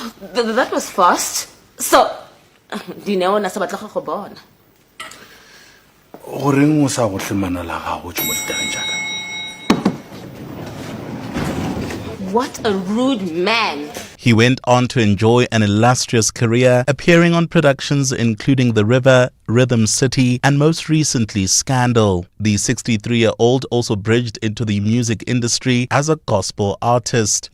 Oh, that was fast. So, dineo na sabatla go bona. O reng o sa go tlemana la gago tšo mo ditabeng jaaka? What a rude man. He went on to enjoy an illustrious career, appearing on productions including The River, Rhythm City, and most recently Scandal. The 63-year-old also bridged into the music industry as a gospel artist.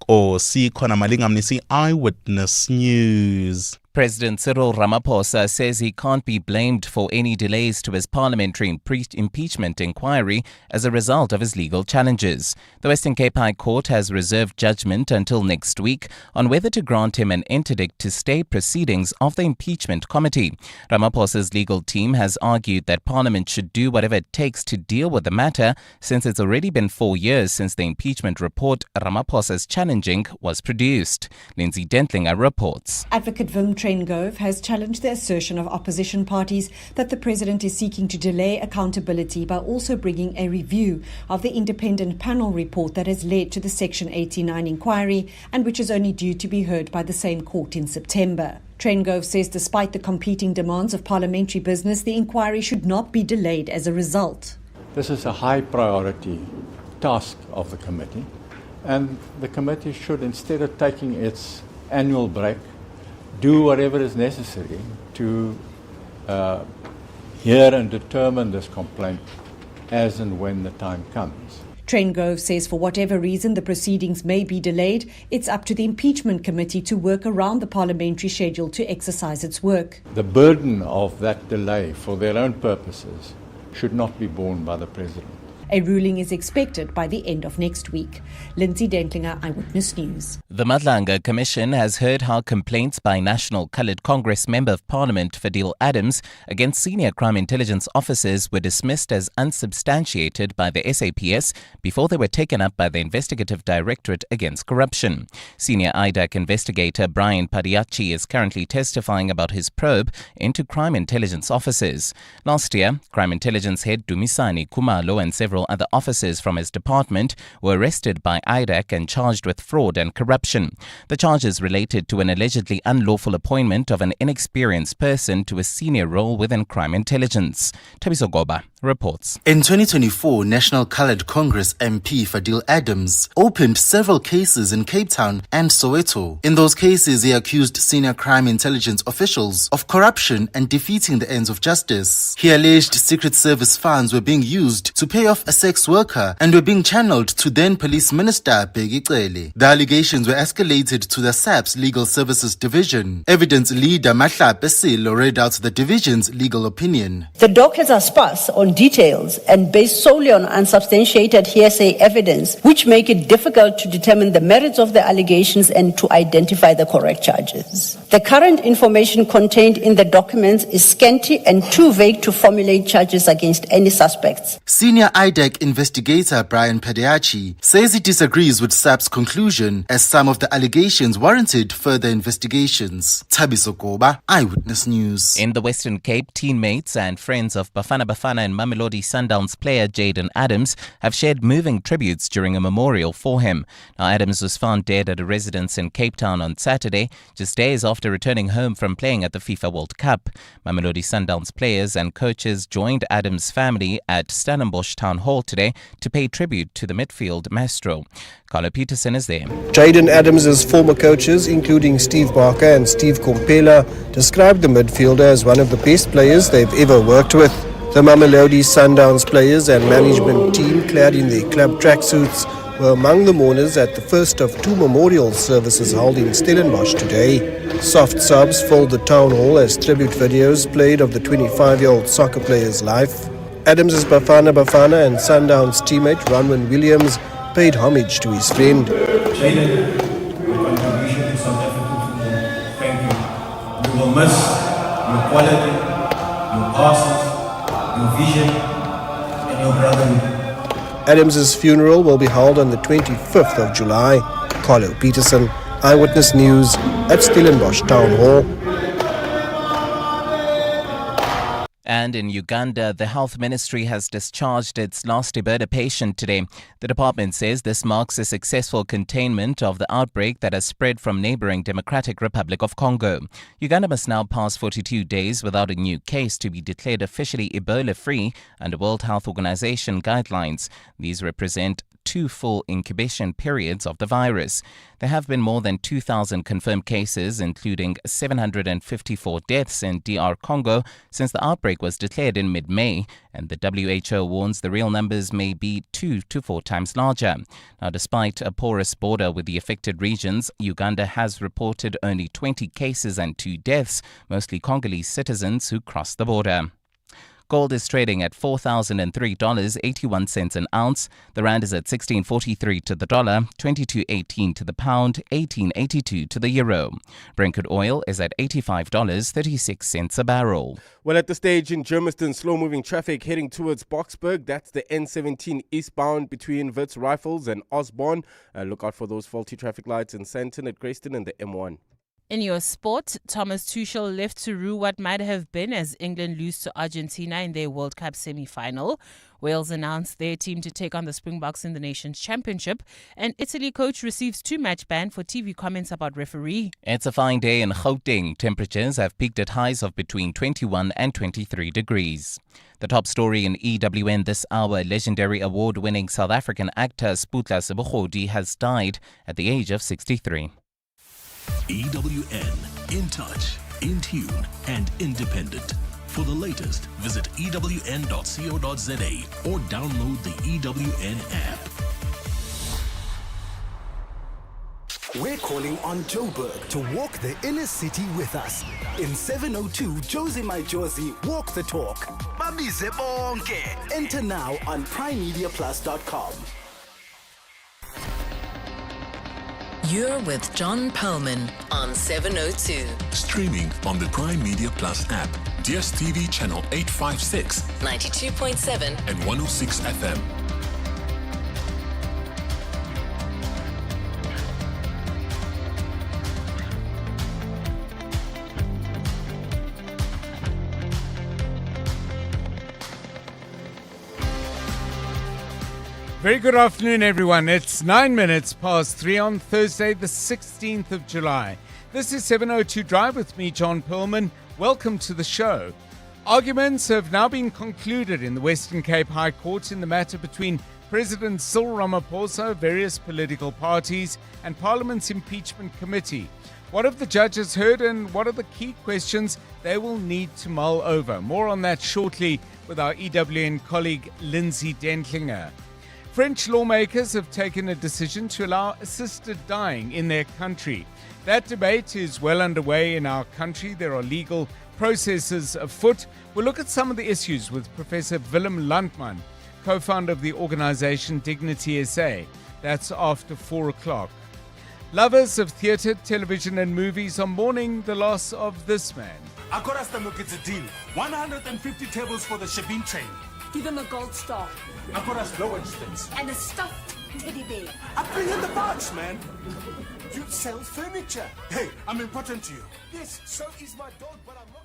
Eyewitness News. President Cyril Ramaphosa says he can't be blamed for any delays to his parliamentary impeachment inquiry as a result of his legal challenges. The Western Cape High Court has reserved judgment until next week on whether to grant him an interdict to stay proceedings of the impeachment committee. Ramaphosa's legal team has argued that Parliament should do whatever it takes to deal with the matter, since it's already been 4 years since the impeachment report Ramaphosa's challenging was produced. Lindsay Dentlinger reports. Advocate Vim Trengove has challenged the assertion of opposition parties that the president is seeking to delay accountability by also bringing a review of the independent panel report that has led to the Section 89 inquiry and which is only due to be heard by the same court in September. Trengove says despite the competing demands of parliamentary business, the inquiry should not be delayed as a result. This is a high priority task of the committee, and the committee should, instead of taking its annual break, do whatever is necessary to hear and determine this complaint as and when the time comes. Trengove says for whatever reason the proceedings may be delayed, it's up to the impeachment committee to work around the parliamentary schedule to exercise its work. The burden of that delay for their own purposes should not be borne by the president. A ruling is expected by the end of next week. Lindsay Dentlinger, Eyewitness News. The Madlanga Commission has heard how complaints by National Coloured Congress Member of Parliament Fadil Adams against senior crime intelligence officers were dismissed as unsubstantiated by the SAPS before they were taken up by the Investigative Directorate Against Corruption. Senior IDAC investigator Brian Padiachi is currently testifying about his probe into crime intelligence officers. Last year, crime intelligence head Dumisani Kumalo and several other officers from his department were arrested by IDAC and charged with fraud and corruption. The charges related to an allegedly unlawful appointment of an inexperienced person to a senior role within crime intelligence. Thabiso Goba reports. In 2024, National Coloured Congress MP Fadil Adams opened several cases in Cape Town and Soweto. In those cases, he accused senior crime intelligence officials of corruption and defeating the ends of justice. He alleged Secret Service funds were being used to pay off a sex worker and were being channeled to then Police Minister Bheki Cele. The allegations were escalated to the SAPS Legal Services Division. Evidence leader Mahla Pesilo read out the division's legal opinion. The documents are sparse on details and based solely on unsubstantiated hearsay evidence, which make it difficult to determine the merits of the allegations and to identify the correct charges. The current information contained in the documents is scanty and too vague to formulate charges against any suspects. Senior IDAC investigator Brian Padiachi says he disagrees with SAP's conclusion as some of the allegations warranted further investigations. Thabiso Goba, Eyewitness News. In the Western Cape, teammates and friends of Bafana Bafana and Mamelodi Sundowns player Jaden Adams have shared moving tributes during a memorial for him. Now, Adams was found dead at a residence in Cape Town on Saturday, just days after returning home from playing at the FIFA World Cup. Mamelodi Sundowns players and coaches joined Adams' family at Stellenbosch Town Hall today to pay tribute to the midfield maestro. Carlo Peterson is there. Jaden Adams' former coaches, including Steve Barker and Steve Kompela, described the midfielder as one of the best players they've ever worked with. The Mamelodi Sundowns players and management team, clad in their club tracksuits, were among the mourners at the first of two memorial services held in Stellenbosch today. Soft sobs filled the town hall as tribute videos played of the 25-year-old soccer player's life. Adams' Bafana Bafana and Sundowns teammate Ronwin Williams paid homage to his friend. Jaden, your contribution to South African football, thank you. We will miss your quality, your passes, your vision, and your brotherhood. Adams' funeral will be held on the 25th of July. Carlo Peterson, Eyewitness News at Stellenbosch Town Hall. And in Uganda, the health ministry has discharged its last Ebola patient today. The department says this marks a successful containment of the outbreak that has spread from neighboring Democratic Republic of Congo. Uganda must now pass 42 days without a new case to be declared officially Ebola-free under World Health Organization guidelines. These represent 2 full incubation periods of the virus. There have been more than 2,000 confirmed cases, including 754 deaths in DR Congo since the outbreak was declared in mid-May, and the WHO warns the real numbers may be 2 to 4 times larger. Now, despite a porous border with the affected regions, Uganda has reported only 20 cases and 2 deaths, mostly Congolese citizens who crossed the border. Gold is trading at $4,003.81 an ounce. The rand is at 16.43 to the dollar, 22.18 to the pound, 18.82 to the euro. Brent crude oil is at $85.36 a barrel. Well, at the stage in Germiston, slow-moving traffic heading towards Boksburg. That's the N17 eastbound between Wits Rifles and Osborne. Look out for those faulty traffic lights in Sandton, at Grayston and the M1. In your sport, Thomas Tuchel left to rue what might have been as England lose to Argentina in their World Cup semi-final. Wales announced their team to take on the Springboks in the Nations Championship. And Italy coach receives 2-match ban for TV comments about referee. It's a fine day in Gauteng. Temperatures have peaked at highs of between 21 and 23 degrees. The top story in EWN this hour, legendary award-winning South African actor Sputla Sebogodi has died at the age of 63. EWN, in touch, in tune, and independent. For the latest, visit ewn.co.za or download the EWN app. We're calling on Joburg to walk the inner city with us. In 702 Josie My Josie Walk the Talk. Babize bonke. Enter now on primemediaplus.com. You're with John Perlman on 702. Streaming on the Prime Media Plus app, DSTV channel 856, 92.7 and 106 FM. Very good afternoon, everyone. It's 9 minutes past 3 on Thursday, the 16th of July. This is 702 Drive with me, John Perlman. Welcome to the show. Arguments have now been concluded in the Western Cape High Court in the matter between President Cyril Ramaphosa, various political parties, and Parliament's impeachment committee. What have the judges heard, and what are the key questions they will need to mull over? More on that shortly with our EWN colleague Lindsay Dentlinger. French lawmakers have taken a decision to allow assisted dying in their country. That debate is well underway in our country. There are legal processes afoot. We'll look at some of the issues with Professor Willem Landman, co-founder of the organization Dignity SA. That's after 4 o'clock. Lovers of theatre, television and movies are mourning the loss of this man. Akorasta gets a deal. 150 tables for the Shabin train. Give him a gold star. Akoras Lowensteins. And a stuffed teddy bear. I bring in the parts, man. You sell furniture. Hey, I'm important to you. Yes, so is my dog, but I'm not...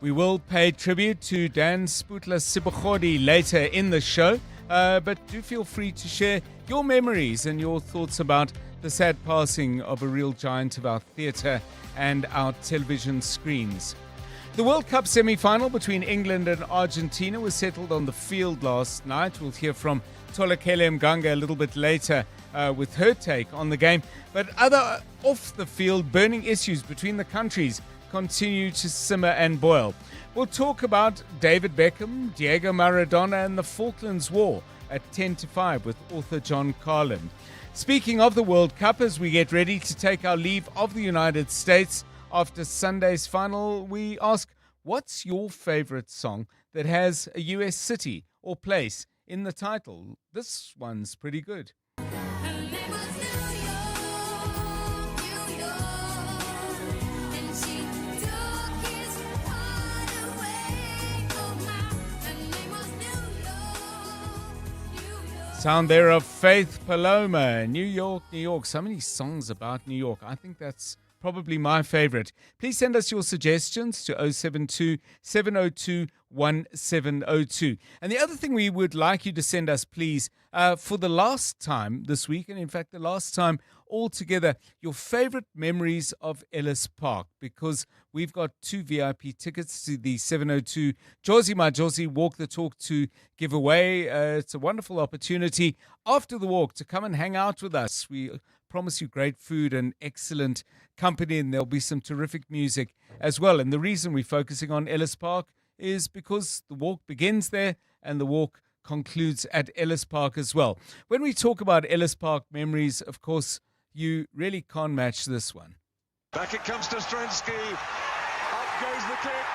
We will pay tribute to Dan Sputla Sebogodi later in the show, but do feel free to share your memories and your thoughts about the sad passing of a real giant of our theatre and our television screens. The World Cup semi-final between England and Argentina was settled on the field last night. We'll hear from Tolakele Mganga a little bit later with her take on the game. But other off-the-field burning issues between the countries continue to simmer and boil. We'll talk about David Beckham, Diego Maradona and the Falklands War at 10 to 5 with author John Carlin. Speaking of the World Cup, as we get ready to take our leave of the United States, after Sunday's final, we ask, what's your favorite song that has a US city or place in the title? This one's pretty good. Sound there of Faith Paloma, New York, New York. So many songs about New York. I think that's probably my favorite. Please send us your suggestions to 072 702 1702. And the other thing we would like you to send us, please, for the last time this week, and in fact the last time altogether, your favorite memories of Ellis Park, because we've got 2 VIP tickets to the 702 Jozi My Jozi Walk the Talk to give away. It's a wonderful opportunity after the walk to come and hang out with us. We promise you great food and excellent company, and there'll be some terrific music as well. And the reason we're focusing on Ellis Park is because the walk begins there and the walk concludes at Ellis Park as well. When we talk about Ellis Park memories, of course, you really can't match this one. Back it comes to Strensky. Up goes the kick.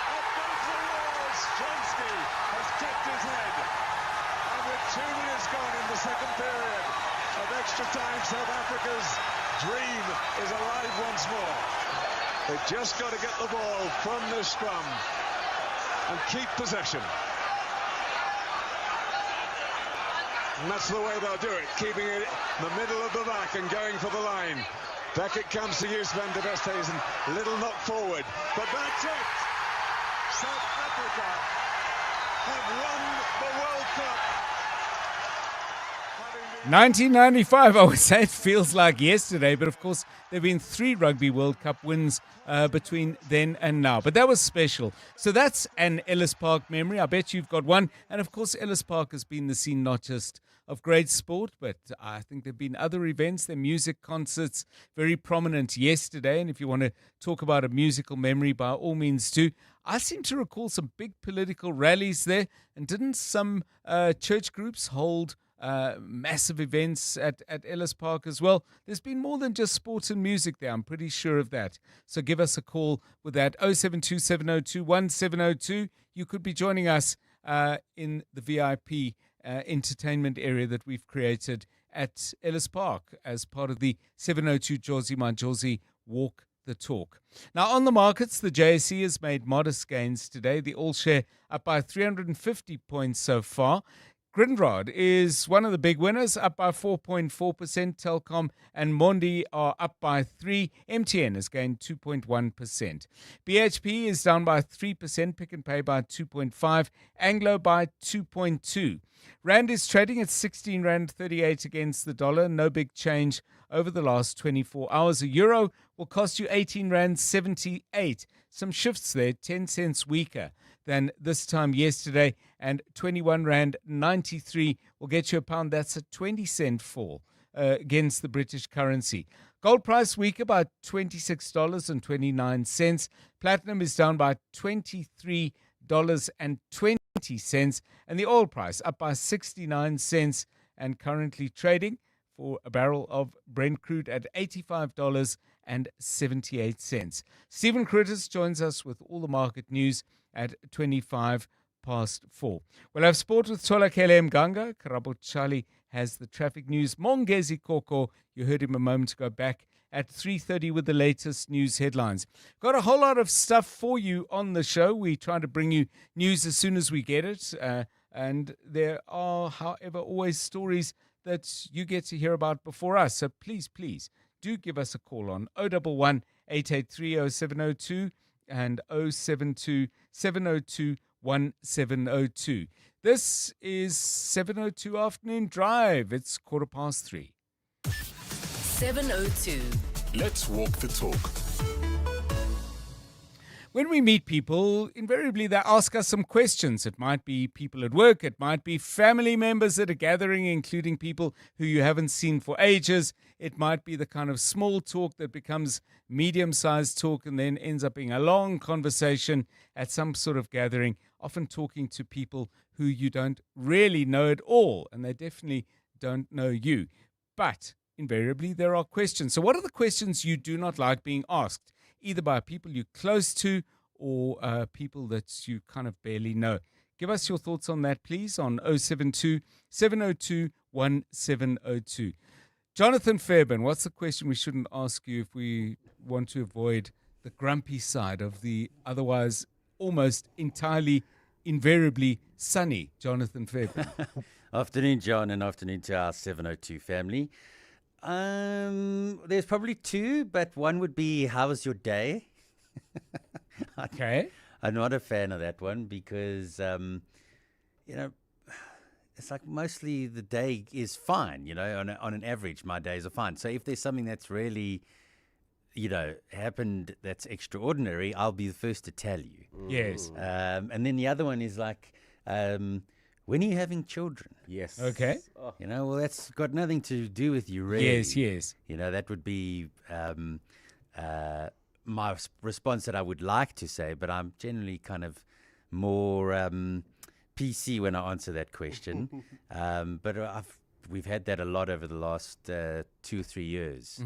Up goes the walls. Strensky has kept his head. And with 2 minutes gone in the second period of extra time, South Africa's dream is alive once more. They've just got to get the ball from this scrum and keep possession. And that's the way they'll do it, keeping it in the middle of the back and going for the line. Back it comes to Joos van der Westhuizen. Little knock forward, but that's it. South Africa have won the World Cup. 1995, I would say it feels like yesterday, but of course there have been 3 Rugby World Cup wins between then and now. But that was special. So that's an Ellis Park memory. I bet you've got one. And of course, Ellis Park has been the scene not just of great sport, but I think there have been other events, their music concerts, very prominent yesterday. And if you want to talk about a musical memory, by all means do. I seem to recall some big political rallies there. And didn't some church groups hold massive events at Ellis Park as well? There's been more than just sports and music there, I'm pretty sure of that. So give us a call with that 072 702 1702. You could be joining us in the VIP entertainment area that we've created at Ellis Park as part of the 702 Jozi My Jozi Walk the Talk. Now, on the markets, the JSE has made modest gains today. The All Share up by 350 points so far. Grindrod is one of the big winners, up by 4.4%. Telkom and Mondi are up by 3%. MTN has gained 2.1%. BHP is down by 3%. Pick and Pay by 2.5%. Anglo by 2.2%. Rand is trading at 16 Rand 38 against the dollar. No big change over the last 24 hours. A euro will cost you 18 Rand 78. Some shifts there, 10 cents weaker than this time yesterday, and 21 Rand 93 will get you a pound. That's a 20-cent fall against the British currency. Gold price weaker by $26.29. Platinum is down by $23.20, and the oil price up by 69 cents and currently trading for a barrel of Brent crude at $85.78. Stephen Critters joins us with all the market news at 4:25. We'll have sport with Tolakele Mganga. Karabo Chali has the traffic news. Mongezi Koko, you heard him a moment ago, back at 3:30 with the latest news headlines. Got a whole lot of stuff for you on the show. We try to bring you news as soon as we get it. And there are, however, always stories that you get to hear about before us. So please, do give us a call on 011 883 0702 and 072 702 1702. This is 702 Afternoon Drive. It's 3:15. 702. Let's walk the talk. When we meet people, invariably they ask us some questions. It might be people at work, it might be family members at a gathering, including people who you haven't seen for ages. It might be the kind of small talk that becomes medium-sized talk and then ends up being a long conversation at some sort of gathering, often talking to people who you don't really know at all, and they definitely don't know you. But invariably there are questions. So what are the questions you do not like being asked, either by people you're close to or people that you kind of barely know? Give us your thoughts on that, please, on 072 702 1702. Jonathan Fairbairn, what's the question we shouldn't ask you if we want to avoid the grumpy side of the otherwise almost entirely, invariably sunny Jonathan Fairbairn? Afternoon, John, and afternoon to our 702 family. There's probably two, but one would be, how was your day? Okay. I'm not a fan of that one because, it's like mostly the day is fine, on an average, my days are fine. So if there's something that's really, happened that's extraordinary, I'll be the first to tell you. Yes. And then the other one is like, when are you having children? Yes. Okay. Well, that's got nothing to do with you, really. Yes. That would be my response that I would like to say, but I'm generally kind of more PC when I answer that question. But we've had that a lot over the last 2 or 3 years.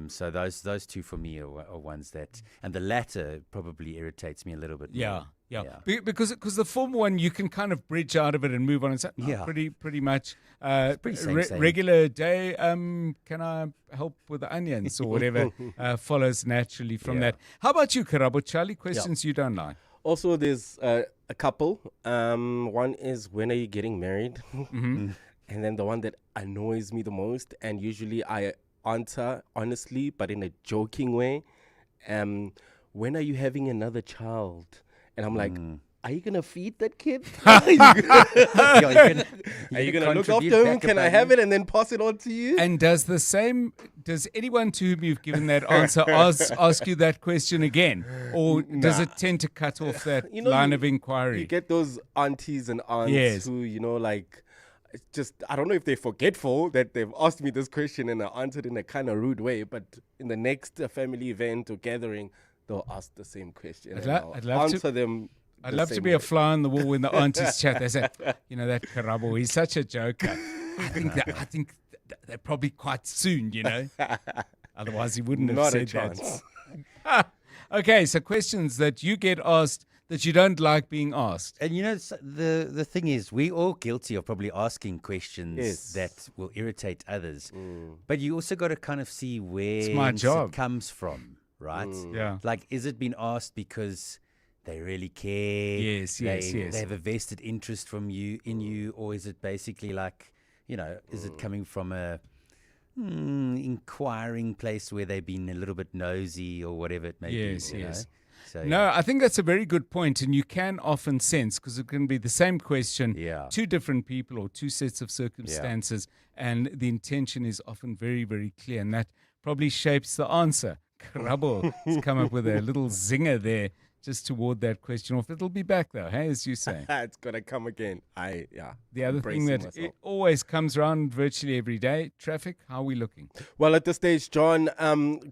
So those two for me are ones that, and the latter probably irritates me a little bit more. Yeah. Because the former one, you can kind of bridge out of it and move on and say, pretty much pretty same. regular day. Can I help with the onions or whatever follows naturally from that. How about you, Karabo? Charlie, questions you don't like? Also, there's a couple. One is, when are you getting married? And then the one that annoys me the most, and usually I answer honestly, but in a joking way. When are you having another child? And I'm like, are you going to feed that kid? Are you going to look after him? Can I have it and then pass it on to you? And does anyone to whom you've given that answer ask you that question again? Or does it tend to cut off that line of inquiry? You get those aunties and aunts who, I don't know if they're forgetful that they've asked me this question and I answered in a kind of rude way, but in the next family event or gathering, they'll ask the same question. I'd love to be way. a fly on the wall when the aunties chat. They say, that Karabo, he's such a joker. I think they're probably quite soon, Otherwise he wouldn't have said that. Okay, so questions that you get asked that you don't like being asked. And the thing is, we're all guilty of probably asking questions that will irritate others. But you also got to kind of see where it comes from, right? Yeah. Like, is it being asked because they really care? Yes. They have a vested interest in you, or is it basically like, is it coming from a inquiring place where they've been a little bit nosy or whatever it may be? Yes. So, no, I think that's a very good point, and you can often sense, because it can be the same question, two different people or two sets of circumstances, and the intention is often very, very clear, and that probably shapes the answer. Karabo has come up with a little zinger there just to ward that question off. It'll be back though, hey, as you say. It's going to come again. The other thing that it always comes around virtually every day, traffic, how are we looking? Well, at this stage, John,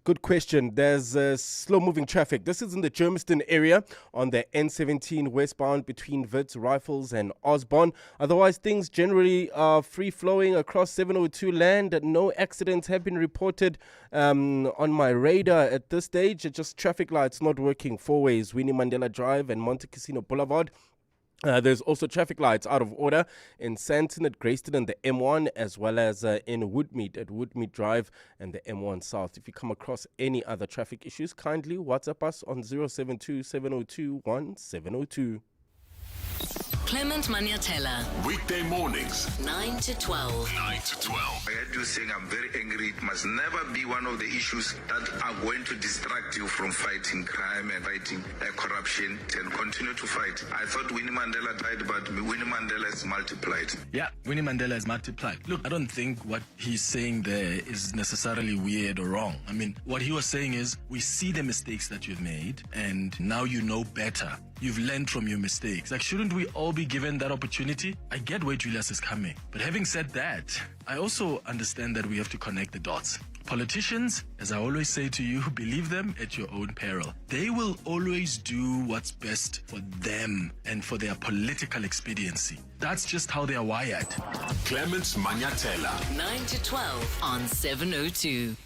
good question. There's slow-moving traffic. This is in the Germiston area on the N17 westbound between Wits Rifles and Osborne. Otherwise, things generally are free-flowing across 702 land. No accidents have been reported on my radar at this stage. Just traffic lights not working 4 ways. Winnie Mandela Drive and Monte Cassino Boulevard. There's also traffic lights out of order in Sandton at Grayston and the M1, as well as in Woodmead at Woodmead Drive and the M1 South. If you come across any other traffic issues, kindly WhatsApp us on 072 702 1702. Clement Maniatella. Weekday mornings, 9 to 12. 9 to 12. I had to say I'm very angry. It must never be one of the issues that are going to distract you from fighting crime and fighting corruption and continue to fight. I thought Winnie Mandela died, but Winnie Mandela has multiplied. Yeah, Winnie Mandela has multiplied. Look, I don't think what he's saying there is necessarily weird or wrong. I mean, what he was saying is, we see the mistakes that you've made, and now you know better. You've learned from your mistakes. Like, shouldn't we all be given that opportunity? I get where Julius is coming. But having said that, I also understand that we have to connect the dots. Politicians, as I always say to you, believe them at your own peril. They will always do what's best for them and for their political expediency. That's just how they are wired. Clements Maniatella. 9 to 12 on 702.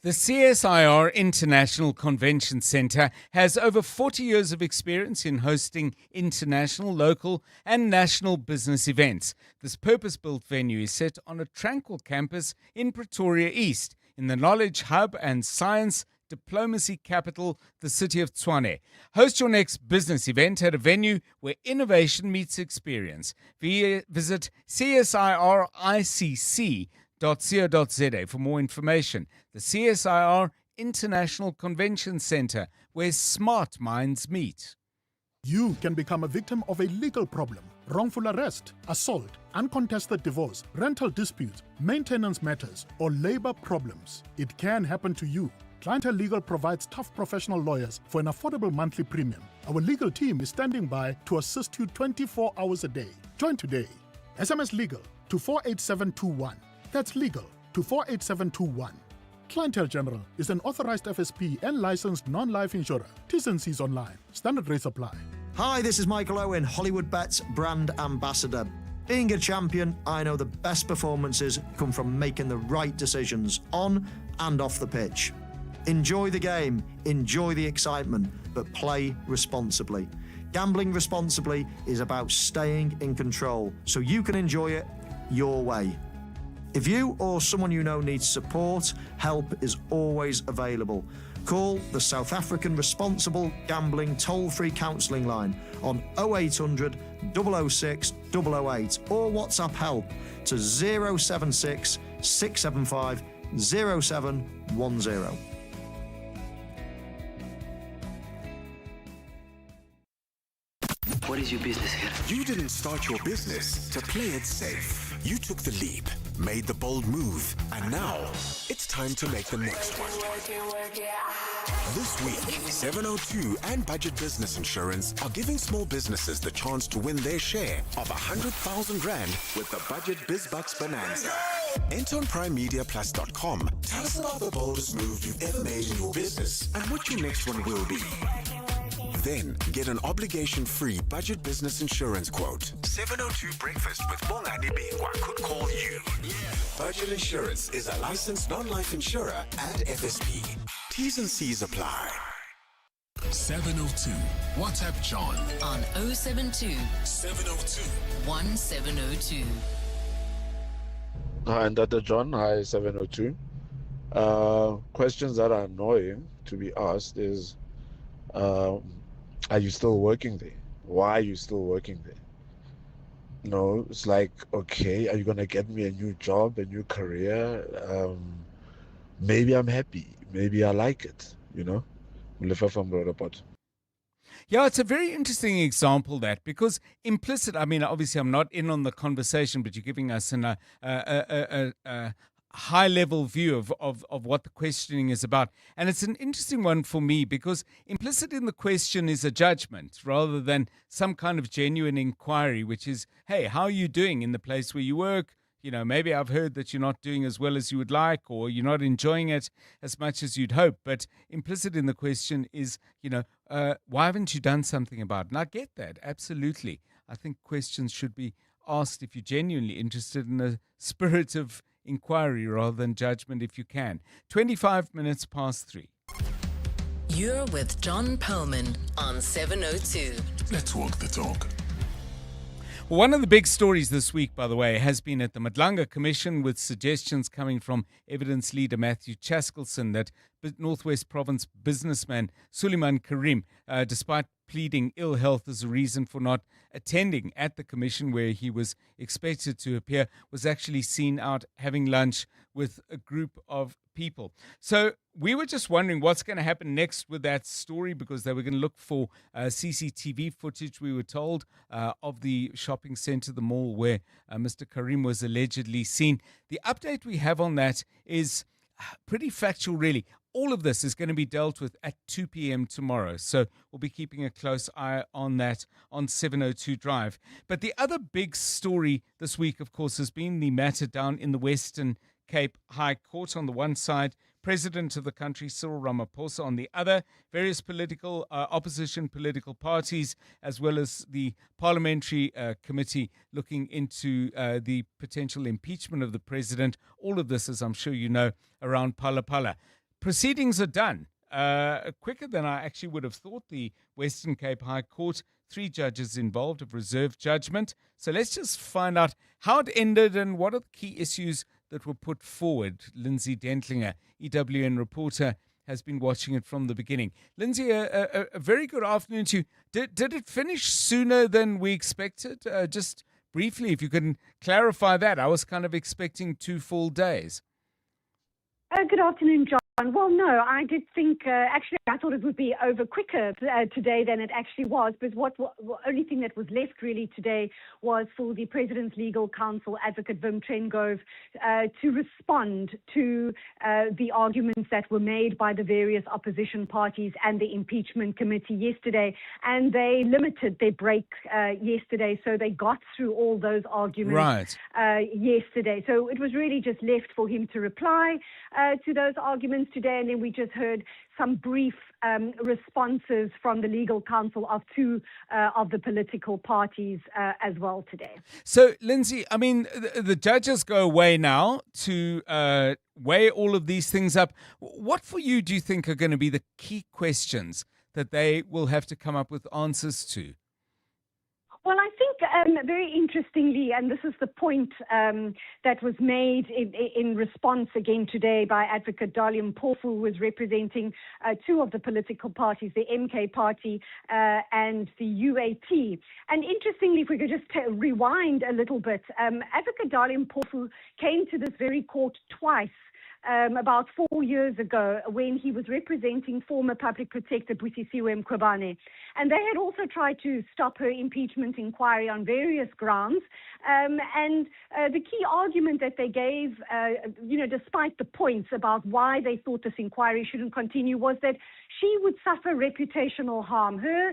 The CSIR International Convention Centre has over 40 years of experience in hosting international, local and national business events. This purpose-built venue is set on a tranquil campus in Pretoria East, in the knowledge hub and science diplomacy capital, the city of Tshwane. Host your next business event at a venue where innovation meets experience. Visit CSIRICC.co.za for more information. The CSIR International Convention Centre, where smart minds meet. You can become a victim of a legal problem: wrongful arrest, assault, uncontested divorce, rental disputes, maintenance matters, or labor problems. It can happen to you. Clientele Legal provides tough professional lawyers for an affordable monthly premium. Our legal team is standing by to assist you 24 hours a day. Join today. SMS Legal to 48721. That's legal to 48721. Clientele General is an authorized FSP and licensed non-life insurer. T's and C's online. Standard rates apply. Hi, this is Michael Owen, Hollywood Bets brand ambassador. Being a champion, I know the best performances come from making the right decisions on and off the pitch. Enjoy the game, enjoy the excitement, but play responsibly. Gambling responsibly is about staying in control so you can enjoy it your way. If you or someone you know needs support, help is always available. Call the South African Responsible Gambling toll-free counselling line on 0800 006 008 or WhatsApp help to 076 675 0710. What is your business here? You didn't start your business to play it safe. You took the leap, made the bold move, and now it's time to make the next one. This week, 702 and Budget Business Insurance are giving small businesses the chance to win their share of 100,000 Rand with the Budget BizBucks Bonanza. Enter on primemediaplus.com. Tell us about the boldest move you've ever made in your business and what your next one will be. Then get an obligation-free Budget Business Insurance quote. 702 Breakfast with Bongani Bingwa could call you. Budget Insurance is a licensed non-life insurer and FSP. T's and C's apply. 702. WhatsApp John on 072 702 1702. Hi, Dr. John. Hi, 702. Questions that are annoying to be asked is, are you still working there? Why are you still working there? No, it's like, okay, are you going to get me a new job, a new career? Maybe I'm happy. Maybe I like it, you know? From Rhodopot. Yeah, it's a very interesting example, that, because implicit, I mean, obviously I'm not in on the conversation, but you're giving us a high-level view of what the questioning is about. And it's an interesting one for me because implicit in the question is a judgment rather than some kind of genuine inquiry, which is, hey, how are you doing in the place where you work? You know, maybe I've heard that you're not doing as well as you would like, or you're not enjoying it as much as you'd hope. But implicit in the question is, you know, why haven't you done something about it? And I get that, absolutely. I think questions should be asked if you're genuinely interested, in a spirit of inquiry rather than judgment if you can. 25 minutes past 3. You're with John Perlman on 702. Let's walk the talk. One of the big stories this week, by the way, has been at the Madlanga Commission, with suggestions coming from evidence leader Matthew Chaskelson that Northwest Province businessman Suleiman Karim, despite pleading ill health as a reason for not attending at the commission where he was expected to appear, was actually seen out having lunch with a group of people. So we were just wondering what's going to happen next with that story, because they were going to look for CCTV footage, we were told, of the shopping centre, the mall, where Mr. Karim was allegedly seen. The update we have on that is pretty factual, really. All of this is going to be dealt with at 2 p.m. tomorrow. So we'll be keeping a close eye on that on 702 Drive. But the other big story this week, of course, has been the matter down in the Western Cape High Court. On the one side, President of the country, Cyril Ramaphosa; on the other, various political opposition political parties, as well as the parliamentary committee looking into the potential impeachment of the president. All of this, as I'm sure you know, around Phala Phala. Proceedings are done quicker than I actually would have thought. The Western Cape High Court, 3 judges involved, have reserved judgment. So let's just find out how it ended and what are the key issues that were put forward. Lindsay Dentlinger, EWN reporter, has been watching it from the beginning. Lindsay, a very good afternoon to you. Did it finish sooner than we expected? Just briefly, if you can clarify that. I was kind of expecting 2 full days. Good afternoon, John. Well, no, I did think, actually, I thought it would be over quicker today than it actually was. But what only thing that was left really today was for the President's Legal Counsel, Advocate Wim Trengove, to respond to the arguments that were made by the various opposition parties and the impeachment committee yesterday. And they limited their break yesterday, so they got through all those arguments yesterday. So it was really just left for him to reply to those arguments today, and then we just heard some brief responses from the legal counsel of 2 of the political parties as well today. So, Lindsay, I mean, the judges go away now to weigh all of these things up. What for you do you think are going to be the key questions that they will have to come up with answers to? Well, I think very interestingly, and this is the point that was made in response again today by Advocate Dalium Mpofu, who was representing 2 of the political parties, the MK party and the UAT. And interestingly, if we could just rewind a little bit, Advocate Dalium Mpofu came to this very court twice. About 4 years ago, when he was representing former Public Protector Busisiwe Mkhwebane. And they had also tried to stop her impeachment inquiry on various grounds. And the key argument that they gave, despite the points about why they thought this inquiry shouldn't continue, was that she would suffer reputational harm. Her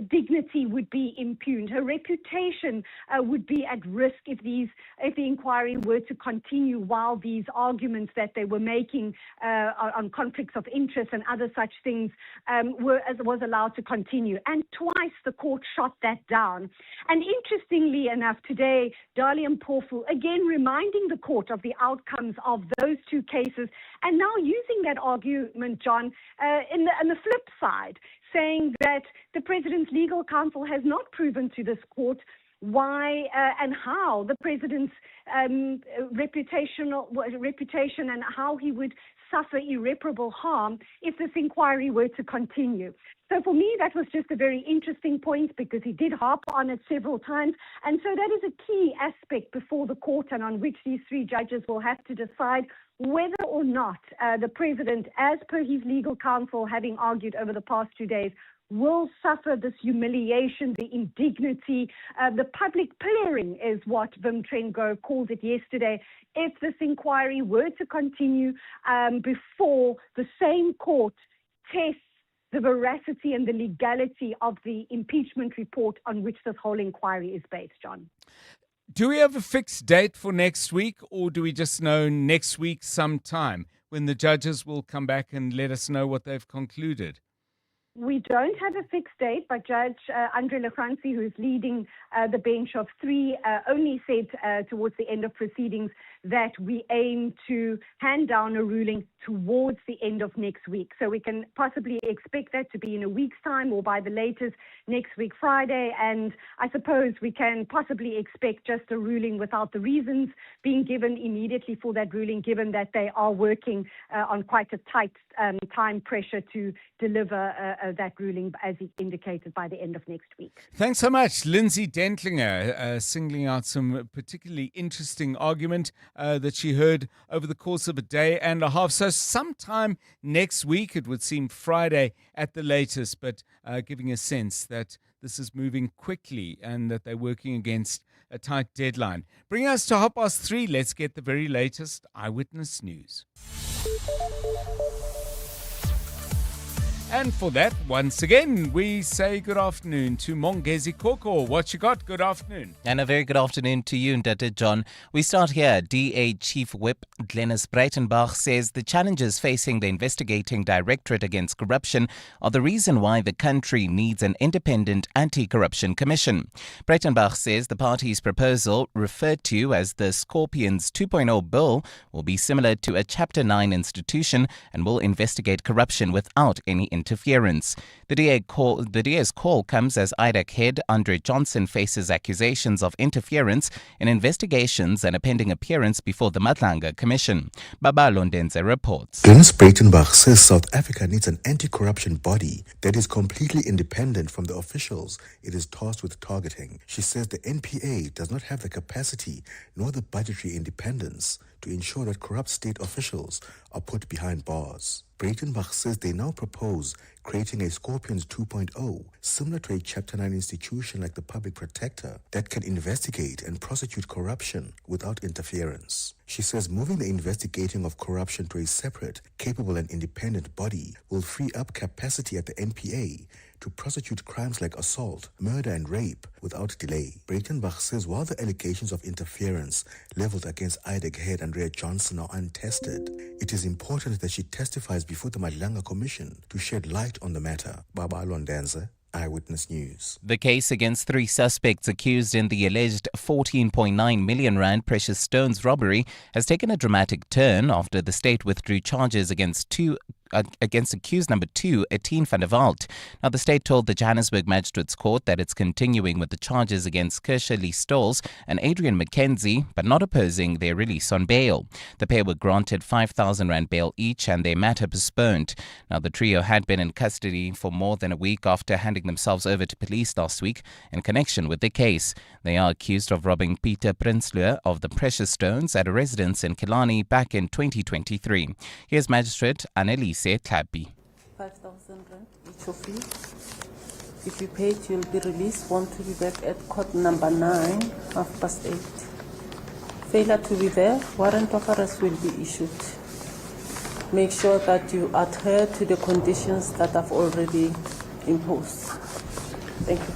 dignity would be impugned. Her reputation would be at risk if the inquiry were to continue while these arguments that they were making on conflicts of interest and other such things was allowed to continue. And twice the court shot that down. And interestingly enough, today, Dalium Mpofu again reminding the court of the outcomes of those 2 cases, and now using that argument, John, in the flip side, saying that the President's legal counsel has not proven to this court why and how the president's reputation and how he would suffer irreparable harm if this inquiry were to continue. So for me, that was just a very interesting point because he did harp on it several times. And so that is a key aspect before the court and on which these 3 judges will have to decide whether or not the president, as per his legal counsel, having argued over the past 2 days, will suffer this humiliation, the indignity, the public plearing is what Wim Trengove called it yesterday, if this inquiry were to continue before the same court tests the veracity and the legality of the impeachment report on which this whole inquiry is based, John. Do we have a fixed date for next week, or do we just know next week sometime when the judges will come back and let us know what they've concluded? We don't have a fixed date, but Judge Andre Lefranci, who is leading the bench of 3, only said towards the end of proceedings that we aim to hand down a ruling towards the end of next week. So we can possibly expect that to be in a week's time or by the latest next week, Friday. And I suppose we can possibly expect just a ruling without the reasons being given immediately for that ruling, given that they are working on quite a tight time pressure to deliver that ruling, as indicated, by the end of next week. Thanks so much, Lindsay Dentlinger, singling out some particularly interesting argument that she heard over the course of a day and a half. So sometime next week, it would seem Friday at the latest, but giving a sense that this is moving quickly and that they're working against a tight deadline. Bring us to 3:30. Let's get the very latest eyewitness news. And for that, once again, we say good afternoon to Mongezi Koko. What you got? Good afternoon. And a very good afternoon to you, Ndate John. We start here. DA Chief Whip Glenys Breitenbach says the challenges facing the investigating directorate against corruption are the reason why the country needs an independent anti-corruption commission. Breitenbach says the party's proposal, referred to as the Scorpions 2.0 bill, will be similar to a Chapter 9 institution and will investigate corruption without any interference. The DA's call comes as IDAC head Andre Johnson faces accusations of interference in investigations and a pending appearance before the Madlanga Commission. Babalo Ndenze reports. Glenys Breitenbach says South Africa needs an anti-corruption body that is completely independent from the officials it is tasked with targeting. She says the NPA does not have the capacity nor the budgetary independence to ensure that corrupt state officials are put behind bars. Breitenbach says they now propose creating a Scorpions 2.0, similar to a Chapter 9 institution like the Public Protector, that can investigate and prosecute corruption without interference. She says moving the investigating of corruption to a separate, capable and independent body will free up capacity at the NPA to prosecute crimes like assault, murder and rape without delay. Breitenbach says while the allegations of interference leveled against IDAC head Andre Johnson are untested, it is important that she testifies before the Madlanga Commission to shed light on the matter. Babalo Ndenze, Eyewitness News. The case against 3 suspects accused in the alleged 14.9 million rand precious stones robbery has taken a dramatic turn after the state withdrew charges against accused number 2, Etienne van der Walt. Now, the state told the Johannesburg Magistrates Court that it's continuing with the charges against Kersha Lee Stolz and Adrian McKenzie, but not opposing their release on bail. The pair were granted 5,000 rand bail each and their matter postponed. Now, the trio had been in custody for more than a week after handing themselves over to police last week in connection with the case. They are accused of robbing Peter Prinsloo of the precious stones at a residence in Killarney back in 2023. Here's Magistrate Annelise Tlhapi. 5,000 rand each of you. If you pay it, you'll be released. Want to be back at court number 9, 8:30. Failure to be there, warrant of arrest will be issued. Make sure that you adhere to the conditions that I've already imposed. Thank you.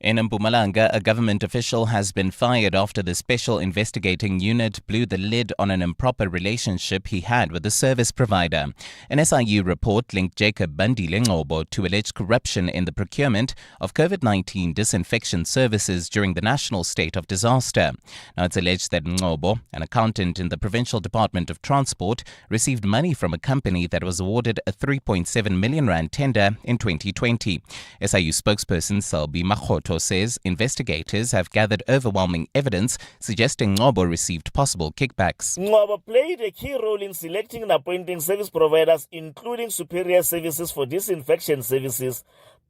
In Mpumalanga, a government official has been fired after the Special Investigating Unit blew the lid on an improper relationship he had with a service provider. An SIU report linked Jacob Bandile Ngcobo to alleged corruption in the procurement of COVID-19 disinfection services during the national state of disaster. Now, it's alleged that Ngcobo, an accountant in the Provincial Department of Transport, received money from a company that was awarded a 3.7 million rand tender in 2020. SIU spokesperson Selby Makgoto says investigators have gathered overwhelming evidence suggesting Ngcobo received possible kickbacks. Ngcobo played a key role in selecting and appointing service providers, including Superior Services for disinfection services.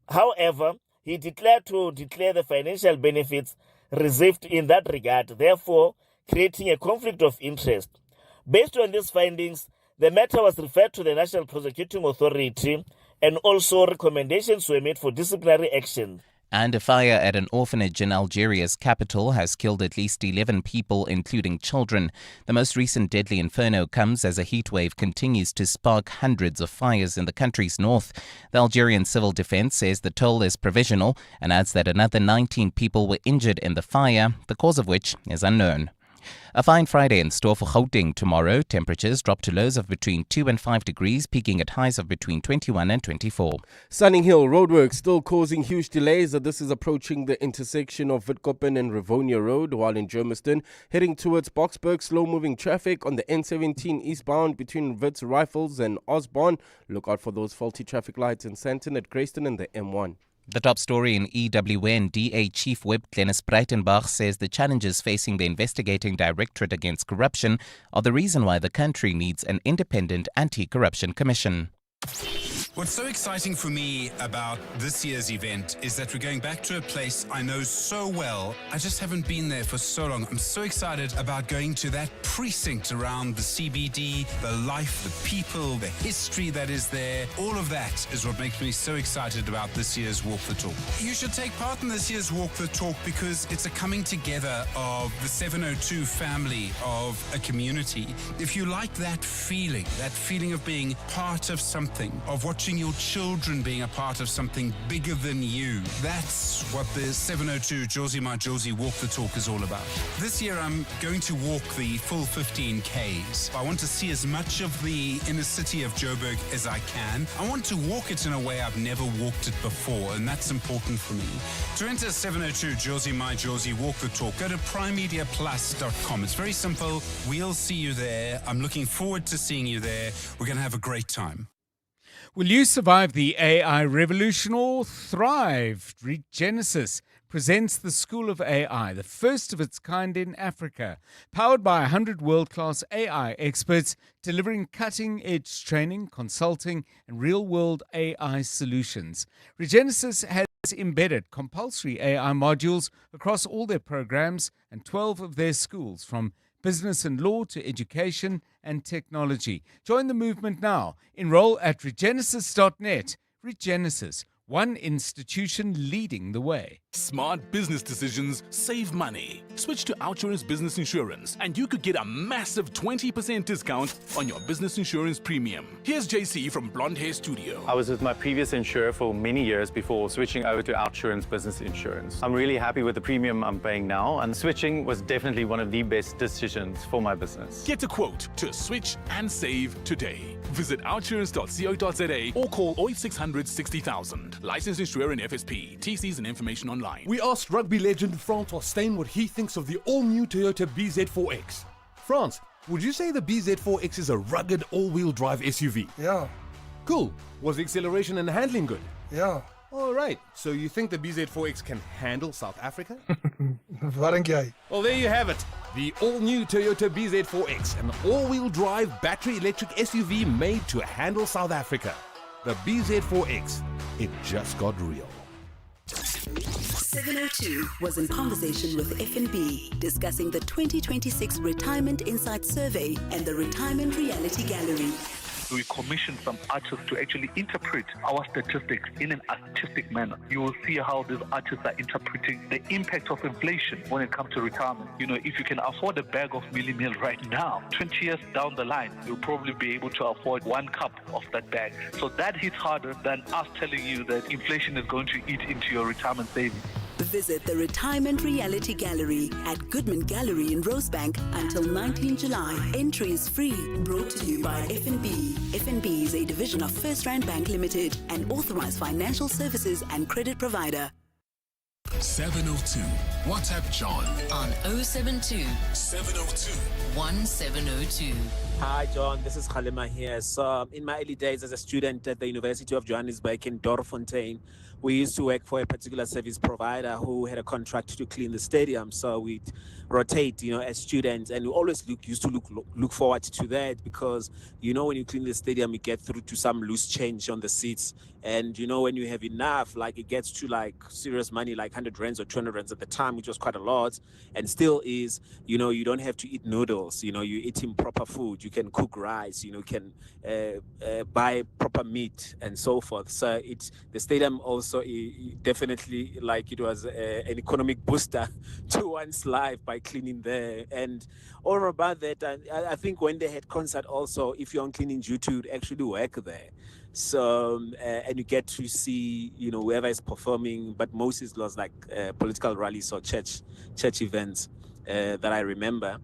However, he declared the financial benefits received in that regard, therefore creating a conflict of interest. Based on these findings, the matter was referred to the National Prosecuting Authority and also recommendations were made for disciplinary action. And a fire at an orphanage in Algeria's capital has killed at least 11 people, including children. The most recent deadly inferno comes as a heat wave continues to spark hundreds of fires in the country's north. The Algerian Civil Defense says the toll is provisional and adds that another 19 people were injured in the fire, the cause of which is unknown. A fine Friday in store for Gauteng tomorrow. Temperatures drop to lows of between 2 and 5 degrees, peaking at highs of between 21 and 24. Sunning Hill roadworks still causing huge delays. This is approaching the intersection of Witkoppen and Rivonia Road, while in Germiston, heading towards Boksburg, slow-moving traffic on the N17 eastbound between Wits Rifles and Osborne. Look out for those faulty traffic lights in Sandton at Grayston and the M1. The top story in EWN, DA Chief Whip Glenys Breitenbach says the challenges facing the investigating directorate against corruption are the reason why the country needs an independent anti-corruption commission. What's so exciting for me about this year's event is that we're going back to a place I know so well. I just haven't been there for so long. I'm so excited about going to that precinct around the CBD, the life, the people, the history that is there. All of that is what makes me so excited about this year's Walk the Talk. You should take part in this year's Walk the Talk because it's a coming together of the 702 family of a community. If you like that feeling of being part of something, of watching your children being a part of something bigger than you. That's what the 702 Josie My Josie Walk the Talk is all about. This year I'm going to walk the full 15 Ks. I want to see as much of the inner city of Joburg as I can. I want to walk it in a way I've never walked it before, and that's important for me. To enter 702 Josie My Josie Walk the Talk, go to primemediaplus.com. It's very simple. We'll see you there. I'm looking forward to seeing you there. We're going to have a great time. Will you survive the AI revolution or thrive? Regenesis presents the School of AI, the first of its kind in Africa, powered by 100 world-class AI experts delivering cutting-edge training, consulting, and real-world AI solutions. Regenesis has embedded compulsory AI modules across all their programs and 12 of their schools, from business and law to education and technology. Join the movement now. Enroll at regenesis.net. Regenesis, one institution leading the way. Smart business decisions save money. Switch to Outsurance Business Insurance and you could get a massive 20% discount on your business insurance premium. Here's JC from Blonde Hair Studio. I was with my previous insurer for many years before switching over to Outsurance Business Insurance. I'm really happy with the premium I'm paying now, and switching was definitely one of the best decisions for my business. Get a quote to switch and save today. Visit outsurance.co.za or call 0600 60,000. Licensed insurer in FSP. TCs and information online. We asked rugby legend Francois Steyn what he thinks of the all-new Toyota BZ4X. France, would you say the BZ4X is a rugged all-wheel drive SUV? Yeah. Cool. Was the acceleration and handling good? Yeah. All right. So you think the BZ4X can handle South Africa? Wat dink jy? Well, there you have it. The all-new Toyota BZ4X, an all-wheel drive battery electric SUV made to handle South Africa. The BZ4X. It just got real. 702 was in conversation with FNB, discussing the 2026 Retirement Insight Survey and the Retirement Reality Gallery. We commissioned some artists to actually interpret our statistics in an artistic manner. You will see how these artists are interpreting the impact of inflation when it comes to retirement. You know, if you can afford a bag of Millie Meal right now, 20 years down the line, you'll probably be able to afford 1 cup of that bag. So that hits harder than us telling you that inflation is going to eat into your retirement savings. Visit the Retirement Reality Gallery at Goodman Gallery in Rosebank until 19 July. Entry is free. Brought to you by FNB. FNB is a division of First Rand Bank Limited, an authorized financial services and credit provider. 702. WhatsApp John on 072 702 1702. Hi, John. This is Khalima here. So, in my early days as a student at the University of Johannesburg in Dorfontein, we used to work for a particular service provider who had a contract to clean the stadium. So we'd rotate, as students, and we always used to look forward to that because, when you clean the stadium, you get through to some loose change on the seats. And, when you have enough, it gets to serious money, like 100 rands or 200 rands at the time, which was quite a lot. And still is, you don't have to eat noodles, you're eating proper food. You can cook rice, you can buy proper meat and so forth. So the stadium also definitely it was an economic booster to one's life by cleaning there. And all about that, I think when they had concert also, if you're on cleaning duty, you'd actually work there. So, and you get to see, whoever is performing, but most is lost political rallies or church events that I remember.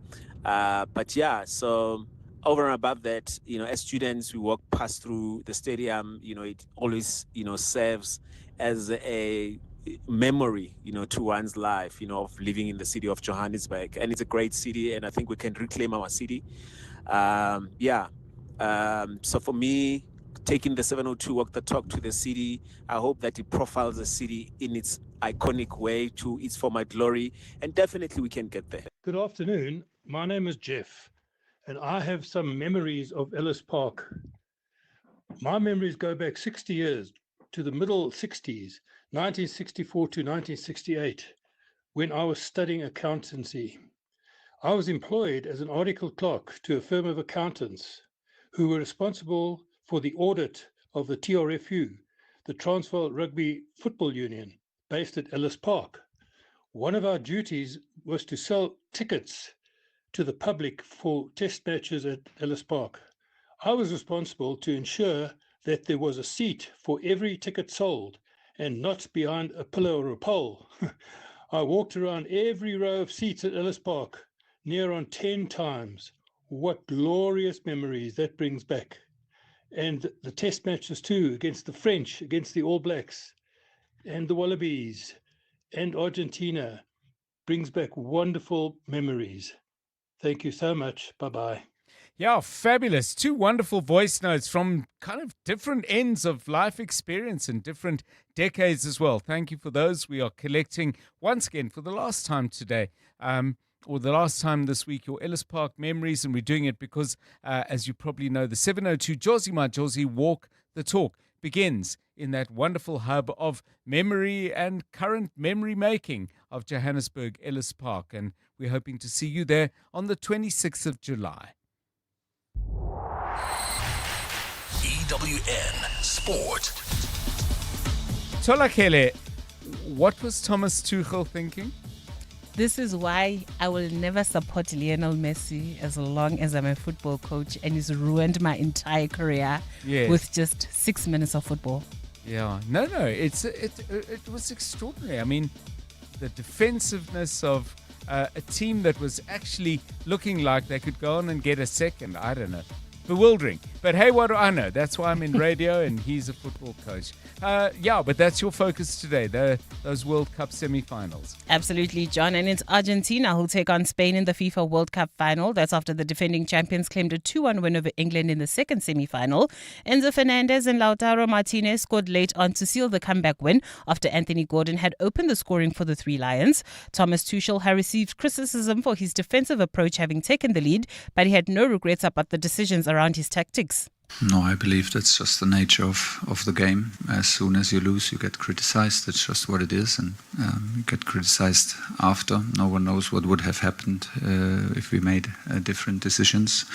But yeah, so over and above that, as students, we walk past through the stadium, it always, serves as a memory, to one's life, of living in the city of Johannesburg. And it's a great city, and I think we can reclaim our city. So for me, taking the 702 walk the talk to the city, I hope that it profiles the city in its iconic way to its former glory, and definitely we can get there. Good afternoon. My name is Jeff, and I have some memories of Ellis Park. My memories go back 60 years to the middle 60s, 1964 to 1968, when I was studying accountancy. I was employed as an article clerk to a firm of accountants who were responsible for the audit of the TRFU, the Transvaal Rugby Football Union, based at Ellis Park. One of our duties was to sell tickets to the public for test matches at Ellis Park. I was responsible to ensure that there was a seat for every ticket sold and not behind a pillar or a pole. I walked around every row of seats at Ellis Park, near on 10 times. What glorious memories that brings back. And the test matches too, against the French, against the All Blacks, and the Wallabies, and Argentina, brings back wonderful memories. Thank you so much. Bye-bye. Yeah, fabulous. Two wonderful voice notes from kind of different ends of life experience and different decades as well. Thank you for those. We are collecting once again for the last time today, or the last time this week, your Ellis Park memories. And we're doing it because, as you probably know, the 702 Josie My Josie Walk the Talk begins in that wonderful hub of memory and current memory making of Johannesburg, Ellis Park. And we're hoping to see you there on the 26th of July. EWN Sport. Tolakele, what was Thomas Tuchel thinking? This is why I will never support Lionel Messi as long as I'm a football coach, and he's ruined my entire career with just 6 minutes of football. Yeah, no, it was extraordinary. I mean, the defensiveness of a team that was actually looking like they could go on and get a second. I don't know. Bewildering. But hey, what do I know? That's why I'm in radio and he's a football coach. But that's your focus today, those World Cup semi-finals. Absolutely, John. And it's Argentina who'll take on Spain in the FIFA World Cup final. That's after the defending champions claimed a 2-1 win over England in the second semi-final. Enzo Fernandez and Lautaro Martinez scored late on to seal the comeback win after Anthony Gordon had opened the scoring for the Three Lions. Thomas Tuchel had received criticism for his defensive approach having taken the lead, but he had no regrets about the decisions around his tactics. No, I believe that's just the nature of the game. As soon as you lose, you get criticized. That's just what it is. And you get criticized after. No one knows what would have happened if we made different decisions.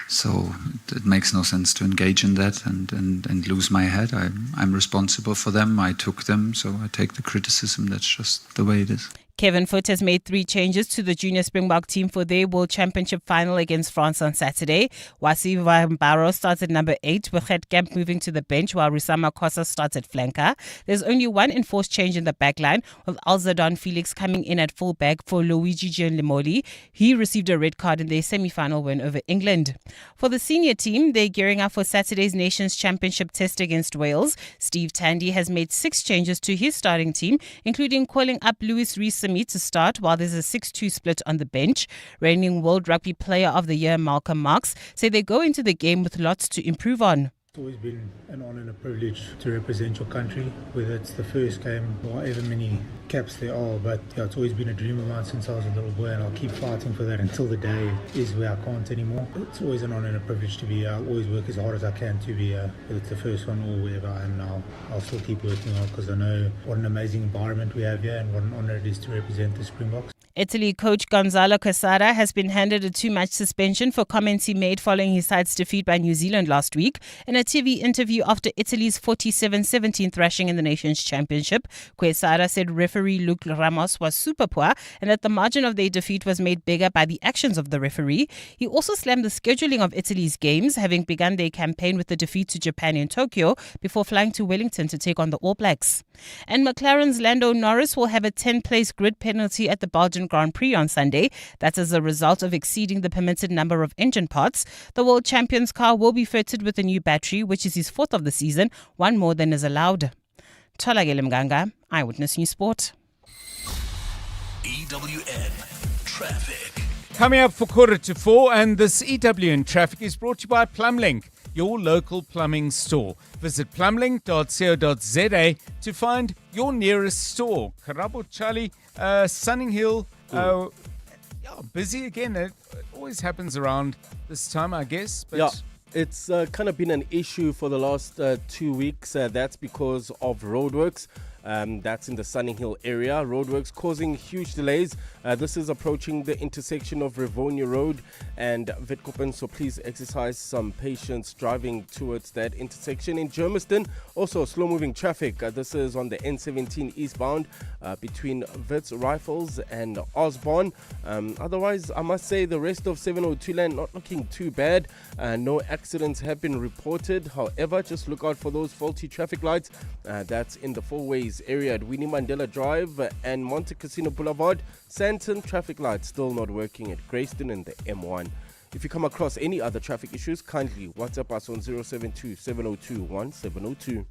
So it makes no sense to engage in that and lose my head. I'm responsible for them. I took them. So I take the criticism. That's just the way it is. Kevin Foot has made 3 changes to the junior Springbok team for their World Championship final against France on Saturday. Wasi Vambaro starts at number 8, with Headcamp moving to the bench while Risama Kosa starts at flanker. There's only one enforced change in the backline, with Alzadon Felix coming in at fullback for Luigi Gianlimoli. He received a red card in their semi-final win over England. For the senior team, they're gearing up for Saturday's Nations Championship test against Wales. Steve Tandy has made 6 changes to his starting team, including calling up Louis Rees-Sami to start while there's a 6-2 split on the bench. Reigning World Rugby Player of the Year Malcolm Marx say they go into the game with lots to improve on. It's always been an honour and a privilege to represent your country, whether it's the first game or however many caps there are. But it's always been a dream of mine since I was a little boy, and I'll keep fighting for that until the day is where I can't anymore. It's always an honour and a privilege to be here. I'll always work as hard as I can to be here, whether it's the first one or wherever I am now. I'll still keep working hard because I know what an amazing environment we have here and what an honour it is to represent the Springboks. Italy coach Gonzalo Quesada has been handed a 2-match suspension for comments he made following his side's defeat by New Zealand last week. In a TV interview after Italy's 47-17 thrashing in the Nations Championship, Quesada said referee Luke Ramos was super poor and that the margin of their defeat was made bigger by the actions of the referee. He also slammed the scheduling of Italy's games, having begun their campaign with the defeat to Japan in Tokyo before flying to Wellington to take on the All Blacks. And McLaren's Lando Norris will have a 10-place grid penalty at the Belgian Grand Prix on Sunday. That's as a result of exceeding the permitted number of engine parts. The world champion's car will be fitted with a new battery, which is his 4th of the season, one more than is allowed. Tolagele Mganga, Eyewitness News Sport. EWN Traffic. Coming up for 3:45, and this EWN Traffic is brought to you by Plumlink, your local plumbing store. Visit plumlink.co.za to find your nearest store. Karabo Charlie, Sunninghill, busy again. It always happens around this time, I guess. But yeah, it's kind of been an issue for the last 2 weeks. That's because of roadworks. That's in the Sunninghill area. Roadworks causing huge delays. This is approaching the intersection of Rivonia Road and Witkoppen, so please exercise some patience driving towards that intersection. In Germiston, also slow-moving traffic. This is on the N17 eastbound between Wits Rifles and Osborne. Otherwise, I must say the rest of 702 land not looking too bad. No accidents have been reported. However, just look out for those faulty traffic lights. That's in the Four Ways area at Winnie Mandela Drive and Monte Casino Boulevard. Santon traffic lights still not working at Grayston and the M1. If you come across any other traffic issues, kindly WhatsApp us on 072 702 1702.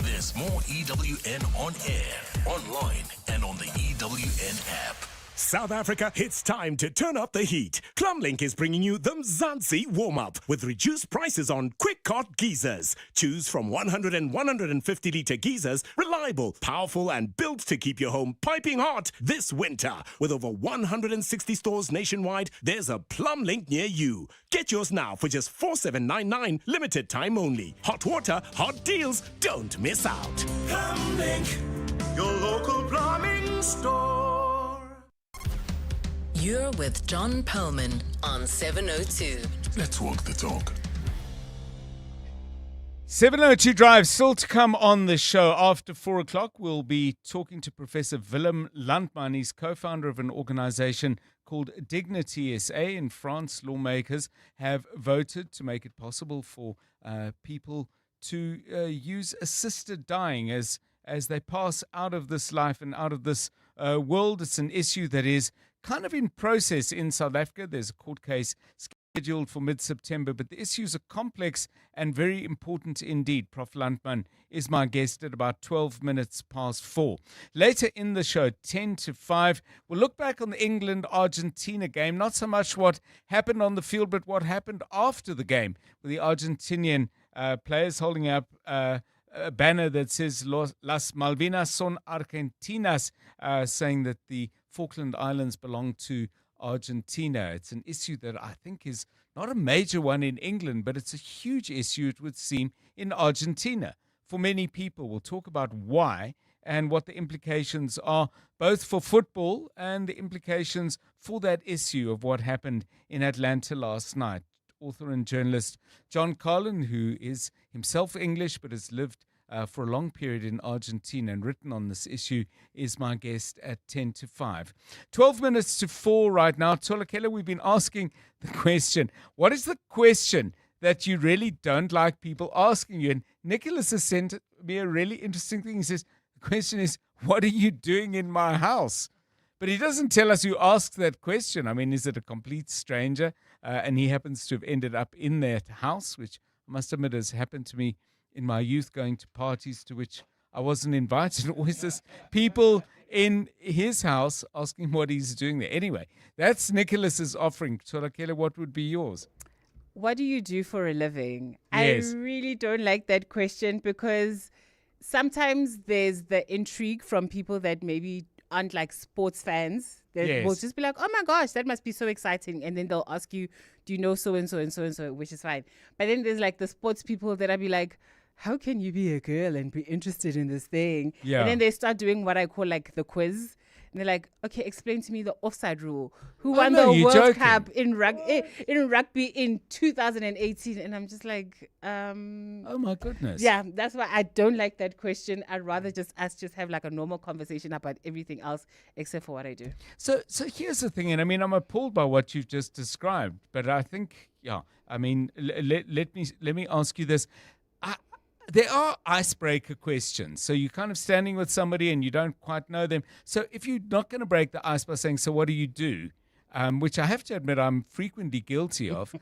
There's more EWN on air, online, and on the EWN app. South Africa, it's time to turn up the heat. Plumlink is bringing you the Mzansi warm-up with reduced prices on quick cart geysers. Choose from 100 and 150 litre geysers, reliable, powerful and built to keep your home piping hot this winter. With over 160 stores nationwide, there's a Plumlink near you. Get yours now for just $4,799, limited time only. Hot water, hot deals, don't miss out. Plumlink, your local plumbing store. You're with John Perlman on 702. Let's walk the talk. 702 Drive still to come on the show. After 4 o'clock, we'll be talking to Professor Willem Landman. He's co-founder of an organization called Dignity SA. In France, lawmakers have voted to make it possible for people to use assisted dying as they pass out of this life and out of this world. It's an issue that is kind of in process in South Africa. There's a court case scheduled for mid-September, but the issues are complex and very important indeed. Prof. Landman is my guest at about 12 minutes past 4. Later in the show, 10 to 5, we'll look back on the England-Argentina game, not so much what happened on the field, but what happened after the game, with the Argentinian players holding up a banner that says Las Malvinas son Argentinas, saying that the Falkland Islands belong to Argentina. It's an issue that I think is not a major one in England, but it's a huge issue, it would seem, in Argentina for many people. We'll talk about why and what the implications are, both for football and the implications for that issue of what happened in Atlanta last night. Author and journalist John Perlman, who is himself English but has lived for a long period in Argentina and written on this issue, is my guest at 10 to 5. 12 minutes to 4 right now. Tolakela, we've been asking the question, what is the question that you really don't like people asking you? And Nicholas has sent me a really interesting thing. He says, the question is, what are you doing in my house? But he doesn't tell us who asked that question. I mean, is it a complete stranger? And he happens to have ended up in that house, which I must admit has happened to me in my youth, going to parties to which I wasn't invited. Always this people in his house asking what he's doing there. Anyway, that's Nicholas's offering. Tolakela, what would be yours? What do you do for a living? Yes. I really don't like that question, because sometimes there's the intrigue from people that maybe aren't like sports fans. They will just be like, oh my gosh, that must be so exciting. And then they'll ask you, do you know so-and-so and so-and-so, which is fine. But then there's like the sports people that I'll be like, how can you be a girl and be interested in this thing? Yeah. And then they start doing what I call like the quiz. And they're like, okay, explain to me the offside rule. Who won the World Cup in rugby in 2018? And I'm just like, oh my goodness. Yeah, that's why I don't like that question. I'd rather just have like a normal conversation about everything else except for what I do. So here's the thing, and I mean, I'm appalled by what you've just described, but I think, I mean, let me ask you this. There are icebreaker questions. So you're kind of standing with somebody and you don't quite know them. So if you're not going to break the ice by saying, so what do you do? Which I have to admit I'm frequently guilty of.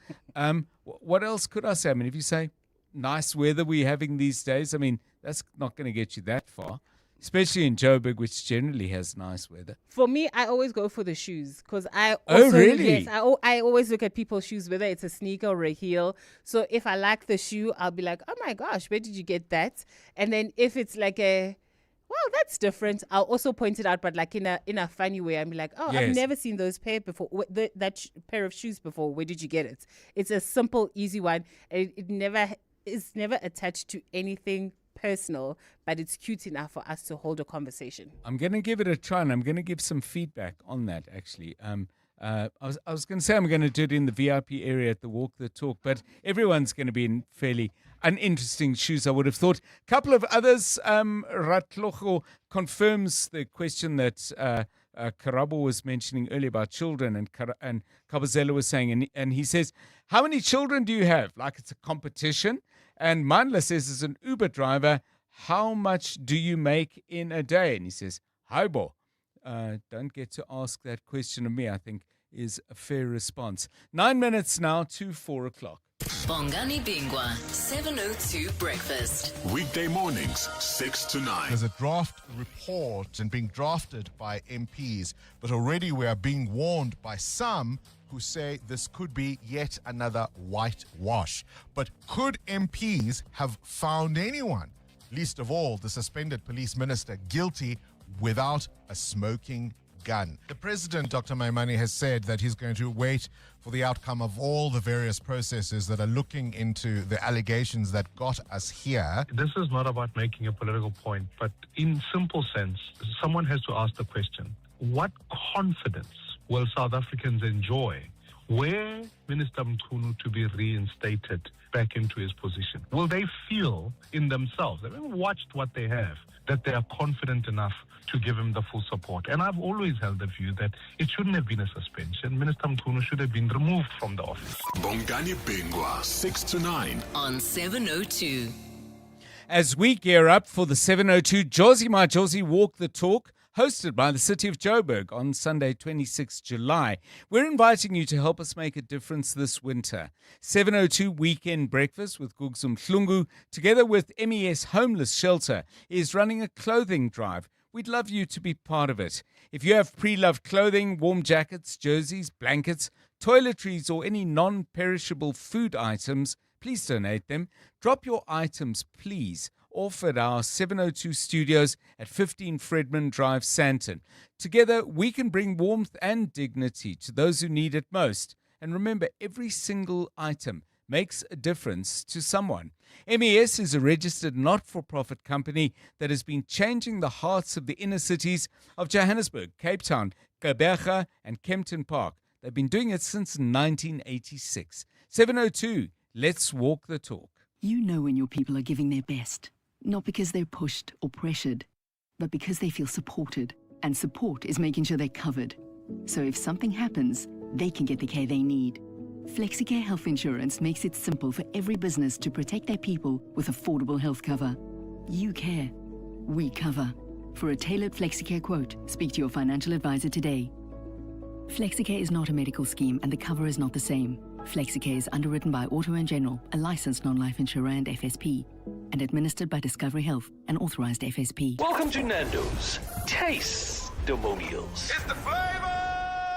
What else could I say? I mean, if you say, nice weather we're having these days, I mean, that's not going to get you that far. Especially in Joburg, which generally has nice weather. For me, I always go for the shoes, because I also, oh really? Yes, I always look at people's shoes, whether it's a sneaker or a heel. So if I like the shoe, I'll be like, oh my gosh, where did you get that? And then if it's like well, that's different, I'll also point it out, but like in a funny way. I'm like, oh, Yes. I've never seen those pair before. That pair of shoes before. Where did you get it? It's a simple, easy one. It never is never attached to anything personal, but it's cute enough for us to hold a conversation. I'm going to give it a try, and I'm going to give some feedback on that, actually. I was going to say I'm going to do it in the VIP area at the Walk the Talk, but everyone's going to be in fairly uninteresting shoes, I would have thought. A couple of others. Ratlocho confirms the question that Karabo was mentioning earlier about children, and Kabazela was saying, and he says, how many children do you have? Like it's a competition. And Mandla says, as an Uber driver, how much do you make in a day? And he says, Haibo. Don't get to ask that question of me, I think is a fair response. 9 minutes now to 4 o'clock. Bongani Bingwa, 702 Breakfast. Weekday mornings, 6 to 9. There's a draft report and being drafted by MPs, but already we are being warned by some who say this could be yet another whitewash. But could MPs have found anyone, least of all the suspended police minister, guilty without a smoking gun? The president, Dr. Maimane, has said that he's going to wait for the outcome of all the various processes that are looking into the allegations that got us here. This is not about making a political point, but in simple sense, someone has to ask the question, what confidence will South Africans enjoy were Minister Mchunu to be reinstated back into his position? Will they feel in themselves, having watched what they have, that they are confident enough to give him the full support? And I've always held the view that it shouldn't have been a suspension. Minister Mchunu should have been removed from the office. Bongani Bingwa, 6 to 9. On 702. As we gear up for the 702 Josie My Josie Walk the Talk, hosted by the City of Joburg on Sunday, 26 July. We're inviting you to help us make a difference this winter. 702 Weekend Breakfast with Gugzum Mhlungu, together with MES Homeless Shelter, is running a clothing drive. We'd love you to be part of it. If you have pre-loved clothing, warm jackets, jerseys, blankets, toiletries, or any non-perishable food items, please donate them. Drop your items, please, off at our 702 studios at 15 Fredman Drive, Sandton. Together, we can bring warmth and dignity to those who need it most. And remember, every single item makes a difference to someone. MES is a registered not-for-profit company that has been changing the hearts of the inner cities of Johannesburg, Cape Town, Gqeberha, and Kempton Park. They've been doing it since 1986. 702, let's walk the talk. You know when your people are giving their best. Not because they're pushed or pressured, but because they feel supported. And support is making sure they're covered. So if something happens, they can get the care they need. FlexiCare Health Insurance makes it simple for every business to protect their people with affordable health cover. You care. We cover. For a tailored FlexiCare quote, speak to your financial advisor today. FlexiCare is not a medical scheme and the cover is not the same. FlexiCare is underwritten by Auto & General, a licensed non-life insurer and FSP, and administered by Discovery Health, an authorized FSP. Welcome to Nando's Taste-Demonials. It's the flavor!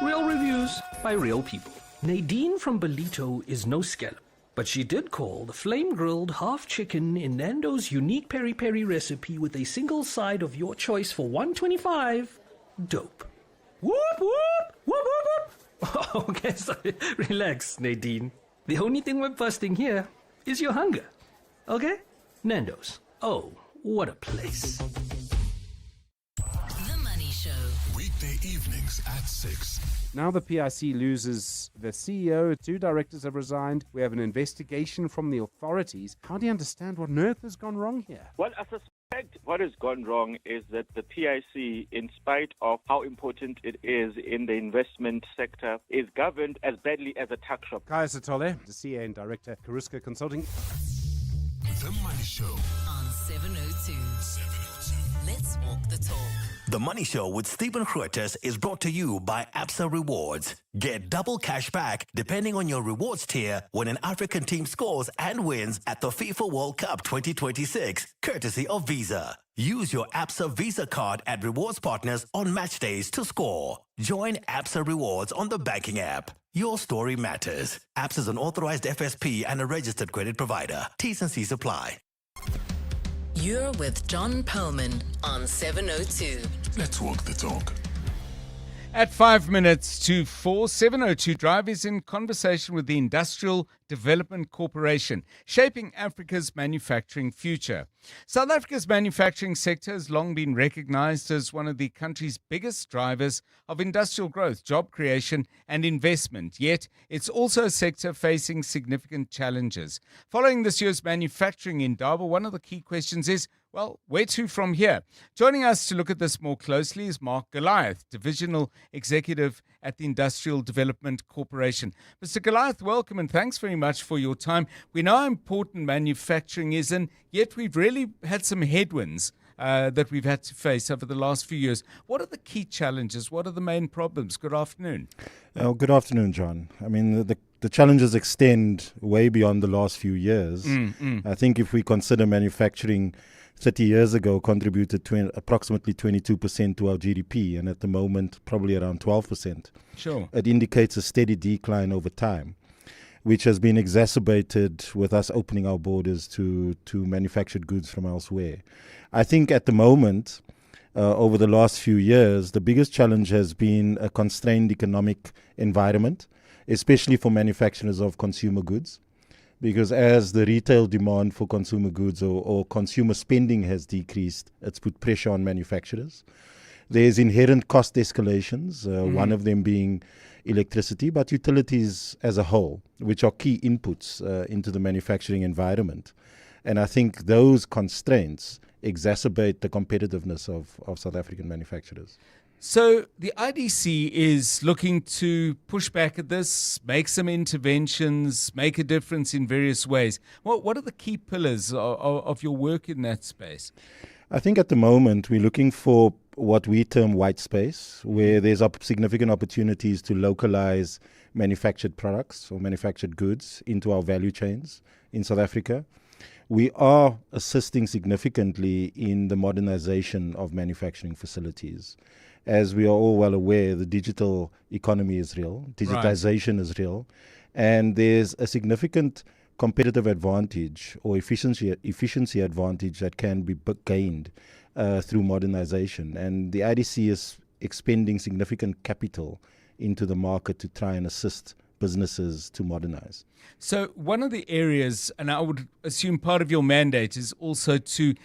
Real reviews by real people. Nadine from Belito is no scallop, but she did call the flame-grilled half chicken in Nando's unique peri-peri recipe with a single side of your choice for $125 dope. Whoop, whoop, whoop, whoop, whoop. Okay, sorry. Relax, Nadine. The only thing we're busting here is your hunger. Okay? Nando's. Oh, what a place. The Money Show. Weekday evenings at 6. Now the PIC loses the CEO, 2 directors have resigned. We have an investigation from the authorities. How do you understand what on earth has gone wrong here? Well, I suspect what has gone wrong is that the PIC, in spite of how important it is in the investment sector, is governed as badly as a tuck shop. Kaya Satole, the CA and Director, Karuska Consulting. The Money Show. On 702. Let's walk the talk. The Money Show with Stephen Grootes is brought to you by Absa Rewards. Get double cash back depending on your rewards tier when an African team scores and wins at the FIFA World Cup 2026, courtesy of Visa. Use your Absa Visa card at rewards partners on match days to score. Join Absa Rewards on the banking app. Your story matters. Absa is an authorized FSP and a registered credit provider. T's and C's apply. You're with John Perlman on 702. Let's walk the talk. At 5 minutes to 4, 702 Drive is in conversation with the Industrial Development Corporation, shaping Africa's manufacturing future. South Africa's manufacturing sector has long been recognized as one of the country's biggest drivers of industrial growth, job creation and investment. Yet, it's also a sector facing significant challenges. Following this year's manufacturing indaba, one of the key questions is, well, where to from here? Joining us to look at this more closely is Mark Goliath, Divisional Executive at the Industrial Development Corporation. Mr. Goliath, welcome and thanks very much for your time. We know how important manufacturing is, and yet we've really had some headwinds that we've had to face over the last few years. What are the key challenges? What are the main problems? Good afternoon. Good afternoon, John. I mean, the the challenges extend way beyond the last few years. I think if we consider manufacturing 30 years ago contributed to approximately 22% to our GDP, and at the moment probably around 12%. Sure. It indicates a steady decline over time, which has been exacerbated with us opening our borders to manufactured goods from elsewhere. I think at the moment, over the last few years, the biggest challenge has been a constrained economic environment, especially for manufacturers of consumer goods, because as the retail demand for consumer goods or consumer spending has decreased, it's put pressure on manufacturers. There's inherent cost escalations, one of them being electricity, but utilities as a whole, which are key inputs into the manufacturing environment. And I think those constraints exacerbate the competitiveness of South African manufacturers. So the IDC is looking to push back at this, make some interventions, make a difference in various ways. What are the key pillars of your work in that space? I think at the moment we're looking for what we term white space, where there's significant opportunities to localize manufactured products or manufactured goods into our value chains in South Africa. We are assisting significantly in the modernization of manufacturing facilities. As we are all well aware, the digital economy is real, digitization is real, and there's a significant competitive advantage or efficiency advantage that can be gained through modernization. And the IDC is expending significant capital into the market to try and assist businesses to modernize. So one of the areas, and I would assume part of your mandate, is also to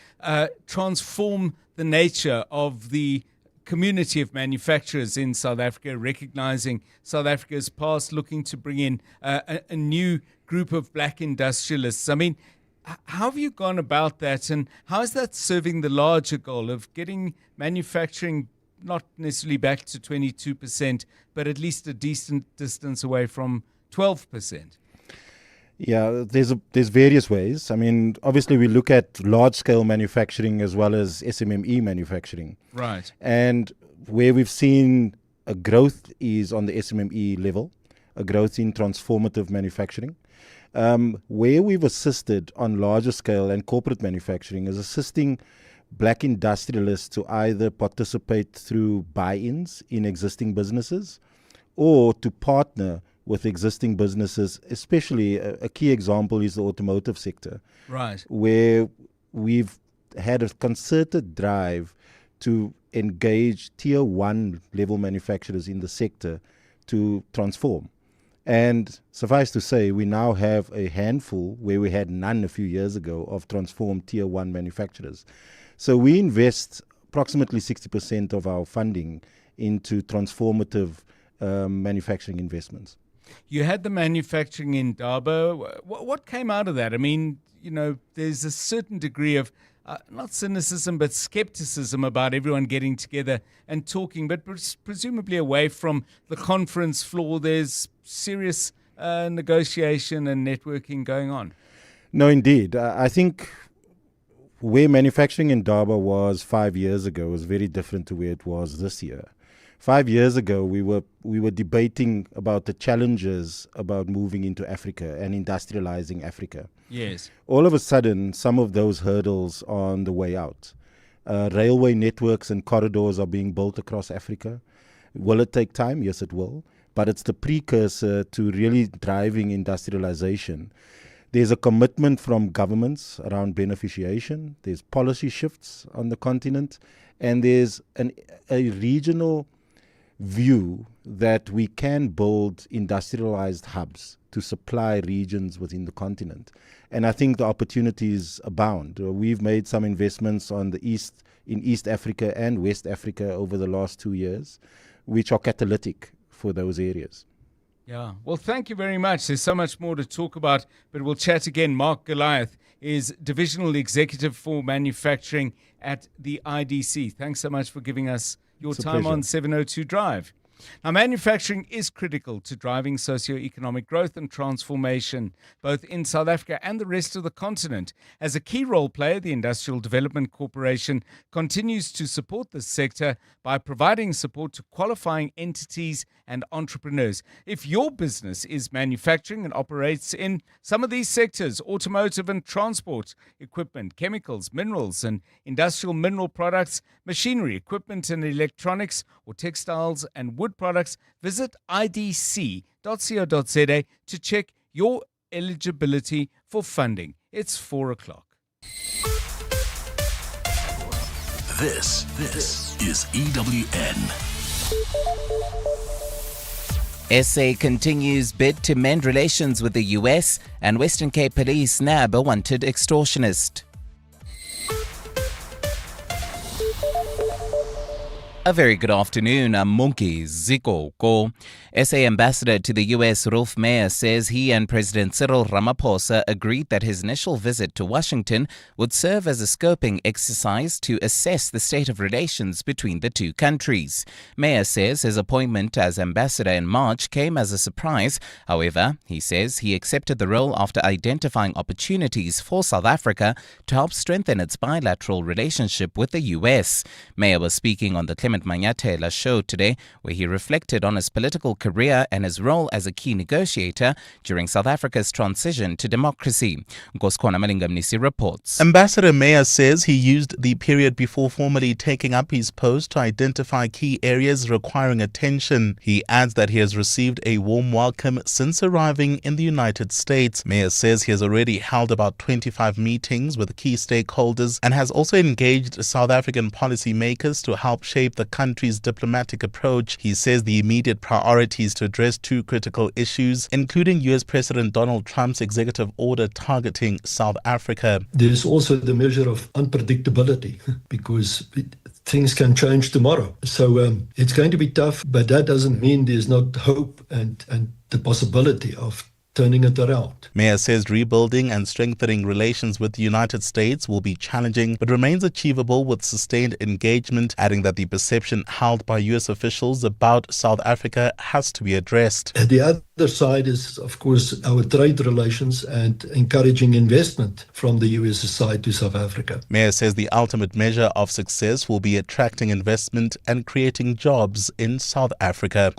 transform the nature of the community of manufacturers in South Africa, recognizing South Africa's past, looking to bring in a new group of black industrialists. I mean, how have you gone about that, and how is that serving the larger goal of getting manufacturing not necessarily back to 22%, but at least a decent distance away from 12%? Yeah, there's various ways. I mean, obviously we look at large-scale manufacturing as well as SMME manufacturing. Right. And where we've seen a growth is on the SMME level, a growth in transformative manufacturing. Where we've assisted on larger scale and corporate manufacturing is assisting black industrialists to either participate through buy-ins in existing businesses or to partner with existing businesses, especially a key example is the automotive sector. Right. Where we've had a concerted drive to engage tier 1 level manufacturers in the sector to transform. And suffice to say, we now have a handful, where we had none a few years ago, of transformed tier 1 manufacturers. So we invest approximately 60% of our funding into transformative manufacturing investments. You had the manufacturing in Durban. What came out of that? I mean, you know, there's a certain degree of not cynicism, but skepticism about everyone getting together and talking, but presumably away from the conference floor, there's serious negotiation and networking going on. No, indeed. I think where manufacturing in Durban was 5 years ago was very different to where it was this year. 5 years ago, we were debating about the challenges about moving into Africa and industrializing Africa. Yes. All of a sudden, some of those hurdles are on the way out. Railway networks and corridors are being built across Africa. Will it take time? Yes, it will. But it's the precursor to really driving industrialization. There's a commitment from governments around beneficiation. There's policy shifts on the continent. And there's a regional view that we can build industrialized hubs to supply regions within the continent. And I think the opportunities abound. We've made some investments in East Africa and West Africa over the last 2 years, which are catalytic for those areas. Yeah. Well, thank you very much. There's so much more to talk about, but we'll chat again. Mark Goliath is Divisional Executive for Manufacturing at the IDC. Thanks so much for giving us your time on 702 Drive. Now, manufacturing is critical to driving socio-economic growth and transformation, both in South Africa and the rest of the continent. As a key role player, the Industrial Development Corporation continues to support this sector by providing support to qualifying entities and entrepreneurs. If your business is manufacturing and operates in some of these sectors, automotive and transport, equipment, chemicals, minerals and industrial mineral products, machinery, equipment and electronics, or textiles and wood products, visit idc.co.za to check your eligibility for funding. It's 4 o'clock. This is EWN. SA continues bid to mend relations with the US, and Western Cape Police nab a wanted extortionist. A very good afternoon. I'm Monkey Zikoko. SA Ambassador to the US, Rolf Meyer, says he and President Cyril Ramaphosa agreed that his initial visit to Washington would serve as a scoping exercise to assess the state of relations between the two countries. Meyer says his appointment as ambassador in March came as a surprise. However, he says he accepted the role after identifying opportunities for South Africa to help strengthen its bilateral relationship with the US. Meyer was speaking on the Manyathela show today, where he reflected on his political career and his role as a key negotiator during South Africa's transition to democracy. Nkosikona Malingamnisi reports. Ambassador Meyer says he used the period before formally taking up his post to identify key areas requiring attention. He adds that he has received a warm welcome since arriving in the United States. Meyer says he has already held about 25 meetings with key stakeholders and has also engaged South African policymakers to help shape the country's diplomatic approach. He says the immediate priority is to address two critical issues, including US President Donald Trump's executive order targeting South Africa. There is also the measure of unpredictability because things can change tomorrow. So it's going to be tough, but that doesn't mean there's not hope and the possibility of turning it around. Meyer says rebuilding and strengthening relations with the United States will be challenging, but remains achievable with sustained engagement, adding that the perception held by US officials about South Africa has to be addressed. The other side is, of course, our trade relations and encouraging investment from the US side to South Africa. Meyer says the ultimate measure of success will be attracting investment and creating jobs in South Africa.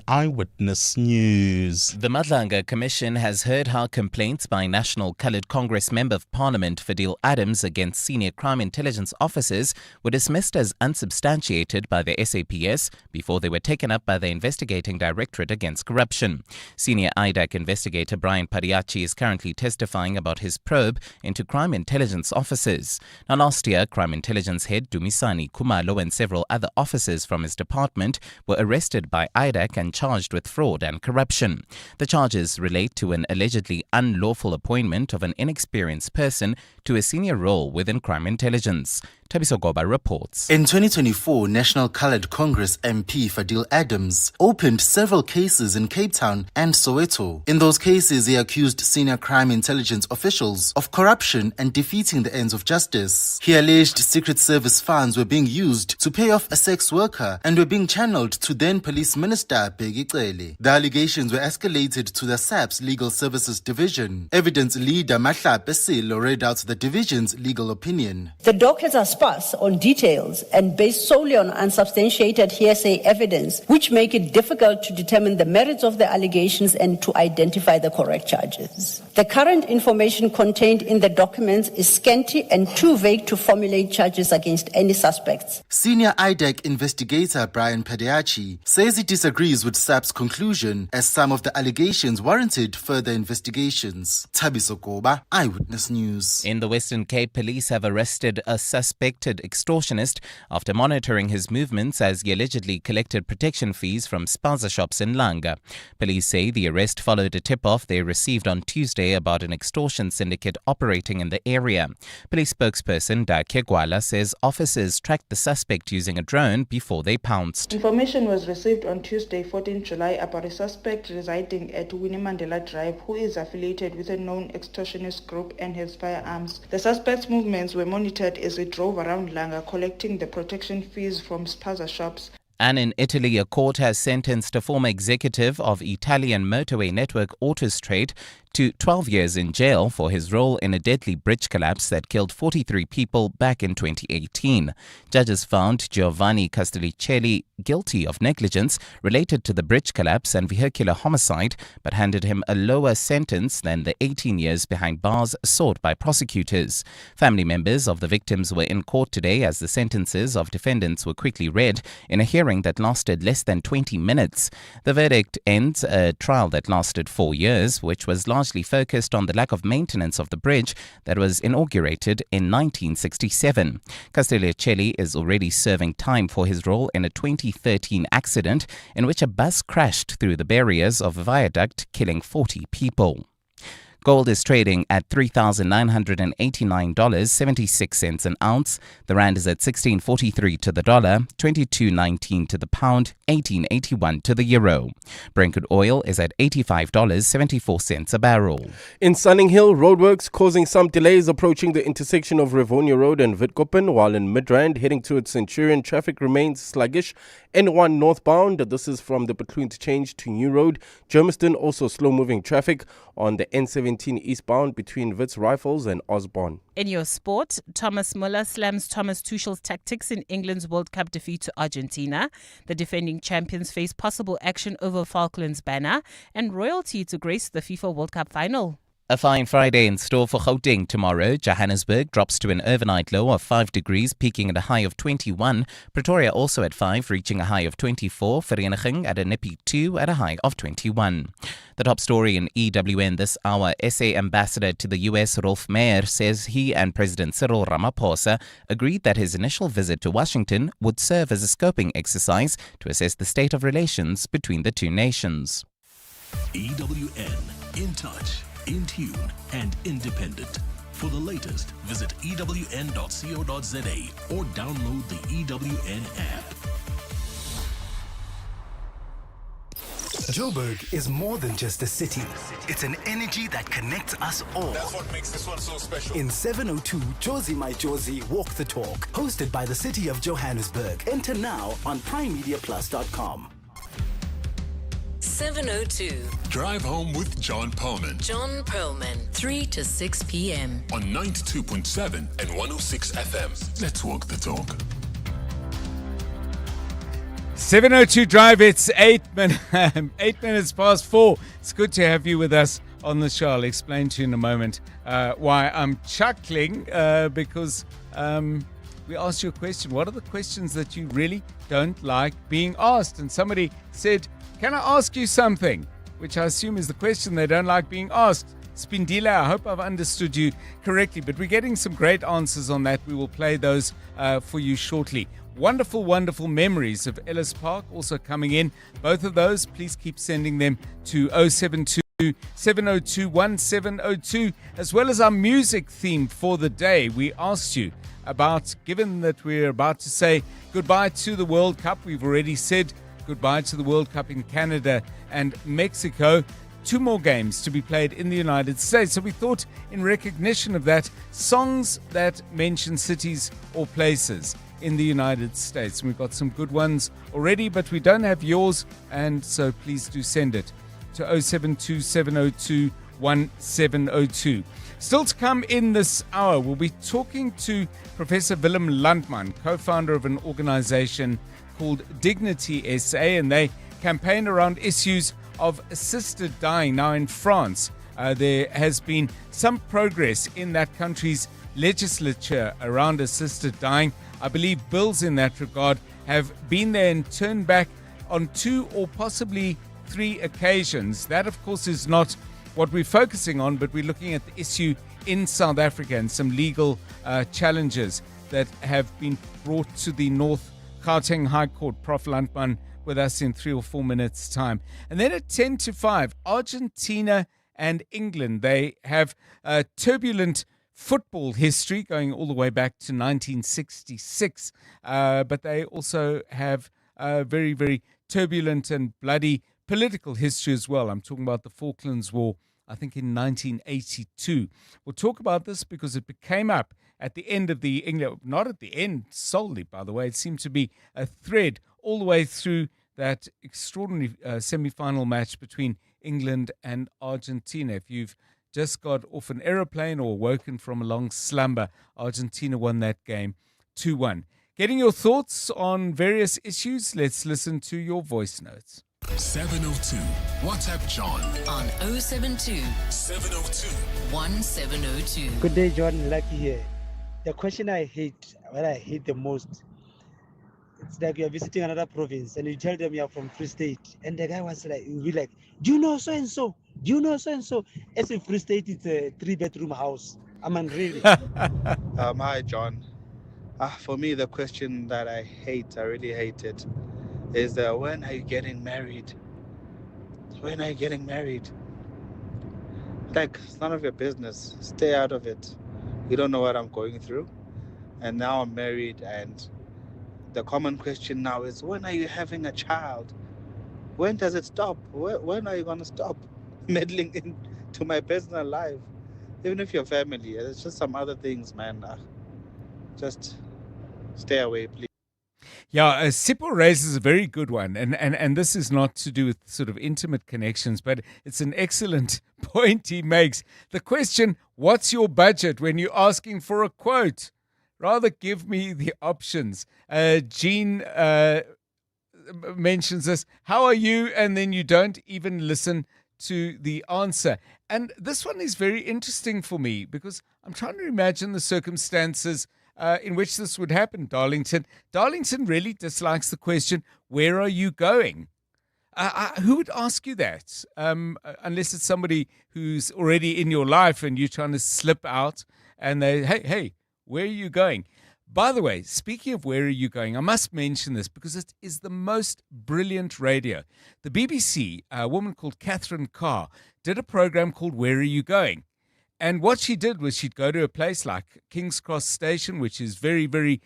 Eyewitness News. The Madlanga Commission has heard how complaints by National Coloured Congress Member of Parliament Fadil Adams against senior crime intelligence officers were dismissed as unsubstantiated by the SAPS before they were taken up by the Investigating Directorate Against Corruption. Senior IDAC investigator Brian Padiachi is currently testifying about his probe into crime intelligence officers. Now, last year, crime intelligence head Dumisani Kumalo and several other officers from his department were arrested by IDAC and charged with fraud and corruption. The charges relate to an allegedly unlawful appointment of an inexperienced person to a senior role within crime intelligence. Tabiso Goba reports. In 2024, National Coloured Congress MP Fadil Adams opened several cases in Cape Town and Soweto. In those cases, he accused senior crime intelligence officials of corruption and defeating the ends of justice. He alleged Secret Service funds were being used to pay off a sex worker and were being channeled to then Police Minister Bheki Cele. The allegations were escalated to the SAPS Legal Services Division. Evidence leader Mahla Pesilo read out the division's legal opinion. The documents are sparse on details and based solely on unsubstantiated hearsay evidence, which make it difficult to determine the merits of the allegations and to identify the correct charges. The current information contained in the documents is scanty and too vague to formulate charges against any suspects. Senior IDAC investigator Brian Padiachi says he disagrees with SAP's conclusion as some of the allegations warranted further investigations. Tabiso Goba, Eyewitness News. In the Western Cape, police have arrested a suspected extortionist after monitoring his movements as he allegedly collected protection fees from spaza shops in Langa. Police say the arrest followed a tip-off they received on Tuesday about an extortion syndicate operating in the area. Police spokesperson Dakhe Gwala says officers tracked the suspect using a drone before they pounced. Information was received on Tuesday, 14 July, about a suspect residing at Winnie Mandela Drive who is affiliated with a known extortionist group and has firearms. The suspect's movements were monitored as he drove around Langa collecting the protection fees from spaza shops. And in Italy, a court has sentenced a former executive of Italian motorway network Autostrade to 12 years in jail for his role in a deadly bridge collapse that killed 43 people back in 2018. Judges found Giovanni Castellicelli guilty of negligence related to the bridge collapse and vehicular homicide, but handed him a lower sentence than the 18 years behind bars sought by prosecutors. Family members of the victims were in court today as the sentences of defendants were quickly read in a hearing that lasted less than 20 minutes. The verdict ends a trial that lasted 4 years, which was largely focused on the lack of maintenance of the bridge that was inaugurated in 1967. Castellicelli is already serving time for his role in a 2013 accident in which a bus crashed through the barriers of a viaduct, killing 40 people. Gold is trading at $3,989.76 an ounce. The rand is at 16.43 to the dollar, 22.19 to the pound, 18.81 to the euro. Brent crude oil is at $85.74 a barrel. In Sunninghill, roadworks causing some delays approaching the intersection of Rivonia Road and Witkoppen, while in Midrand heading towards Centurion, traffic remains sluggish. N1 northbound, this is from the Butlu interchange to New Road. Germiston also slow-moving traffic on the N17 eastbound between Wits Rifles and Osborne. In your sport, Thomas Muller slams Thomas Tuchel's tactics in England's World Cup defeat to Argentina. The defending champions face possible action over Falklands banner and royalty to grace the FIFA World Cup final. A fine Friday in store for Gauteng tomorrow. Johannesburg drops to an overnight low of 5 degrees, peaking at a high of 21. Pretoria also at 5, reaching a high of 24. Vereniging at a nippy 2 at a high of 21. The top story in EWN this hour. SA Ambassador to the US, Rolf Meyer, says he and President Cyril Ramaphosa agreed that his initial visit to Washington would serve as a scoping exercise to assess the state of relations between the two nations. EWN, in touch, in tune and independent. For the latest, visit ewn.co.za or download the EWN app. Joburg is more than just a city. It's an energy that connects us all. That's what makes this one so special. In 702, Josie My Josie Walk the Talk, hosted by the City of Johannesburg. Enter now on primemediaplus.com. 702. Drive home with John Perlman. John Perlman, 3 to 6 p.m. On 92.7 and 106 FM. Let's walk the talk. 702 Drive, it's 8 minutes past 4. It's good to have you with us on the show. I'll explain to you in a moment why I'm chuckling, because we asked you a question. What are the questions that you really don't like being asked? And somebody said, can I ask you something? Which I assume is the question they don't like being asked. Spindila, I hope I've understood you correctly, but we're getting some great answers on that. We will play those for you shortly. Wonderful, wonderful memories of Ellis Park also coming in. Both of those, please keep sending them to 072 702 1702, as well as our music theme for the day. We asked you about, given that we're about to say goodbye to the World Cup, we've already said goodbye to the World Cup in Canada and Mexico. 2 more games to be played in the United States. So we thought, in recognition of that, songs that mention cities or places in the United States. And we've got some good ones already, but we don't have yours, and so please do send it to 072 702 1702. Still to come in this hour, we'll be talking to Professor Willem Landman, co-founder of an organization called Dignity SA, and they campaign around issues of assisted dying. Now in France, there has been some progress in that country's legislature around assisted dying. I believe bills in that regard have been there and turned back on 2 or possibly 3 occasions. That, of course, is not what we're focusing on, but we're looking at the issue in South Africa and some legal challenges that have been brought to the North Gauteng High Court. Prof. Landman with us in 3 or 4 minutes' time. And then at 10 to 5, Argentina and England. They have a turbulent football history going all the way back to 1966. But they also have a very, very turbulent and bloody political history as well. I'm talking about the Falklands War, I think in 1982. We'll talk about this because it came up at the end of the England, not at the end solely, by the way. It seemed to be a thread all the way through that extraordinary semi-final match between England and Argentina. If you've just got off an aeroplane or woken from a long slumber, Argentina won that game 2-1. Getting your thoughts on various issues, let's listen to your voice notes. 702. WhatsApp John on 072 702 1702. Good day, John. Lucky here. The question I hate, what I hate the most, it's like you're visiting another province and you tell them you're from Free State. And the guy was like, you'll be like, do you know so-and-so? Do you know so-and-so? As if Free State is a 3-bedroom house. I mean, really. Hi, John. For me, the question that I hate, I really hate it, is when are you getting married? When are you getting married? Like, it's none of your business. Stay out of it. You don't know what I'm going through. And now I'm married, and the common question now is, when are you having a child? When does it stop? When are you going to stop meddling into my personal life? Even if you're family, it's just some other things, man. Just stay away, please. Yeah, Sipho raises a very good one, and this is not to do with sort of intimate connections, but it's an excellent point he makes. The question, what's your budget when you're asking for a quote? Rather give me the options. Jean mentions this, how are you? And then you don't even listen to the answer. And this one is very interesting for me because I'm trying to imagine the circumstances in which this would happen, Darlington. Darlington really dislikes the question, where are you going? Who would ask you that? Unless it's somebody who's already in your life and you're trying to slip out and they, hey, where are you going? By the way, speaking of where are you going, I must mention this because it is the most brilliant radio. The BBC, a woman called Catherine Carr, did a program called Where Are You Going? And what she did was she'd go to a place like King's Cross Station, which is very, very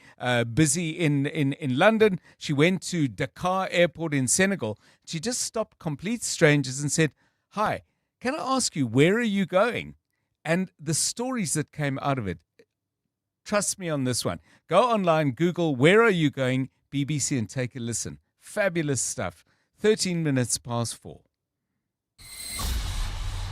busy in London. She went to Dakar Airport in Senegal. She just stopped complete strangers and said, hi, can I ask you, where are you going? And the stories that came out of it, trust me on this one. Go online, Google, where are you going, BBC, and take a listen. Fabulous stuff. 13 minutes past 4.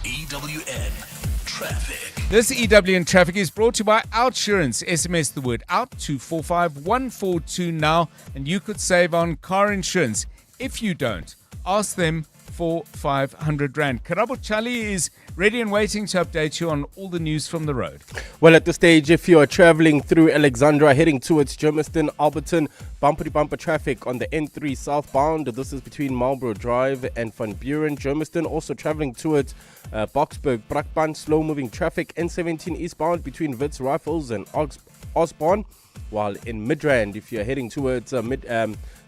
EWN Traffic. This EWN Traffic is brought to you by Outsurance. SMS the word out to 45142 now, and you could save on car insurance. If you don't, ask them for 500 Rand. Karabo Chali is ready and waiting to update you on all the news from the road. Well, at this stage, if you are traveling through Alexandra heading towards Germiston, Alberton, bumper-to-bumper traffic on the N3 southbound. This is between Marlborough Drive and Van Buren. Germiston also traveling towards Boksburg, Brakpan, slow-moving traffic. N17 eastbound between Wits Rifles and Osborne. While in Midrand, if you're heading towards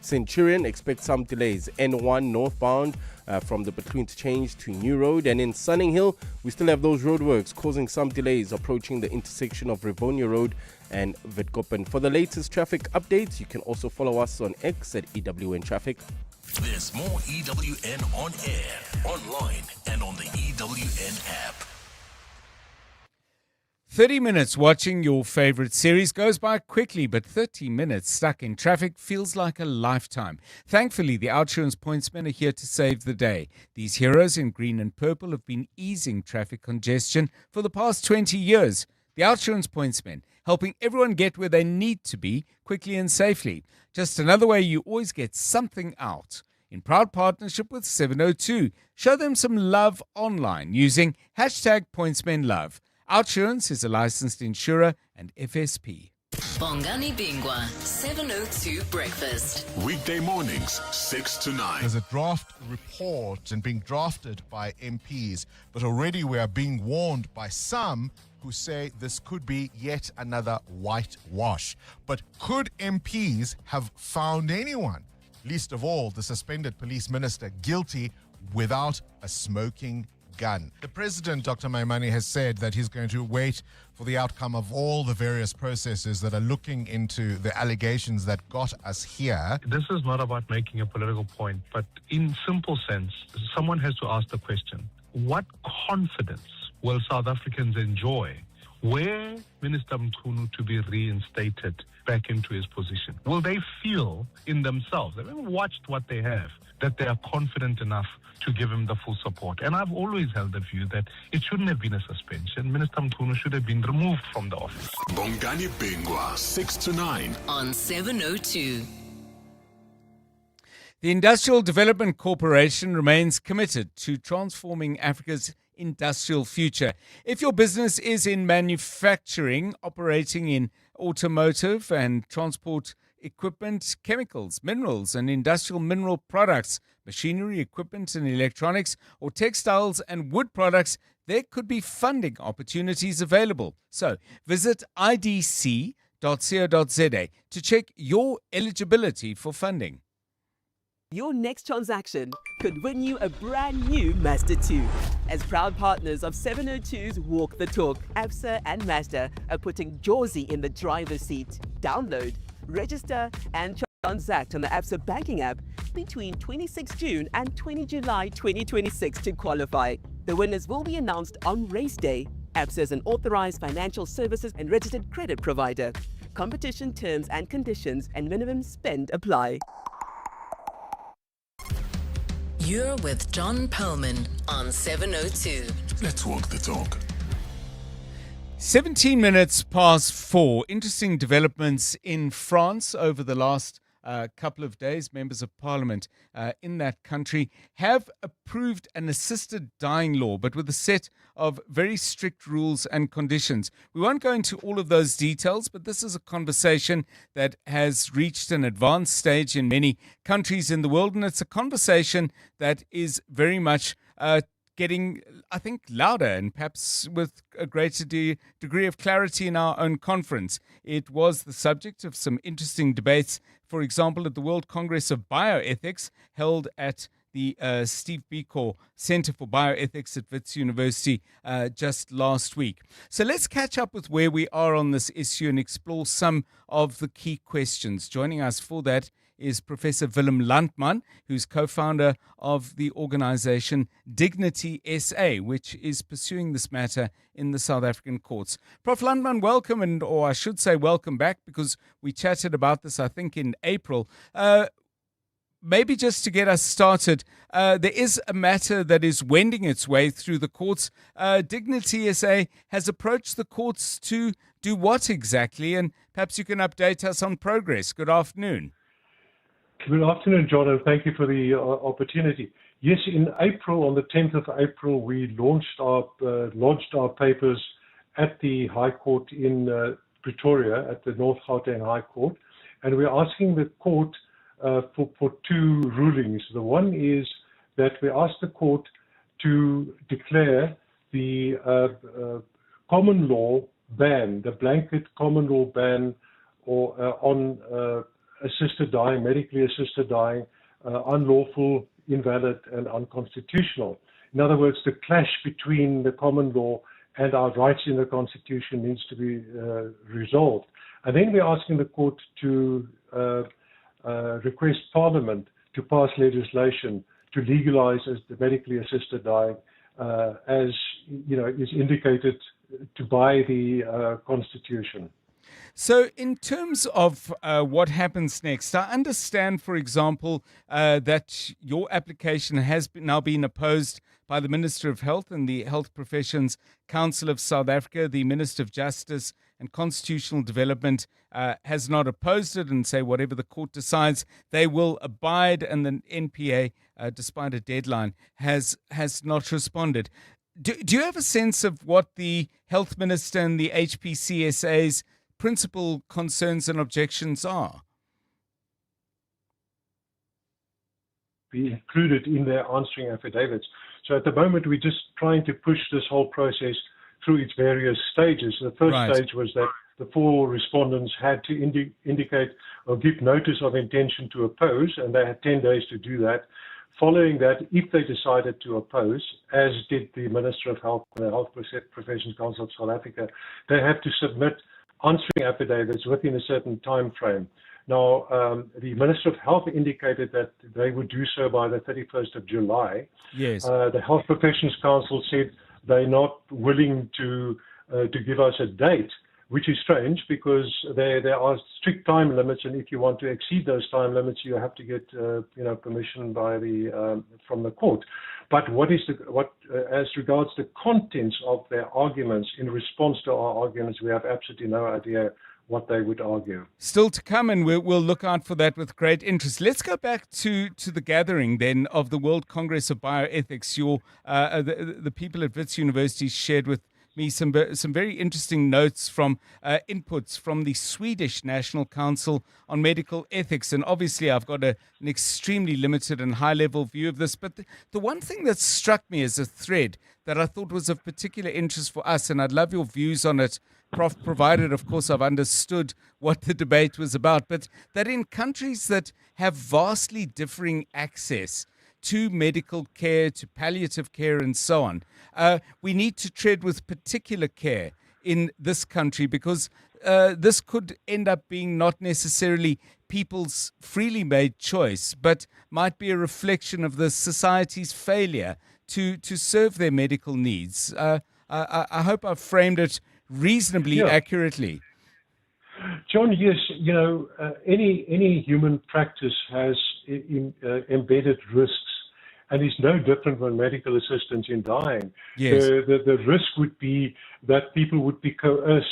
Centurion, expect some delays. N1 northbound from the Bethlehem interchange to New Road. And in Sunning Hill, we still have those roadworks causing some delays approaching the intersection of Rivonia Road and Witkoppen. For the latest traffic updates, you can also follow us on X at EWN Traffic. There's more EWN on air, online, and on the EWN app. 30 minutes watching your favorite series goes by quickly, but 30 minutes stuck in traffic feels like a lifetime. Thankfully, the Outsurance pointsmen are here to save the day. These heroes in green and purple have been easing traffic congestion for the past 20 years. The Outsurance pointsmen, helping everyone get where they need to be quickly and safely. Just another way you always get something out. In proud partnership with 702, show them some love online using #PointsmenLove. Outsurance is a licensed insurer and FSP. Bongani Bingwa, 702 Breakfast. Weekday mornings, 6 to 9. There's a draft report and being drafted by MPs, but already we are being warned by some who say this could be yet another whitewash. But could MPs have found anyone, least of all the suspended police minister, guilty without a smoking gun? The president, Dr. Maimane, has said that he's going to wait for the outcome of all the various processes that are looking into the allegations that got us here. This is not about making a political point, but in simple sense, someone has to ask the question, what confidence will South Africans enjoy were Minister Mchunu to be reinstated back into his position, will they feel in themselves, having watched what they have, that they are confident enough to give him the full support? And I've always held the view that it shouldn't have been a suspension. Minister Mchunu should have been removed from the office. Bongani Bingwa, 6 to 9 on 702. The Industrial Development Corporation remains committed to transforming Africa's industrial future. If your business is in manufacturing, operating in automotive and transport equipment, chemicals, minerals and industrial mineral products, machinery, equipment and electronics, or textiles and wood products, there could be funding opportunities available. So visit idc.co.za to check your eligibility for funding. Your next transaction could win you a brand new Mazda 2. As proud partners of 702's Walk the Talk, Absa and Mazda are putting Josie in the driver's seat. Download, register and transact on the Absa banking app between 26 June and 20 July 2026 to qualify. The winners will be announced on race day. Absa is an authorized financial services and registered credit provider. Competition terms and conditions and minimum spend apply. You're with John Perlman on 702. Let's walk the talk. 17 minutes past 4. Interesting developments in France over the last couple of days. Members of Parliament in that country have approved an assisted dying law, but with a set of very strict rules and conditions. We won't go into all of those details, but this is a conversation that has reached an advanced stage in many countries in the world, and it's a conversation that is very much getting, I think, louder and perhaps with a greater degree of clarity in our own conference. It was the subject of some interesting debates, for example, at the World Congress of Bioethics held at the Steve Biko Center for Bioethics at Wits University just last week. So let's catch up with where we are on this issue and explore some of the key questions. Joining us for that is Professor Willem Landman, who's co-founder of the organization Dignity SA, which is pursuing this matter in the South African courts. Prof. Landman, welcome, or I should say welcome back, because we chatted about this, I think, in April. Maybe just to get us started, there is a matter that is wending its way through the courts. Dignity SA has approached the courts to do what exactly? And perhaps you can update us on progress. Good afternoon. Good afternoon, John, and thank you for the opportunity. Yes, in April, on the 10th of April, we lodged our papers at the High Court in Pretoria, at the North Gauteng High Court, and we're asking the court for two rulings. The one is that we ask the court to declare the common law ban, the blanket common law ban on assisted dying, medically assisted dying, unlawful, invalid, and unconstitutional. In other words, the clash between the common law and our rights in the Constitution needs to be resolved. And then we're asking the court to request Parliament to pass legislation to legalize the medically assisted dying, as is indicated by the Constitution. So in terms of what happens next, I understand, for example, that your application has now been opposed by the Minister of Health and the Health Professions Council of South Africa. The Minister of Justice and Constitutional Development has not opposed it and say whatever the court decides, they will abide, and the NPA, despite a deadline, has not responded. Do you have a sense of what the Health Minister and the HPCSA's principal concerns and objections are? Be included in their answering affidavits. So at the moment, we're just trying to push this whole process through its various stages. The first stage was that the four respondents had to indicate or give notice of intention to oppose, and they had 10 days to do that. Following that, if they decided to oppose, as did the Minister of Health and the Health Professions Council of South Africa, they have to submit answering affidavits within a certain time frame. Now, the Minister of Health indicated that they would do so by the 31st of July. Yes. The Health Professions Council said they're not willing to to give us a date, which is strange because there are strict time limits, and if you want to exceed those time limits, you have to get permission by from the court. But as regards the contents of their arguments in response to our arguments, we have absolutely no idea what they would argue. Still to come, and we'll look out for that with great interest. Let's go back to the gathering then of the World Congress of Bioethics. The people at Wits University shared with me some very interesting notes from inputs from the Swedish National Council on Medical Ethics. And obviously I've got an extremely limited and high-level view of this. But the one thing that struck me as a thread that I thought was of particular interest for us, and I'd love your views on it, Prof, provided, of course, I've understood what the debate was about, but that in countries that have vastly differing access to medical care, to palliative care, and so on, we need to tread with particular care in this country because this could end up being not necessarily people's freely made choice, but might be a reflection of the society's failure to serve their medical needs. I hope I've framed it reasonably accurately. John, yes, any human practice has embedded risks, and is no different from medical assistance in dying. Yes. The risk would be that people would be coerced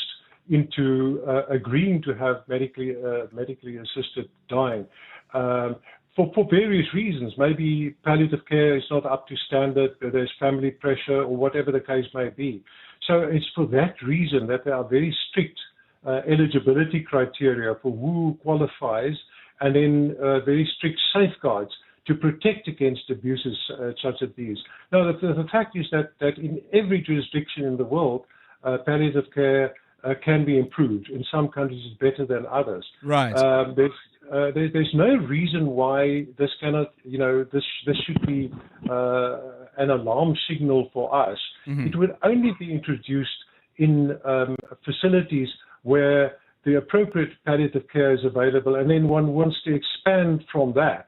into agreeing to have medically assisted dying for various reasons. Maybe palliative care is not up to standard, there's family pressure, or whatever the case may be. So it's for that reason that there are very strict eligibility criteria for who qualifies, and then very strict safeguards to protect against abuses such as these. Now, the fact is that in every jurisdiction in the world, palliative care can be improved. In some countries, it's better than others. Right. There's no reason why this cannot, this should be an alarm signal for us. Mm-hmm. It would only be introduced in facilities where the appropriate palliative care is available, and then one wants to expand from that.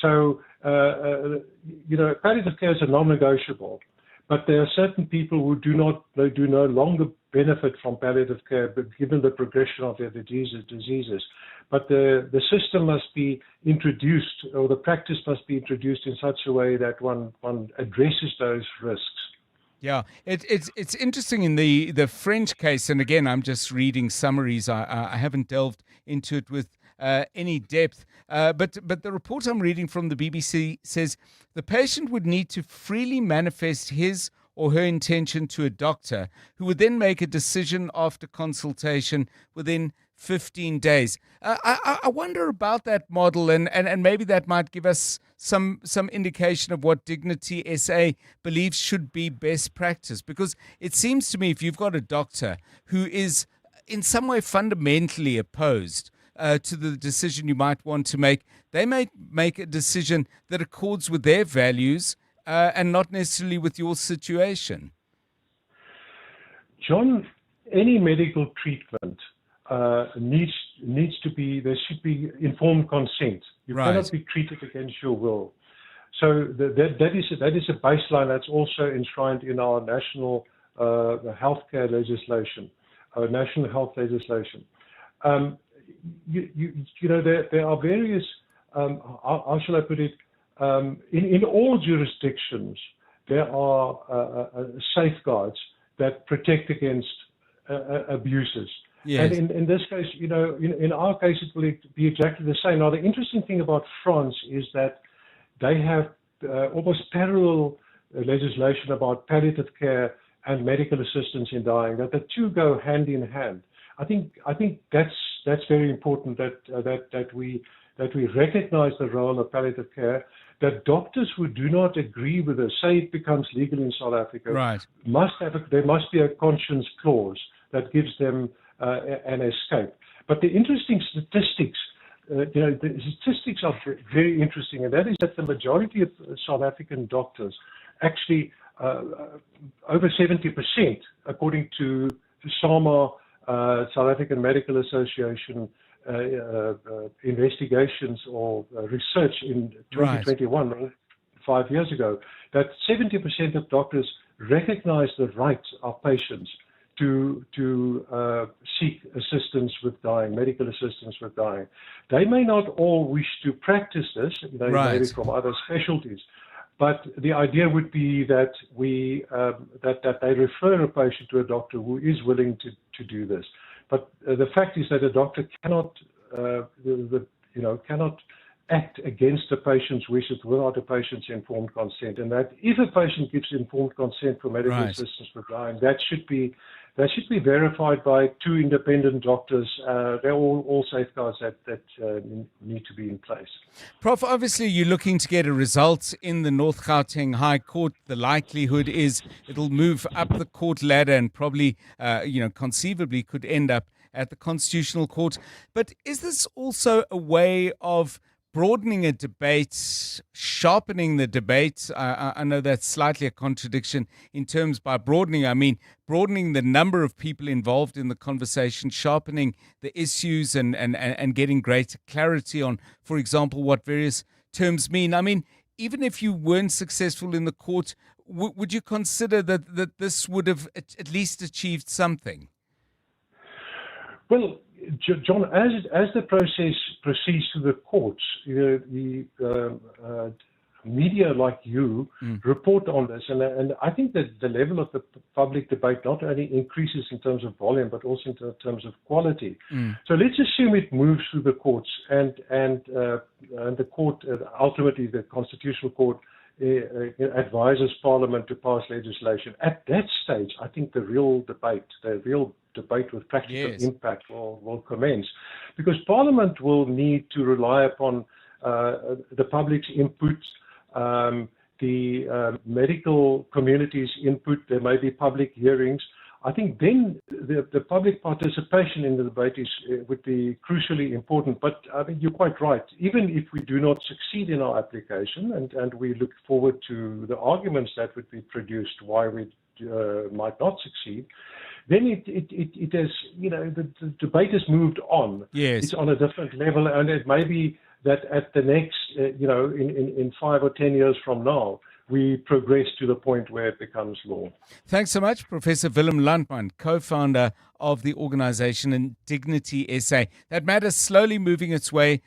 So, palliative care is a non-negotiable, but there are certain people who do no longer benefit from palliative care, but given the progression of their diseases. But the system must be introduced, or the practice must be introduced in such a way that one addresses those risks. Yeah, it's interesting in the French case, and again, I'm just reading summaries. I haven't delved into it with any depth. But the report I'm reading from the BBC says the patient would need to freely manifest his or her intention to a doctor, who would then make a decision after consultation within 15 days. I wonder about that model, and maybe that might give us some indication of what Dignity SA believes should be best practice. Because it seems to me if you've got a doctor who is in some way fundamentally opposed to the decision you might want to make, they may make a decision that accords with their values and not necessarily with your situation. John, any medical treatment needs to be, there should be informed consent. You cannot be treated against your will. So that is a baseline that's also enshrined in our national healthcare legislation, national health legislation. There are various, how shall I put it, in all jurisdictions, there are safeguards that protect against abuses. Yes. And in this case, in our case, it will be exactly the same. Now, the interesting thing about France is that they have almost parallel legislation about palliative care and medical assistance in dying, that the two go hand in hand. I think that's very important that we recognize the role of palliative care, that doctors who do not agree with it, say it becomes legal in South Africa, right, there must be a conscience clause that gives them an escape. But the interesting statistics, the statistics are very interesting, and that is that the majority of South African doctors, actually over 70%, according to SAMA, South African Medical Association investigations or research in 2021, right, 5 years ago, that 70% of doctors recognize the rights of patients to seek assistance with dying, medical assistance with dying. They may not all wish to practice this, maybe from other specialties, but the idea would be that that they refer a patient to a doctor who is willing to do this. But the fact is that a doctor cannot act against the patient's wishes without the patient's informed consent, and that if a patient gives informed consent for medical assistance for dying, that should be verified by two independent doctors. They're all safeguards that need to be in place. Prof, obviously you're looking to get a result in the North Gauteng High Court. The likelihood is it'll move up the court ladder and probably, conceivably could end up at the Constitutional Court. But is this also a way of broadening a debate, sharpening the debate? I know that's slightly a contradiction in terms by broadening. I mean, broadening the number of people involved in the conversation, sharpening the issues and getting greater clarity on, for example, what various terms mean. I mean, even if you weren't successful in the court, would you consider that this would have at least achieved something? Well, John, as the process proceeds to the courts, the media like you report on this, and I think that the level of the public debate not only increases in terms of volume but also in terms of quality. So let's assume it moves through the courts, and the court, ultimately the Constitutional Court, advises Parliament to pass legislation. At that stage, I think the real debate with practical impact will commence, because Parliament will need to rely upon the public's input, the medical community's input. There may be public hearings. I think then the public participation in the debate would be crucially important. But I mean, you're quite right. Even if we do not succeed in our application, and we look forward to the arguments that would be produced why we might not succeed, then it has, the debate has moved on. Yes. It's on a different level, and it may be that at the next, in 5 or 10 years from now, we progress to the point where it becomes law. Thanks so much, Professor Willem Landman, co-founder of the organization Indignity SA. That matter's slowly moving its way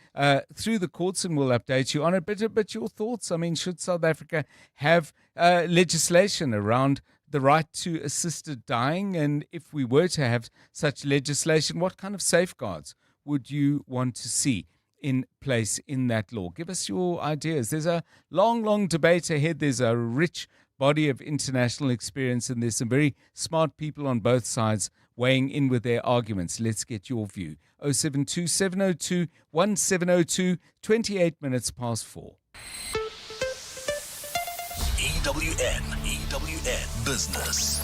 through the courts, and we'll update you on it. But your thoughts, I mean, should South Africa have legislation around the right to assisted dying? And if we were to have such legislation, what kind of safeguards would you want to see in place in that law? Give us your ideas. There's a long debate ahead. There's a rich body of international experience, and there's some very smart people on both sides weighing in with their arguments. Let's get your view. 072 702 1702, 28 minutes past 4. EWN Business.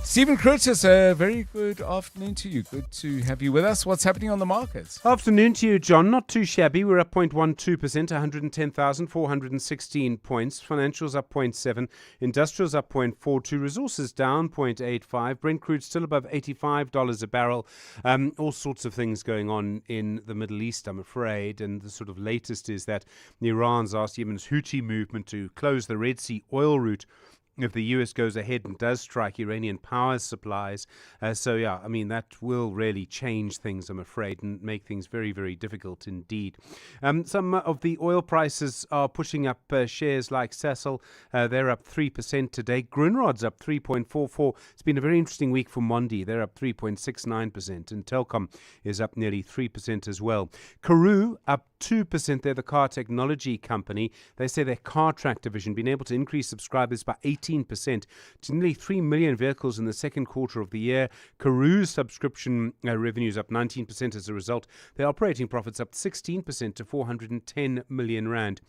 Stephen Curtis, a very good afternoon to you. Good to have you with us. What's happening on the markets? Afternoon to you, John. Not too shabby. We're up 0.12%, 110,416 points. Financials up 0.7%. Industrials up 0.42%. Resources down 0.85%. Brent crude still above $85 a barrel. All sorts of things going on in the Middle East, I'm afraid. And the sort of latest is that Iran's asked Yemen's Houthi movement to close the Red Sea oil route if the U.S. goes ahead and does strike Iranian power supplies. That will really change things, I'm afraid, and make things very, very difficult indeed. Some of the oil prices are pushing up shares like Sasol. They're up 3% today. Grunrod's up 3.44%. It's been a very interesting week for Mondi. They're up 3.69%, and Telkom is up nearly 3% as well. Karoo up 2%. They're the car technology company. They say their CarTrack division been able to increase subscribers by 18% to nearly 3 million vehicles in the second quarter of the year. Karoo's subscription revenues up 19% as a result. Their operating profits up 16% to 410 million rand.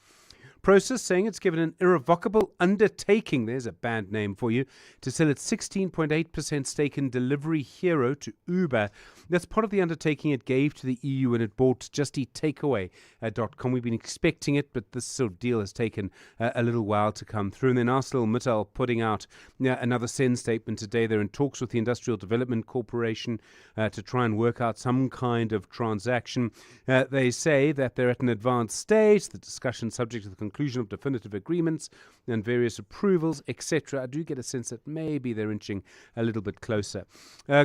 Prosus saying it's given an irrevocable undertaking, there's a bad name for you, to sell its 16.8% stake in Delivery Hero to Uber. That's part of the undertaking it gave to the EU when it bought JustEatTakeaway.com. We've been expecting it, but this sort of deal has taken a little while to come through. And then ArcelorMittal putting out another send statement today. They're in talks with the Industrial Development Corporation to try and work out some kind of transaction. They say that they're at an advanced stage, the discussion subject to the conclusion of definitive agreements and various approvals, etc. I do get a sense that maybe they're inching a little bit closer.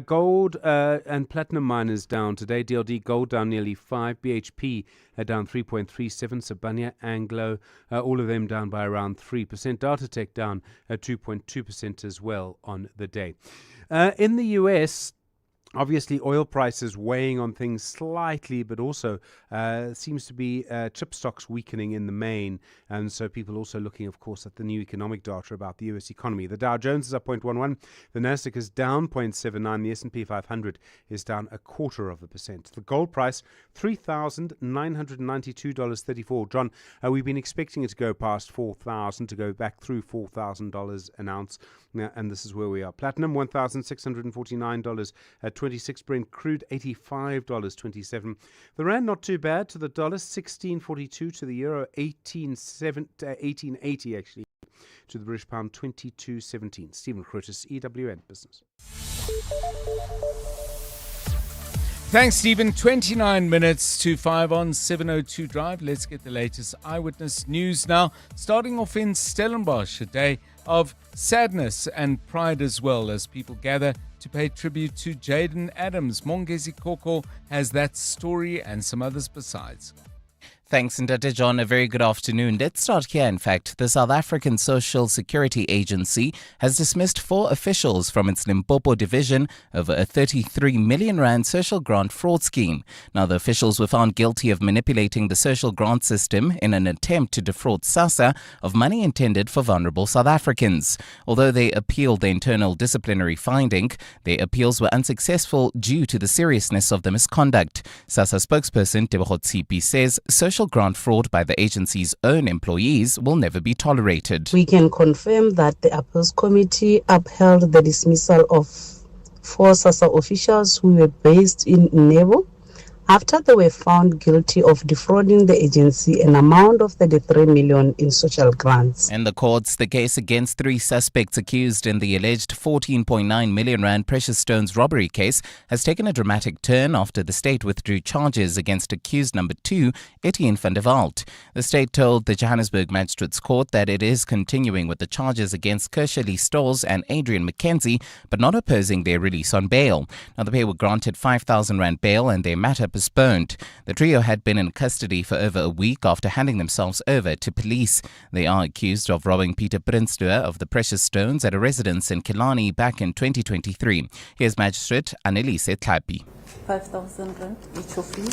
Gold and platinum miners down today. DLD gold down nearly 5, BHP down 3.37, Sibanye, Anglo, all of them down by around 3%. Datatech down 2.2% as well on the day. In the US, obviously, oil prices weighing on things slightly, but also seems to be chip stocks weakening in the main. And so people also looking, of course, at the new economic data about the U.S. economy. The Dow Jones is up 0.11. The Nasdaq is down 0.79. The S&P 500 is down 0.25%. The gold price, $3,992.34. John, we've been expecting it to go past $4,000, to go back through $4,000 an ounce. And this is where we are. Platinum, $1,649 at 26. Brent crude, $85.27. The rand not too bad to the dollar, 16.42 to the euro, 18.80 actually to the British pound, 22.17. Stephen Curtis, EWN Business. Thanks, Stephen. 29 minutes to 5 on 702 Drive. Let's get the latest eyewitness news now. Starting off in Stellenbosch, a day of sadness and pride as well as people gather to pay tribute to Jaden Adams. Mongezi Koko has that story and some others besides. Thanks, Ndate John. A very good afternoon. Let's start here, in fact. The South African Social Security Agency has dismissed 4 officials from its Limpopo division over a 33 million rand social grant fraud scheme. Now, the officials were found guilty of manipulating the social grant system in an attempt to defraud SASSA of money intended for vulnerable South Africans. Although they appealed the internal disciplinary finding, their appeals were unsuccessful due to the seriousness of the misconduct. SASSA spokesperson Tebogo Tsipi says social grant fraud by the agency's own employees will never be tolerated. We can confirm that the appeals committee upheld the dismissal of 4 SASSA officials who were based in Nebo after they were found guilty of defrauding the agency an amount of 33 million in social grants. In the courts, the case against 3 suspects accused in the alleged 14.9 million rand precious stones robbery case has taken a dramatic turn after the state withdrew charges against accused number 2, Etienne van der Walt. The state told the Johannesburg Magistrates Court that it is continuing with the charges against Kershali Stolz and Adrian McKenzie, but not opposing their release on bail. Now, the pair were granted 5,000 rand bail and their matter postponed. The trio had been in custody for over a week after handing themselves over to police. They are accused of robbing Peter Prinsloo of the precious stones at a residence in Killarney back in 2023. Here's Magistrate Annelise Tlapi. 5,000 rand each of you.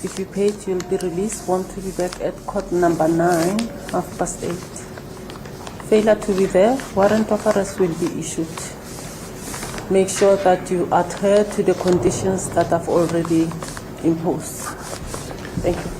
If you pay it, you'll be released. Want to be back at court number 9, 8:30. Failure to be there, warrant of arrest will be issued. Make sure that you adhere to the conditions that I've already imposed. Thank you.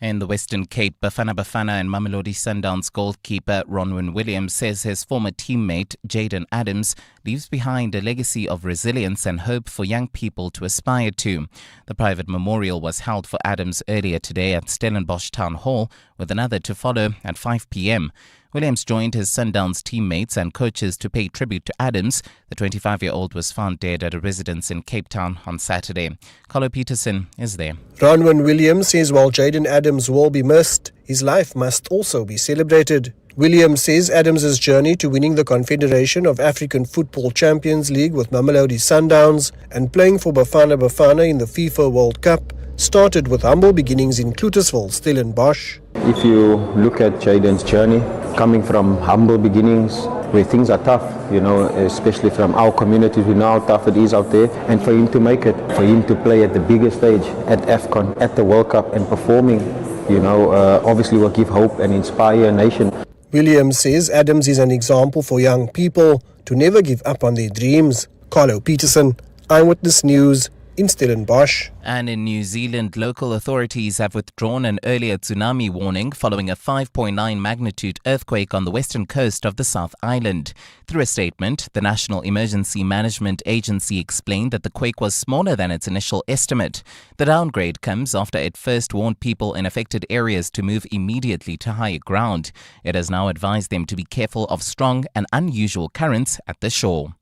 In the Western Cape, Bafana Bafana and Mamelodi Sundowns goalkeeper Ronwen Williams says his former teammate Jaden Adams leaves behind a legacy of resilience and hope for young people to aspire to. The private memorial was held for Adams earlier today at Stellenbosch Town Hall, with another to follow at 5 p.m. Williams joined his Sundowns teammates and coaches to pay tribute to Adams. The 25-year-old was found dead at a residence in Cape Town on Saturday. Carlo Peterson is there. Ronwen Williams says while Jaden Adams will be missed, his life must also be celebrated. Williams says Adams' journey to winning the Confederation of African Football Champions League with Mamelodi Sundowns and playing for Bafana Bafana in the FIFA World Cup started with humble beginnings in Cloetersville, Stellenbosch. If you look at Jaden's journey, coming from humble beginnings where things are tough, especially from our communities, we know how tough it is out there, and for him to make it, for him to play at the biggest stage, at AFCON, at the World Cup and performing, obviously will give hope and inspire a nation. Williams says Adams is an example for young people to never give up on their dreams. Carlo Peterson, Eyewitness News, in Stellenbosch. And in New Zealand, local authorities have withdrawn an earlier tsunami warning following a 5.9 magnitude earthquake on the western coast of the South Island. Through a statement, the National Emergency Management Agency explained that the quake was smaller than its initial estimate. The downgrade comes after it first warned people in affected areas to move immediately to higher ground. It has now advised them to be careful of strong and unusual currents at the shore.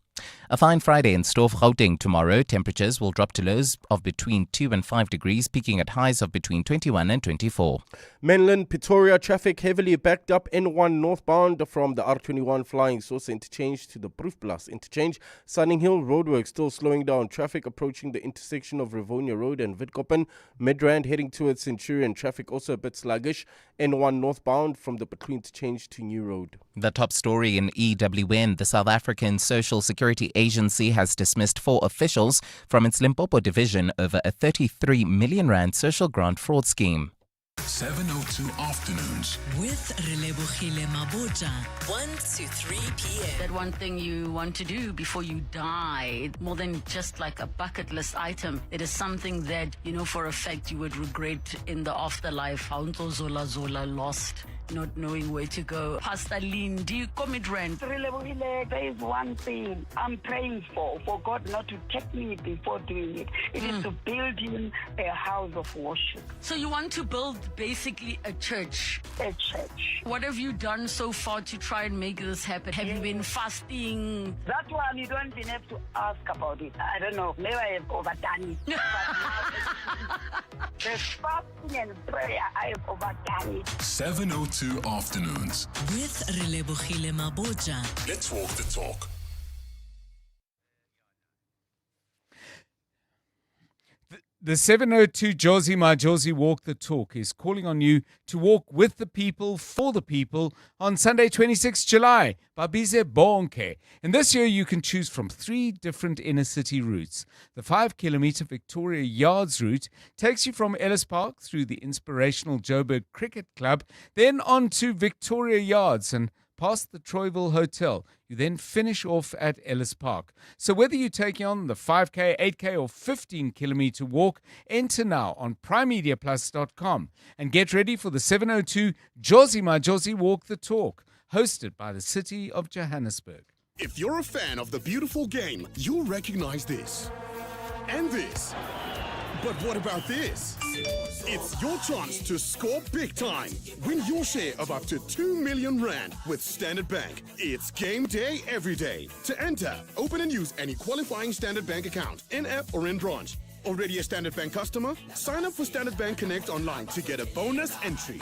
A fine Friday in store for Gauteng tomorrow. Temperatures will drop to lows of between 2 and 5 degrees, peaking at highs of between 21 and 24. Mainland Pretoria traffic heavily backed up N1 northbound from the R21 Flying Saucer interchange to the Proefplaas interchange. Sunning Hill roadwork still slowing down traffic approaching the intersection of Rivonia Road and Witkoppen. Midrand heading towards Centurion traffic also a bit sluggish. N1 northbound from the Between interchange to New Road. The top story in EWN, the South African Social Security Agency has dismissed 4 officials from its Limpopo division over a 33 million rand social grant fraud scheme. 702 Afternoons. With Relebohile Maboja, 1 to 3 p.m. That one thing you want to do before you die, more than just like a bucket list item, it is something that, you know, for a fact you would regret in the afterlife. Haunto Zola Zola lost, not knowing where to go. Pastor Lynn, do you commit rent? Relebohile, there is one thing I'm praying for God not to take me before doing it. It is to build him a house of worship. So you want to build basically a church? A church. What have you done so far to try and make this happen? Have you been fasting? That one you don't even have to ask about it. I don't know. Maybe I have overdone it. The fasting and prayer, I have overdone it. 702 Afternoons. With Relebohile Maboja. Let's walk the talk. The 702 Jozi My Jozi Walk the Talk is calling on you to walk with the people, for the people, on Sunday 26 July, Babize Bonke. And this year you can choose from 3 different inner city routes. The 5-kilometer Victoria Yards route takes you from Ellis Park through the inspirational Joburg Cricket Club, then on to Victoria Yards and past the Troyville Hotel. You then finish off at Ellis Park. So whether you're taking on the 5K, 8K or 15-kilometer walk, enter now on primemediaplus.com and get ready for the 702 Jozi My Jozi Walk the Talk, hosted by the City of Johannesburg. If you're a fan of the beautiful game, you'll recognize this and this. But what about this? It's your chance to score big time. Win your share of up to 2 million rand with Standard Bank. It's game day every day. To enter, open and use any qualifying Standard Bank account, in-app or in branch. Already a Standard Bank customer? Sign up for Standard Bank Connect online to get a bonus entry.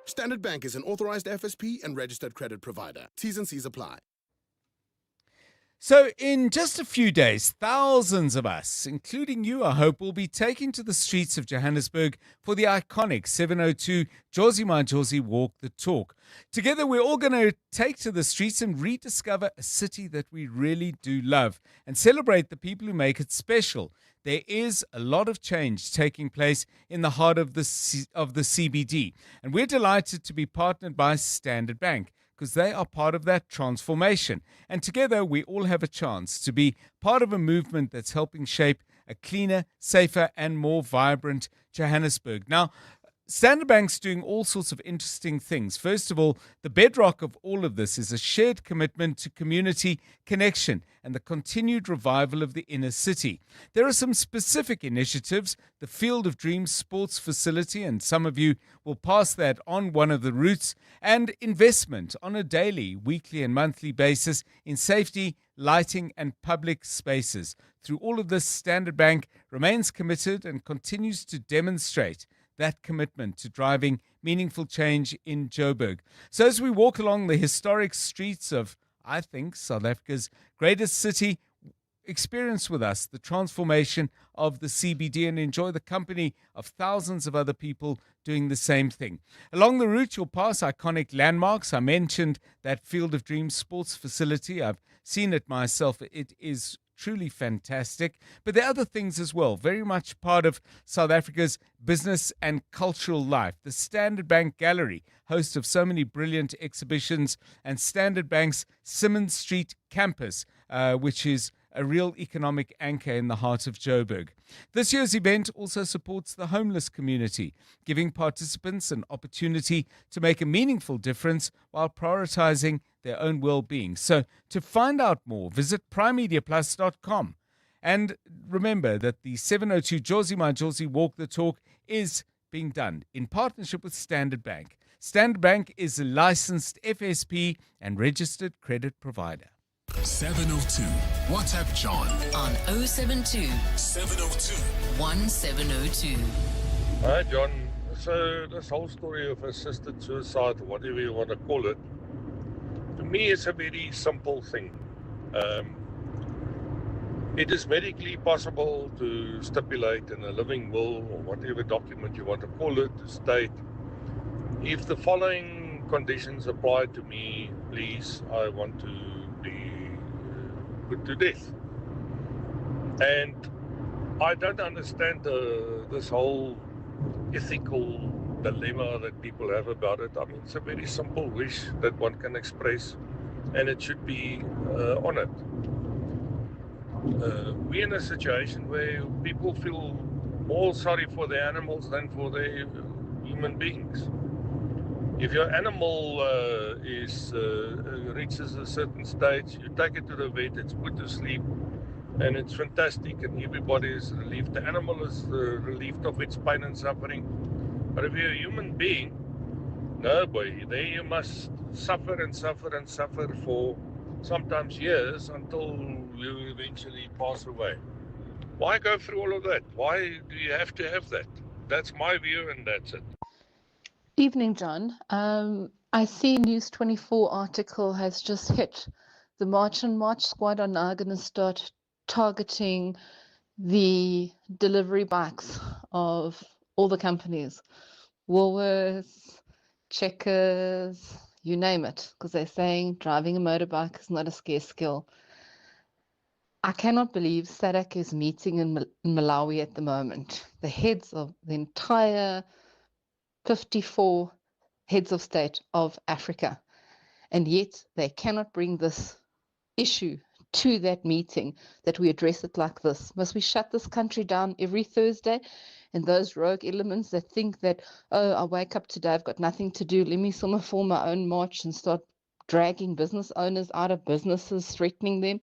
Standard Bank is an authorized FSP and registered credit provider. T's and C's apply. So in just a few days, thousands of us, including you, I hope, will be taking to the streets of Johannesburg for the iconic 702 Jozi My Jozi Walk the Talk. Together, we're all going to take to the streets and rediscover a city that we really do love and celebrate the people who make it special. There is a lot of change taking place in the heart of the CBD, and we're delighted to be partnered by Standard Bank, because they are part of that transformation. And together, we all have a chance to be part of a movement that's helping shape a cleaner, safer, and more vibrant Johannesburg. Now, Standard Bank's doing all sorts of interesting things. First of all, the bedrock of all of this is a shared commitment to community connection and the continued revival of the inner city. There are some specific initiatives, the Field of Dreams sports facility, and some of you will pass that on one of the routes, and investment on a daily, weekly and monthly basis in safety, lighting and public spaces. Through all of this, Standard Bank remains committed and continues to demonstrate that commitment to driving meaningful change in Joburg. So as we walk along the historic streets of, I think, South Africa's greatest city, experience with us the transformation of the CBD and enjoy the company of thousands of other people doing the same thing. Along the route, you'll pass iconic landmarks. I mentioned that Field of Dreams sports facility. I've seen it myself. It is truly fantastic. But there are other things as well, very much part of South Africa's business and cultural life. The Standard Bank Gallery, host of so many brilliant exhibitions, and Standard Bank's Simmons Street campus, which is a real economic anchor in the heart of Joburg. This year's event also supports the homeless community, giving participants an opportunity to make a meaningful difference while prioritizing their own well-being. So to find out more, visit primemediaplus.com. And remember that the 702 Jozi My Jozi Walk the Talk is being done in partnership with Standard Bank. Standard Bank is a licensed FSP and registered credit provider. 702. WhatsApp John on 072 702 1702. Hi, John. So this whole story of assisted suicide, whatever you want to call it, to me it's a very simple thing. It is medically possible to stipulate in a living will or whatever document you want to call it, to state, if the following conditions apply to me, please, I want to be put to death. And I don't understand this whole ethical dilemma that people have about it. I mean, it's a very simple wish that one can express, and it should be honored. We're in a situation where people feel more sorry for the animals than for the human beings. If your animal reaches a certain stage, you take it to the vet, it's put to sleep, and it's fantastic, and everybody is relieved. The animal is relieved of its pain and suffering. But if you're a human being, no boy, there you must suffer and suffer and suffer for sometimes years until you eventually pass away. Why go through all of that? Why do you have to have that? That's my view, and that's it. Evening, John. I see News 24 article has just hit. The March and March squad are now going to start targeting the delivery bikes of all the companies. Woolworths, Checkers, you name it, because they're saying driving a motorbike is not a scarce skill. I cannot believe SADC is meeting in Malawi at the moment. The heads of the entire 54 heads of state of Africa, and yet they cannot bring this issue to that meeting, that we address it like this. Must we shut this country down every Thursday? And those rogue elements that think that, oh, I wake up today, I've got nothing to do, let me form my own march and start dragging business owners out of businesses, threatening them.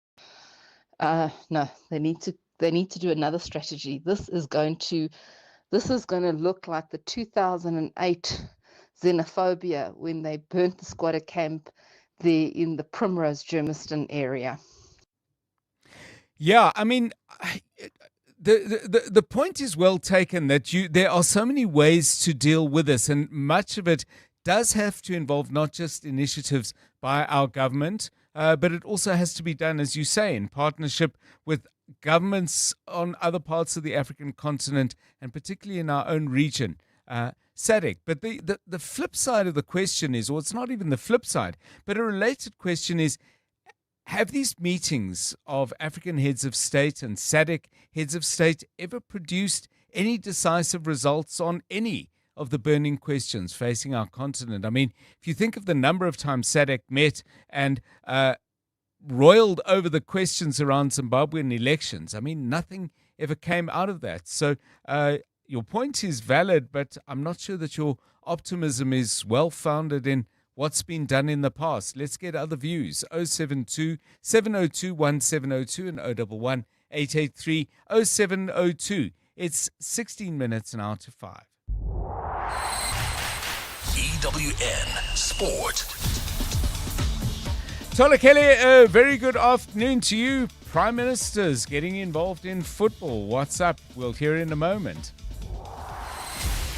No, they need to do another strategy. This is going to look like the 2008 xenophobia when they burnt the squatter camp there in the Primrose, Germiston area. Yeah, I mean, the point is well taken that there are so many ways to deal with this, and much of it does have to involve not just initiatives by our government, but it also has to be done, as you say, in partnership with governments on other parts of the African continent, and particularly in our own region, SADC. But the flip side of the question is, or it's not even the flip side, but a related question is, have these meetings of African heads of state and SADC heads of state ever produced any decisive results on any of the burning questions facing our continent? I mean, if you think of the number of times SADC met and roiled over the questions around Zimbabwean elections, I mean, nothing ever came out of that. So your point is valid, but I'm not sure that your optimism is well-founded in what's been done in the past. Let's get other views. 072 702 1702 and 011 883 0702. It's 16 minutes now to 5. EWN Sport. Tola Kelly, a very good afternoon to you. Prime Minister's getting involved in football. What's up? We'll hear in a moment.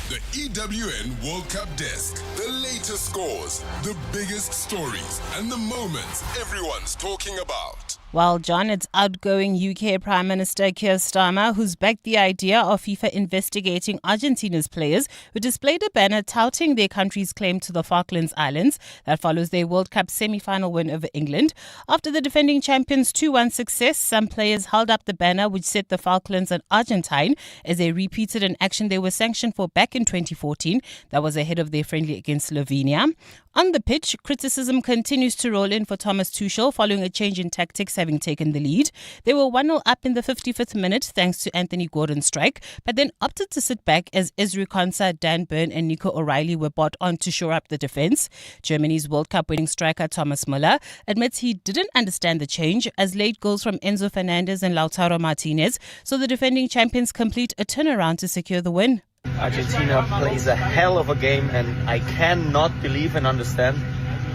The EWN World Cup Desk. The latest scores, the biggest stories, and the moments everyone's talking about. Well, John, it's outgoing UK Prime Minister Keir Starmer who's backed the idea of FIFA investigating Argentina's players who displayed a banner touting their country's claim to the Falklands Islands. That follows their World Cup semi-final win over England. After the defending champions' 2-1 success, some players held up the banner which set the Falklands and Argentine as they repeated an action they were sanctioned for back in 2014. That was ahead of their friendly against Slovenia. On the pitch, criticism continues to roll in for Thomas Tuchel following a change in tactics having taken the lead. They were 1-0 up in the 55th minute thanks to Anthony Gordon's strike, but then opted to sit back as Ezri Konsa, Dan Burn and Nico O'Reilly were brought on to shore up the defence. Germany's World Cup winning striker Thomas Muller admits he didn't understand the change as late goals from Enzo Fernandez and Lautaro Martinez, so the defending champions complete a turnaround to secure the win. Argentina plays a hell of a game, and I cannot believe and understand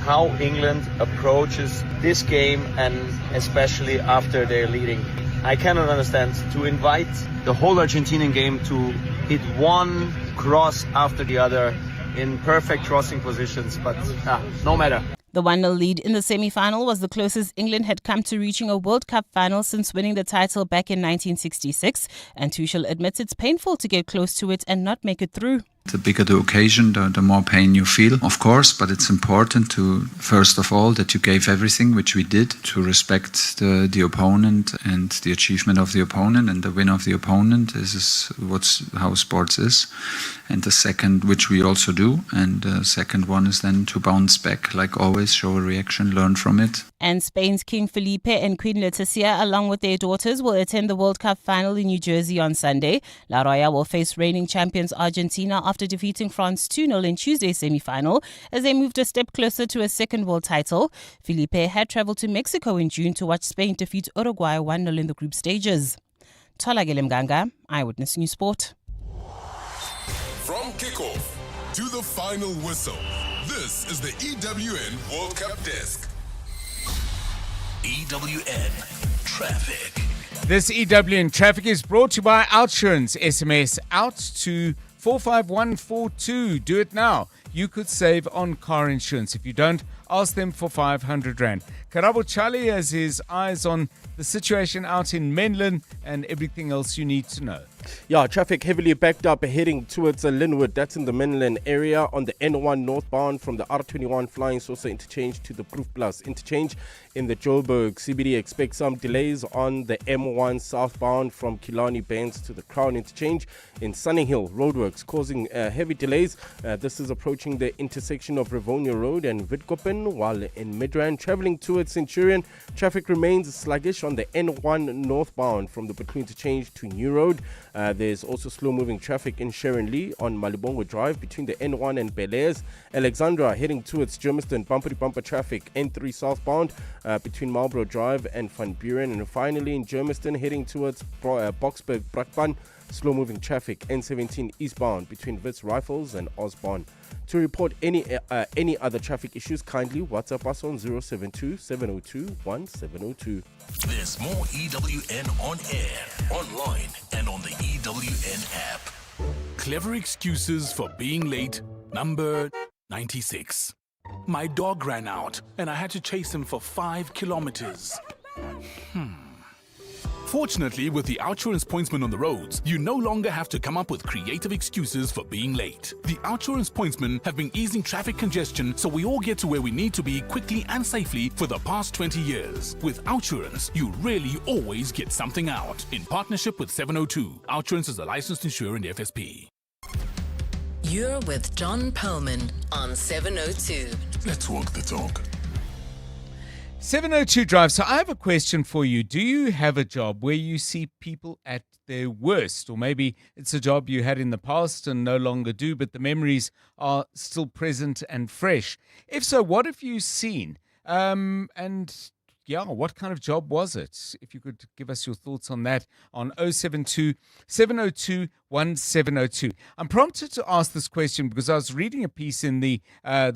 how England approaches this game, and especially after they're leading. I cannot understand to invite the whole Argentinian game to hit one cross after the other in perfect crossing positions, but no matter. The 1-0 lead in the semi-final was the closest England had come to reaching a World Cup final since winning the title back in 1966, and Tuchel admits it's painful to get close to it and not make it through. The bigger the occasion, the more pain you feel, of course, but it's important to, first of all, that you gave everything, which we did, to respect the opponent and the achievement of the opponent and the win of the opponent. This is how sports is. And the second, which we also do, and the second one is then to bounce back, like always, show a reaction, learn from it. And Spain's King Felipe and Queen Letizia, along with their daughters, will attend the World Cup final in New Jersey on Sunday. La Roya will face reigning champions Argentina after defeating France 2-0 in Tuesday's semi-final as they moved a step closer to a second world title. Felipe had travelled to Mexico in June to watch Spain defeat Uruguay 1-0 in the group stages. Tola Mganga, Eyewitness News Sport. From kickoff to the final whistle, this is the EWN World Cup Desk. EWN Traffic. This EWN Traffic is brought to you by Outsurance. SMS out to 45142. Do it now. You could save on car insurance. If you don't, ask them for 500 Rand. Karabo Charlie has his eyes on the situation out in Menlyn and everything else you need to know. Yeah, traffic heavily backed up heading towards Linwood. That's in the Menlyn area on the N1 northbound from the R21 Flying Saucer interchange to the Proof Plus interchange. In the Joburg CBD, expect some delays on the M1 southbound from Killarney Bends to the Crown interchange. In Sunninghill, roadworks causing heavy delays. This is approaching the intersection of Rivonia Road and Witkoppen, while in Midrand, travelling towards Centurion, traffic remains sluggish on the N1 northbound from the Between interchange to New Road. There's also slow-moving traffic in Sharon Lee on Malibongo Drive between the N1 and Bel-Airs. Alexandra heading towards Germiston, bumper-to-bumper traffic N3 southbound between Marlborough Drive and Van Buren. And finally in Germiston heading towards Boksburg, Brakpan, slow-moving traffic N17 eastbound between Wits Rifles and Osborne. To report any other traffic issues, kindly WhatsApp us on 072 702 1702. There's more EWN on air, online, and on the EWN app. Clever excuses for being late, number 96. My dog ran out, and I had to chase him for 5 kilometers. Fortunately, with the Outsurance pointsman on the roads, you no longer have to come up with creative excuses for being late. The Outsurance pointsmen have been easing traffic congestion so we all get to where we need to be quickly and safely for the past 20 years. With Outsurance, you really always get something out. In partnership with 702, Outsurance is a licensed insurer in the FSP. You're with John Perlman on 702. Let's walk the talk. 702 Drive. So I have a question for you. Do you have a job where you see people at their worst? Or maybe it's a job you had in the past and no longer do, but the memories are still present and fresh. If so, what have you seen? What kind of job was it? If you could give us your thoughts on that on 072 702 1702. I'm prompted to ask this question because I was reading a piece in the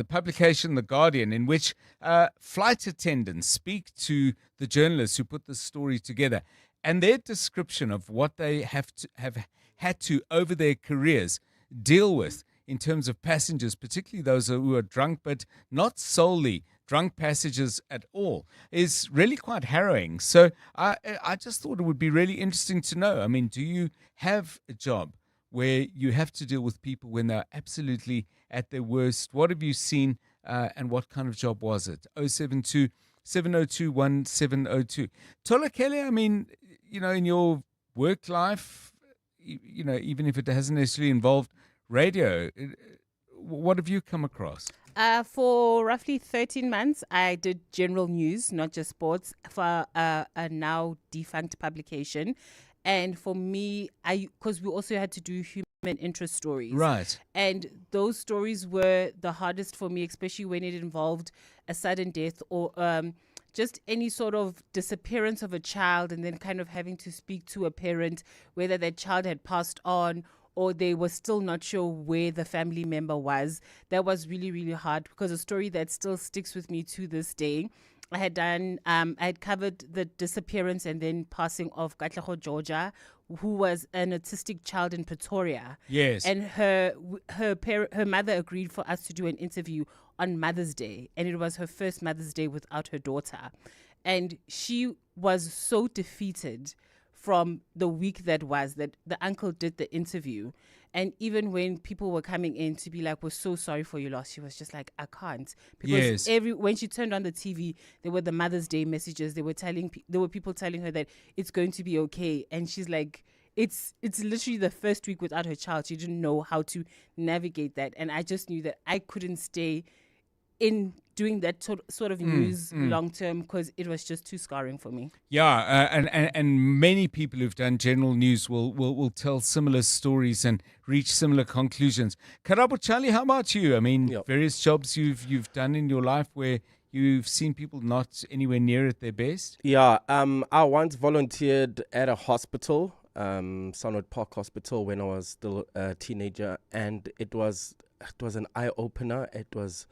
publication The Guardian in which flight attendants speak to the journalists who put this story together, and their description of what they have had to over their careers deal with in terms of passengers, particularly those who are drunk, but not solely drunk passengers at all, is really quite harrowing. So I just thought it would be really interesting to know. I mean, do you have a job where you have to deal with people when they're absolutely at their worst? What have you seen and what kind of job was it? 072 702 1702. Tola Kelly, I mean, in your work life, even if it hasn't necessarily involved radio, what have you come across? For roughly 13 months, I did general news, not just sports, for a now defunct publication. And for me, because we also had to do human interest stories. Right. And those stories were the hardest for me, especially when it involved a sudden death or just any sort of disappearance of a child, and then kind of having to speak to a parent, whether that child had passed on or they were still not sure where the family member was. That was really, really hard, because a story that still sticks with me to this day. I had covered the disappearance and then passing of Katlego Georgia, who was an autistic child in Pretoria. Yes. And her mother agreed for us to do an interview on Mother's Day, and it was her first Mother's Day without her daughter. And she was so defeated from the week that the uncle did the interview. And even when people were coming in to be like, we're so sorry for your loss, she was just like, I can't. Because when she turned on the TV, there were the Mother's Day messages. There were people telling her that it's going to be okay. And she's like, it's literally the first week without her child. She didn't know how to navigate that. And I just knew that I couldn't stay in doing that sort of news long term, because it was just too scarring for me. Yeah, and many people who've done general news will tell similar stories and reach similar conclusions. Karabo Charlie, how about you? I mean, various jobs you've done in your life where you've seen people not anywhere near at their best. Yeah, I once volunteered at a hospital, Sunwood Park Hospital, when I was still a teenager, and it was an eye opener. It was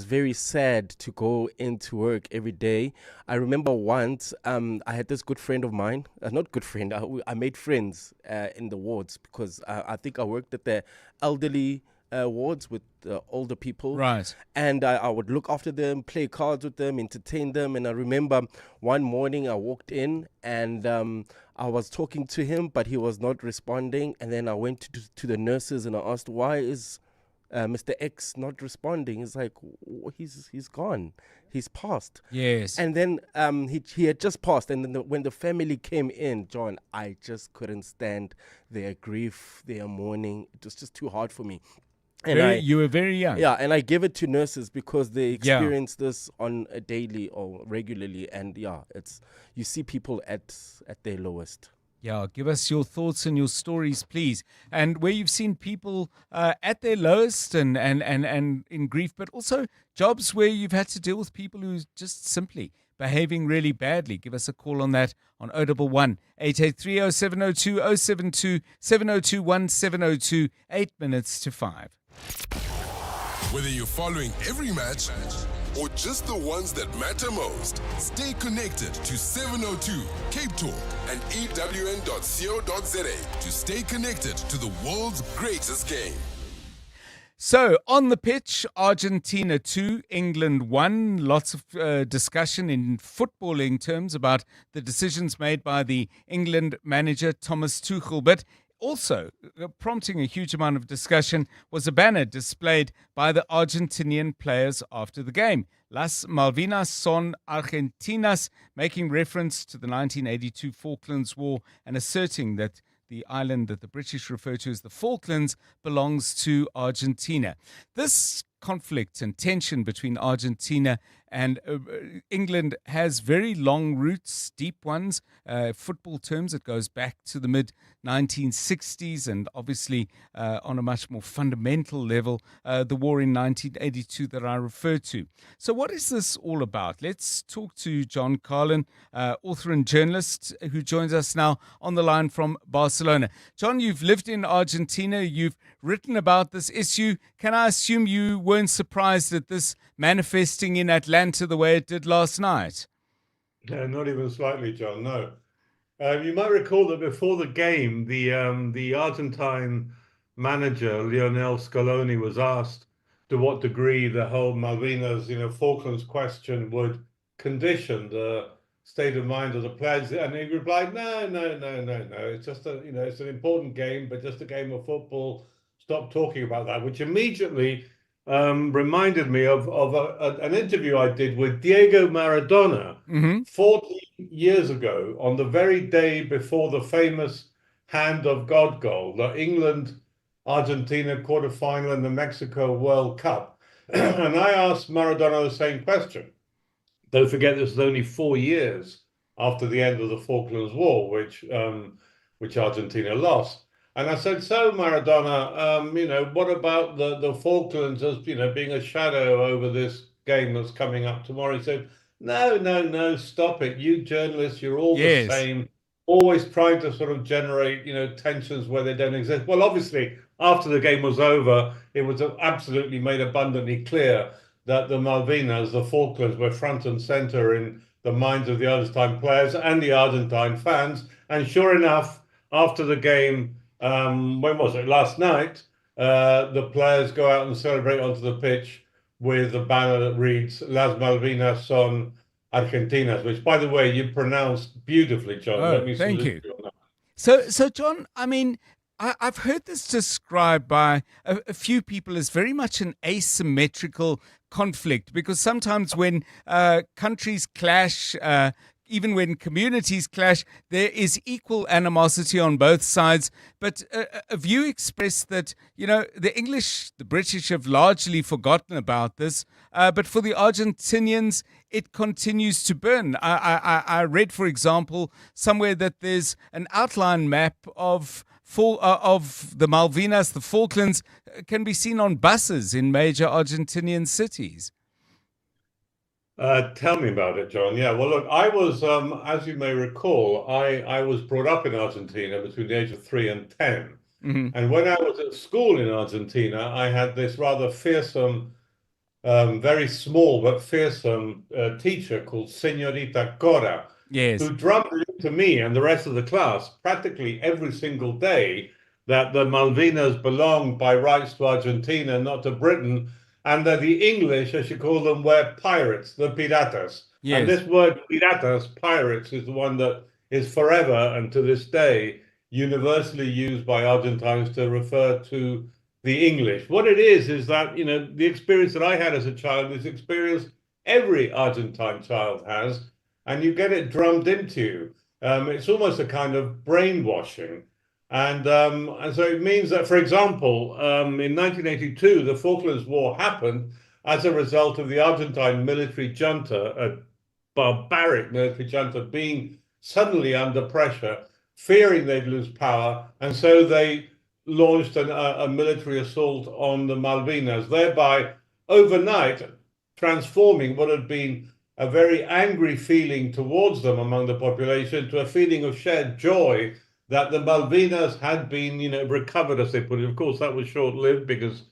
very sad to go into work every day. I remember once I had this good friend of mine, not good friend, I made friends in the wards, because I think I worked at the elderly wards with older people. Right. And I would look after them, play cards with them, entertain them. And I remember one morning I walked in and I was talking to him, but he was not responding. And then I went to the nurses and I asked, why is Mr. X not responding? He's like, he's gone. He's passed. Yes. And then he had just passed. And then when the family came in, John, I just couldn't stand their grief, their mourning. It was just too hard for me. And you were very young. Yeah, and I give it to nurses because they experience this on a daily or regularly. And you see people at their lowest. Yeah, give us your thoughts and your stories, please. And where you've seen people at their lowest and in grief, but also jobs where you've had to deal with people who just simply behaving really badly. Give us a call on that on 011 883 0702 072 7021 702, 8 minutes to 5. Whether you're following every match or just the ones that matter most, stay connected to 702 Cape Talk and AWN.co.za to stay connected to the world's greatest game. So, on the pitch, Argentina 2, England 1. Lots of discussion in footballing terms about the decisions made by the England manager, Thomas Tuchel. But also, prompting a huge amount of discussion was a banner displayed by the Argentinian players after the game. Las Malvinas son Argentinas, making reference to the 1982 Falklands War and asserting that the island that the British refer to as the Falklands belongs to Argentina. This conflict and tension between Argentina and England has very long roots, deep ones. Football terms, it goes back to the mid-1960s, and obviously on a much more fundamental level, the war in 1982 that I referred to. So what is this all about? Let's talk to John Perlman, author and journalist, who joins us now on the line from Barcelona. John, you've lived in Argentina. You've written about this issue. Can I assume you weren't surprised at this manifesting in Atlanta the way it did last night? No, not even slightly, John, no. You might recall that before the game, the Argentine manager, Lionel Scaloni, was asked to what degree the whole Malvinas, Falklands question would condition the state of mind of the players. And he replied, no. It's just it's an important game, but just a game of football. Stop talking about that, which immediately reminded me of an interview I did with Diego Maradona 40 years ago, on the very day before the famous Hand of God goal, the England-Argentina quarterfinal in the Mexico World Cup. And I asked Maradona the same question. Don't forget, this was only 4 years after the end of the Falklands War, which Argentina lost. And I said, so Maradona, what about the Falklands as, being a shadow over this game that's coming up tomorrow? He said, no, stop it. You journalists, you're all the same. always trying to sort of generate, tensions where they don't exist. Well, obviously, after the game was over, it was absolutely made abundantly clear that the Malvinas, the Falklands, were front and center in the minds of the Argentine players and the Argentine fans. And sure enough, after the game, when was it? Last night, the players go out and celebrate onto the pitch with a banner that reads "Las Malvinas son Argentinas," which, by the way, you pronounced beautifully, John. Let me thank salute you. on that. So John, I mean, I've heard this described by a few people as very much an asymmetrical conflict, because sometimes when countries clash, even when communities clash, there is equal animosity on both sides. But a view expressed that, the English, the British have largely forgotten about this. But for the Argentinians, it continues to burn. I read, for example, somewhere that there's an outline map of the Malvinas, the Falklands, can be seen on buses in major Argentinian cities. Tell me about it, John. Yeah, well, look, I was, as you may recall, I was brought up in Argentina between the age of 3 and 10. And when I was at school in Argentina, I had this rather fearsome, very small but fearsome teacher called Señorita Cora, Yes. who drummed into me and the rest of the class practically every single day that the Malvinas belonged by rights to Argentina, not to Britain, and that the English, as you call them, were pirates, the piratas. Yes. And this word piratas, pirates, is the one that is forever and to this day universally used by Argentines to refer to the English. What it is that, the experience that I had as a child, this experience every Argentine child has, and you get it drummed into you. It's almost a kind of brainwashing. And so it means that, for example, in 1982, the Falklands War happened as a result of the Argentine military junta, a barbaric military junta, being suddenly under pressure, fearing they'd lose power. And so they launched a military assault on the Malvinas, thereby overnight transforming what had been a very angry feeling towards them among the population to a feeling of shared joy that the Malvinas had been, recovered, as they put it. Of course, that was short-lived because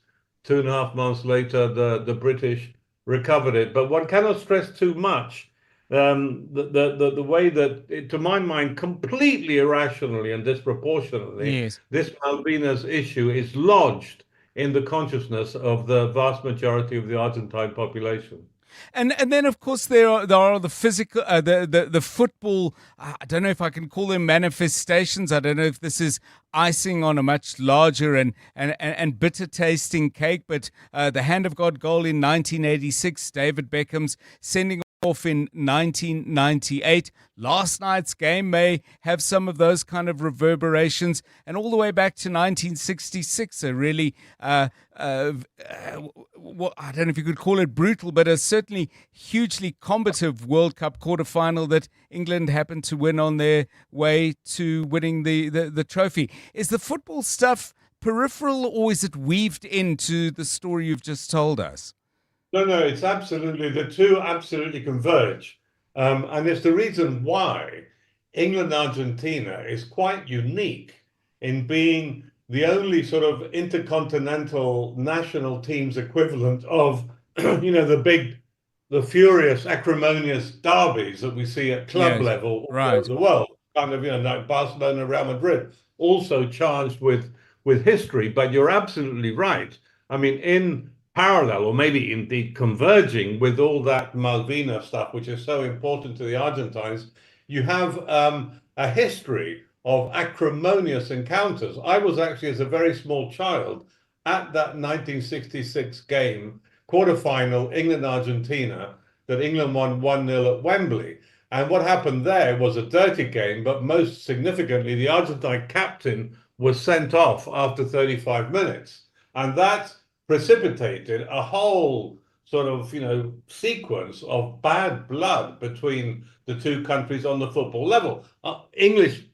2.5 months later, the British recovered it. But one cannot stress too much the way that, to my mind, completely irrationally and disproportionately, Yes. this Malvinas issue is lodged in the consciousness of the vast majority of the Argentine population. And then, of course, there are the physical, the football. I don't know if I can call them manifestations. I don't know if this is icing on a much larger and bitter tasting cake. But the hand of God goal in 1986, David Beckham's sending off in 1998. Last night's game may have some of those kind of reverberations, and all the way back to 1966, a really, I don't know if you could call it brutal, but a certainly hugely combative World Cup quarterfinal that England happened to win on their way to winning the trophy. Is the football stuff peripheral, or is it weaved into the story you've just told us? No, it's absolutely, the two absolutely converge. And it's the reason why England-Argentina is quite unique in being the only sort of intercontinental national teams equivalent of, the furious, acrimonious derbies that we see at club level all over the world. Kind of, like Barcelona, Real Madrid, also charged with history. But you're absolutely right. I mean, in parallel, or maybe indeed converging with all that Malvina stuff, which is so important to the Argentines, you have a history of acrimonious encounters. I was actually, as a very small child, at that 1966 game, quarterfinal, England-Argentina, that England won 1-0 at Wembley. And what happened there was a dirty game, but most significantly, the Argentine captain was sent off after 35 minutes. And that precipitated a whole sort of, sequence of bad blood between the two countries on the football level. English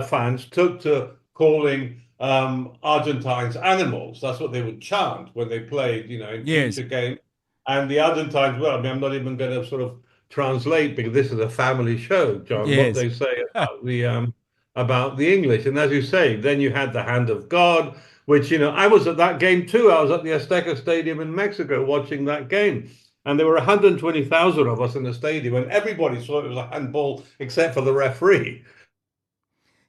fans took to calling Argentines animals. That's what they would chant when they played, in future games. And the Argentines, well, I mean, I'm not even going to sort of translate because this is a family show, John, what they say about about the English. And as you say, then you had the hand of God, which, I was at that game too. I was at the Azteca Stadium in Mexico watching that game. And there were 120,000 of us in the stadium, and everybody saw it was a handball except for the referee.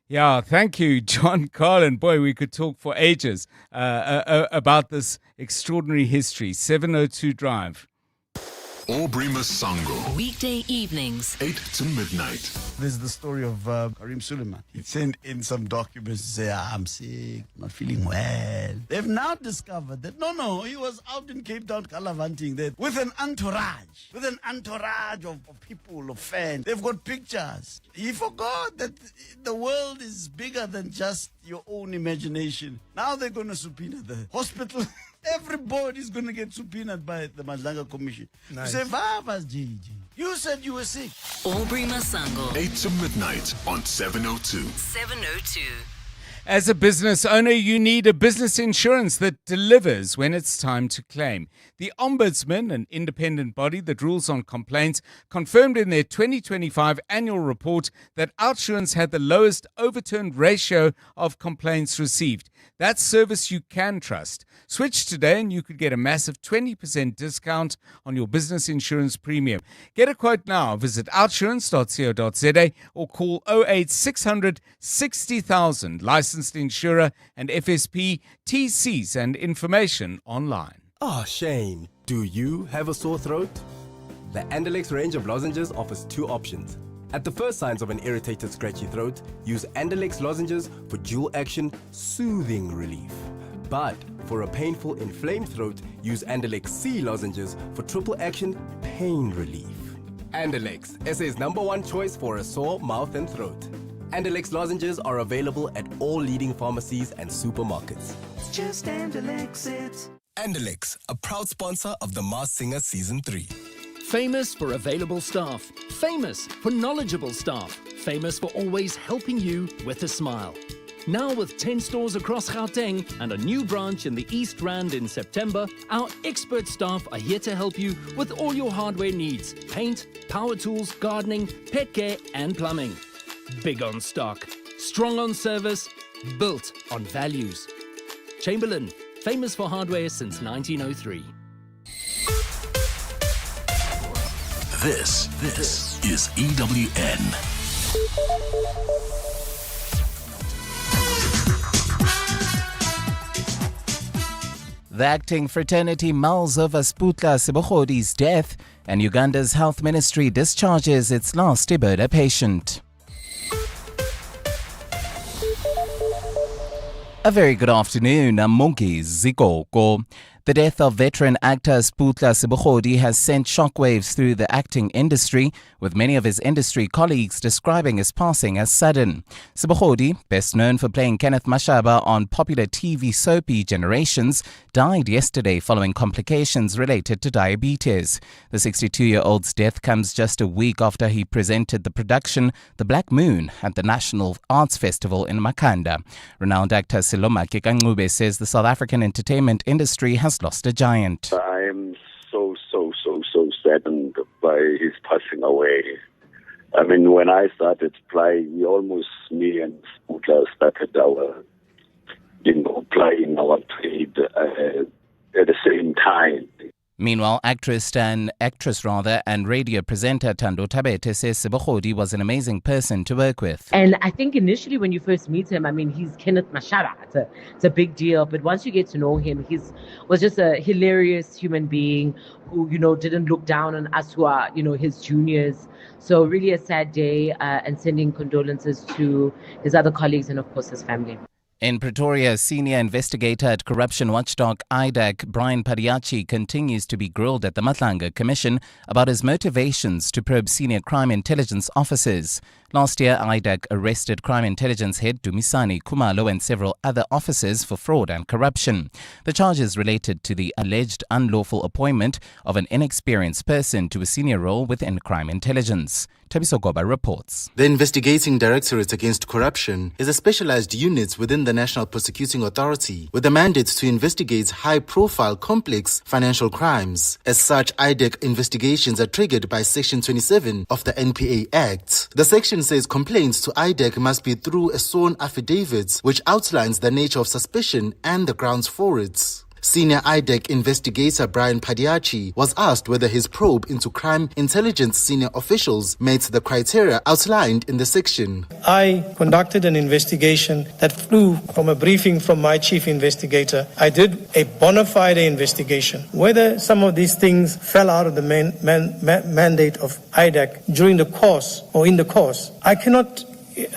Yeah, thank you, John Carlin. Boy, we could talk for ages about this extraordinary history. 702 Drive. Aubrey Masango. Weekday evenings, 8 to midnight. There's the story of Karim Suleiman. He sent in some documents to say, I'm sick, not feeling well. They've now discovered that, no, he was out in Cape Town gallivanting there with an entourage of people, of fans. They've got pictures. He forgot that the world is bigger than just your own imagination. Now they're going to subpoena the hospital. Everybody's going to get subpoenaed by the Madlanga Commission. Nice. You say, Vavas, JJ. You said you were sick. Aubrey Masango. 8 to midnight on 702. 702. As a business owner, you need a business insurance that delivers when it's time to claim. The Ombudsman, an independent body that rules on complaints, confirmed in their 2025 annual report that OUTsurance had the lowest overturned ratio of complaints received. That's service you can trust. Switch today and you could get a massive 20% discount on your business insurance premium. Get a quote now. Visit outsurance.co.za or call 08600 60,000. Licensed insurer and FSP, TCs and information online. Oh, Shane, do you have a sore throat? The Andalex range of lozenges offers two options. At the first signs of an irritated, scratchy throat, use Andalex lozenges for dual action, soothing relief. But for a painful, inflamed throat, use Andalex C lozenges for triple action, pain relief. Andalex, SA's #1 choice for a sore mouth and throat. Andalex lozenges are available at all leading pharmacies and supermarkets. Just Andalex it. Andalex, a proud sponsor of The Masked Singer Season 3. Famous for available staff. Famous for knowledgeable staff. Famous for always helping you with a smile. Now with 10 stores across Gauteng and a new branch in the East Rand in September, our expert staff are here to help you with all your hardware needs. Paint, power tools, gardening, pet care and plumbing. Big on stock, strong on service, built on values. Chamberlain, famous for hardware since 1903. This is EWN. The acting fraternity mulls over Sputla Sebohodi's death, and Uganda's health ministry discharges its last Ebola patient. A very good afternoon. I'm Monkey Zikoko. The death of veteran actor Sputla Sebohodi has sent shockwaves through the acting industry, with many of his industry colleagues describing his passing as sudden. Sebohodi, best known for playing Kenneth Mashaba on popular TV soapy Generations, died yesterday following complications related to diabetes. The 62-year-old's death comes just a week after he presented the production The Black Moon at the National Arts Festival in Makanda. Renowned actor Siloma Kekangube says the South African entertainment industry has lost a giant. I am so saddened by his passing away. I mean, when I started playing, me and Sputla started our, playing our trade at the same time. Meanwhile, actress and radio presenter Tando Tabete says Sebohodi was an amazing person to work with. And I think initially when you first meet him, I mean, he's Kenneth Mashaba. It's a big deal. But once you get to know him, was just a hilarious human being who, didn't look down on us who are, his juniors. So really a sad day, and sending condolences to his other colleagues and, of course, his family. In Pretoria, senior investigator at corruption watchdog IDAC, Brian Padiachi, continues to be grilled at the Madlanga Commission about his motivations to probe senior crime intelligence officers. Last year, IDAC arrested crime intelligence head Dumisani Kumalo and several other officers for fraud and corruption. The charges related to the alleged unlawful appointment of an inexperienced person to a senior role within crime intelligence. Thabiso Goba reports. The Investigating Directorate Against Corruption is a specialized unit within the National Prosecuting Authority with a mandate to investigate high-profile, complex financial crimes. As such, IDEC investigations are triggered by Section 27 of the NPA Act. The section says complaints to IDEC must be through a sworn affidavit which outlines the nature of suspicion and the grounds for it. Senior IDEC investigator Brian Padiachi was asked whether his probe into crime intelligence senior officials met the criteria outlined in the section. I conducted an investigation that flew from a briefing from my chief investigator. I did a bona fide investigation. Whether some of these things fell out of the mandate of IDEC during the course or in the course, I cannot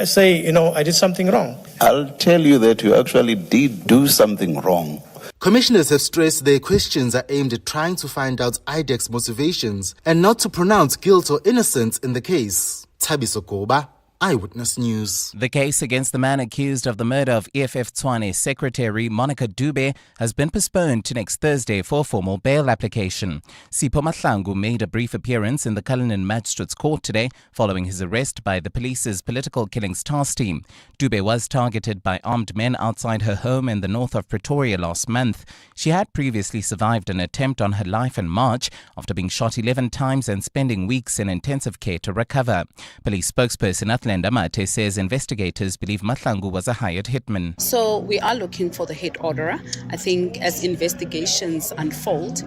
say, I did something wrong. I'll tell you that you actually did do something wrong. Commissioners have stressed their questions are aimed at trying to find out IDEC's motivations and not to pronounce guilt or innocence in the case. Thabiso Goba, Eyewitness News. The case against the man accused of the murder of EFF Tshwane Secretary Monica Dube has been postponed to next Thursday for a formal bail application. Sipho Mahlangu made a brief appearance in the Cullinan Magistrates Court today following his arrest by the police's political killings task team. Dube was targeted by armed men outside her home in the north of Pretoria last month. She had previously survived an attempt on her life in March after being shot 11 times and spending weeks in intensive care to recover. Police spokesperson Amate says investigators believe Mahlangu was a hired hitman. So we are looking for the hit orderer. I think as investigations unfold,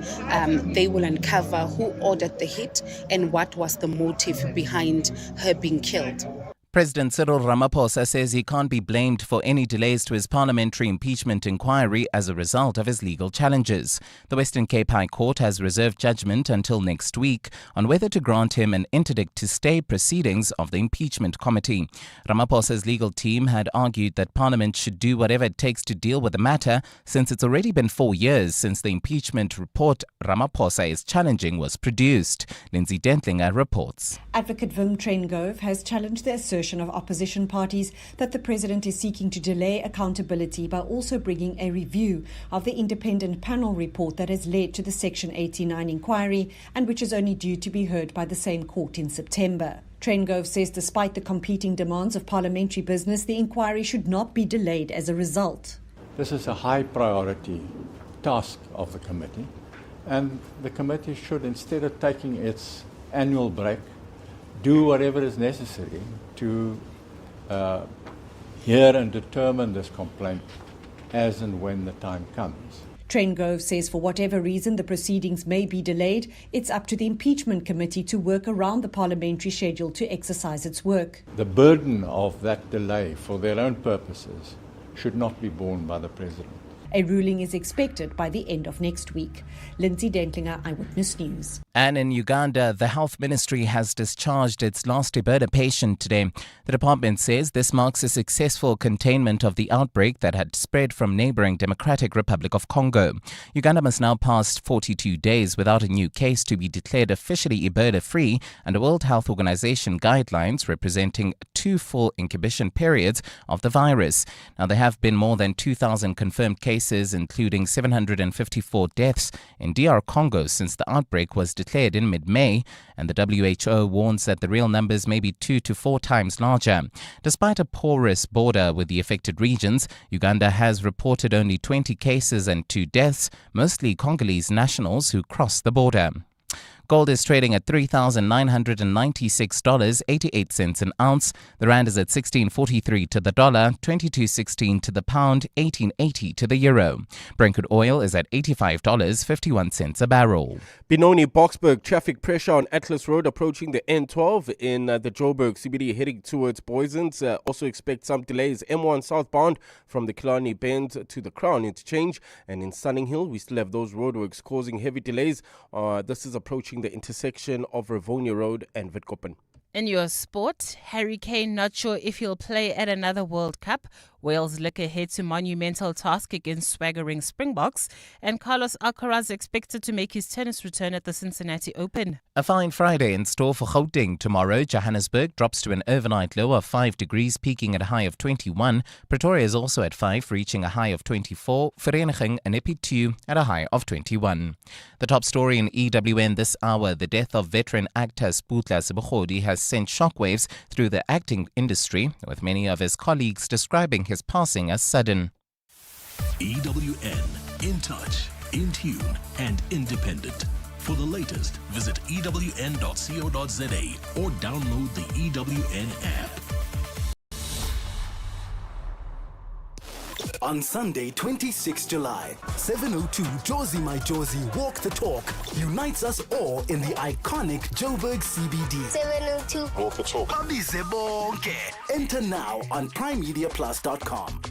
they will uncover who ordered the hit and what was the motive behind her being killed. President Cyril Ramaphosa says he can't be blamed for any delays to his parliamentary impeachment inquiry as a result of his legal challenges. The Western Cape High Court has reserved judgment until next week on whether to grant him an interdict to stay proceedings of the impeachment committee. Ramaphosa's legal team had argued that Parliament should do whatever it takes to deal with the matter since it's already been 4 years since the impeachment report Ramaphosa is challenging was produced. Lindsay Dentlinger reports. Advocate Wim Trengove has challenged the assertion of opposition parties that the president is seeking to delay accountability by also bringing a review of the independent panel report that has led to the Section 89 inquiry and which is only due to be heard by the same court in September. Trengove says despite the competing demands of parliamentary business, the inquiry should not be delayed as a result. This is a high priority task of the committee, and the committee should, instead of taking its annual break, do whatever is necessary to hear and determine this complaint as and when the time comes. Trengove says for whatever reason the proceedings may be delayed, it's up to the impeachment committee to work around the parliamentary schedule to exercise its work. The burden of that delay for their own purposes should not be borne by the president. A ruling is expected by the end of next week. Lindsay Dentlinger, Eyewitness News. And in Uganda, the health ministry has discharged its last Ebola patient today. The department says this marks a successful containment of the outbreak that had spread from neighboring Democratic Republic of Congo. Uganda must now pass 42 days without a new case to be declared officially Ebola-free under World Health Organization guidelines representing 2 full incubation periods of the virus. Now, there have been more than 2,000 confirmed cases, including 754 deaths in DR Congo since the outbreak was declared in mid-May, and the WHO warns that the real numbers may be 2 to 4 times larger. Despite a porous border with the affected regions, Uganda has reported only 20 cases and 2 deaths, mostly Congolese nationals who crossed the border. Gold is trading at $3,996.88 an ounce. The rand is at 16.43 to the dollar, 22.16 to the pound, 18.80 to the euro. Brent crude oil is at $85.51 a barrel. Benoni Boksburg traffic pressure on Atlas Road approaching the N12 in the Joburg CBD heading towards Boysens. Also expect some delays M1 southbound from the Killarney Bend to the Crown interchange, and in Sunninghill we still have those roadworks causing heavy delays. This is approaching the intersection of Rivonia Road and Witkoppen. In your sport, Harry Kane not sure if he'll play at another World Cup. Wales look ahead to monumental task against swaggering Springboks. And Carlos Alcaraz expected to make his tennis return at the Cincinnati Open. A fine Friday in store for Gauteng tomorrow. Johannesburg drops to an overnight low of 5 degrees, peaking at a high of 21. Pretoria is also at 5, reaching a high of 24. Vereniging and Epi2 at a high of 21. The top story in EWN this hour, the death of veteran actor Sputla Sebogodi has sent shockwaves through the acting industry, with many of his colleagues describing his passing as sudden. EWN, in touch, in tune, and independent. For the latest, visit ewn.co.za or download the EWN app. On Sunday, 26 July, 7:02 Jozi My Jozi Walk the Talk unites us all in the iconic Joburg CBD. 7:02 Walk the Talk. Abize bonke. Enter now on primemediaplus.com.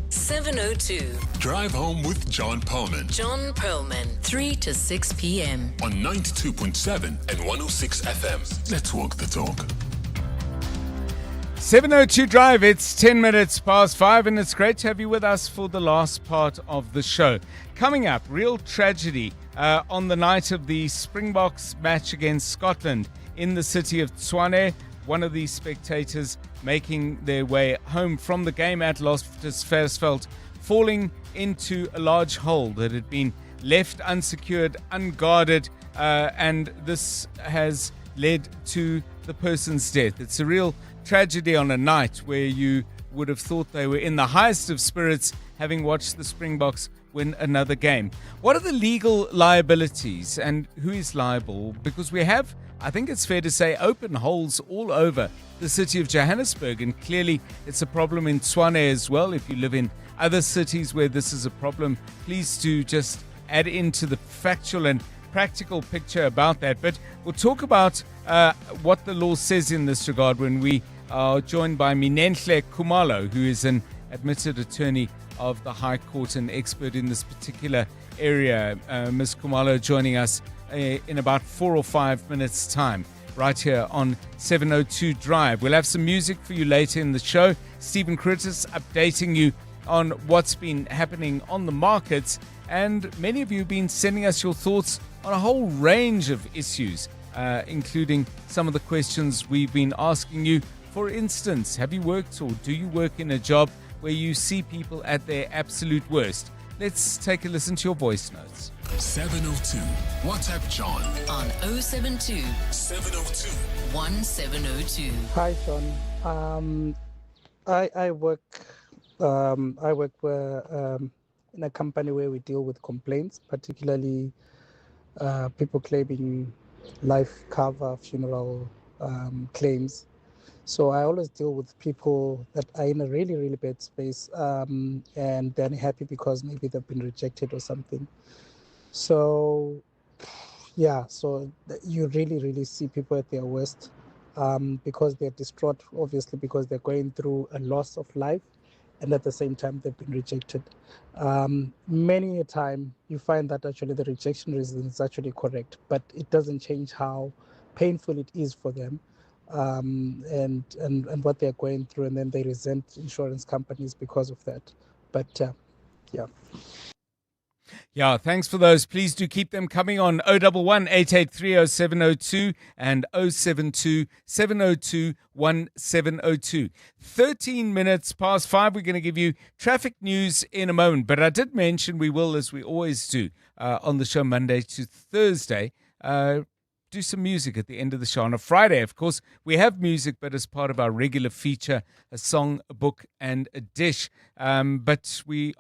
7:02. Drive home with John Perlman. John Perlman, 3 to 6 p.m. On 92.7 and 106 FM. Let's walk the talk. 7:02 Drive, it's 10 minutes past 5, and it's great to have you with us for the last part of the show. Coming up, real tragedy on the night of the Springboks match against Scotland in the city of Tshwane. One of the spectators making their way home from the game at Loftus-Versfeld, falling into a large hole that had been left unsecured, unguarded, and this has led to the person's death. It's a real tragedy on a night where you would have thought they were in the highest of spirits, having watched the Springboks win another game. What are the legal liabilities and who is liable? Because we have, I think it's fair to say, open holes all over the city of Johannesburg, and clearly it's a problem in Tshwane as well. If you live in other cities where this is a problem, please do just add into the factual and practical picture about that. But we'll talk about what the law says in this regard when we are joined by Minenhle Khumalo, who is an admitted attorney of the High Court and expert in this particular area. Ms. Khumalo joining us in about 4 or 5 minutes' time, right here on 7:02 Drive. We'll have some music for you later in the show. Stephen Critis updating you on what's been happening on the markets, and many of you have been sending us your thoughts on a whole range of issues, including some of the questions we've been asking you. For instance, have you worked or do you work in a job where you see people at their absolute worst? Let's take a listen to your voice notes. 7:02. WhatsApp John on 072 702 1702. Hi, John. I work in a company where we deal with complaints, particularly people claiming life cover, funeral claims. So I always deal with people that are in a really, really bad space, and they're unhappy because maybe they've been rejected or something. So, yeah, so you really, really see people at their worst because they're distraught, obviously, because they're going through a loss of life, and at the same time, they've been rejected. Many a time, you find that actually the rejection reason is actually correct, but it doesn't change how painful it is for them. And what they're going through, and then they resent insurance companies because of that. But yeah. Yeah, thanks for those. Please do keep them coming on 011 883 0702 and 072 702 1702. 13 minutes past 5. We're going to give you traffic news in a moment. But I did mention we will, as we always do, on the show Monday to Thursday, do some music at the end of the show. On a Friday, of course, we have music, but as part of our regular feature, a song, a book, and a dish. But we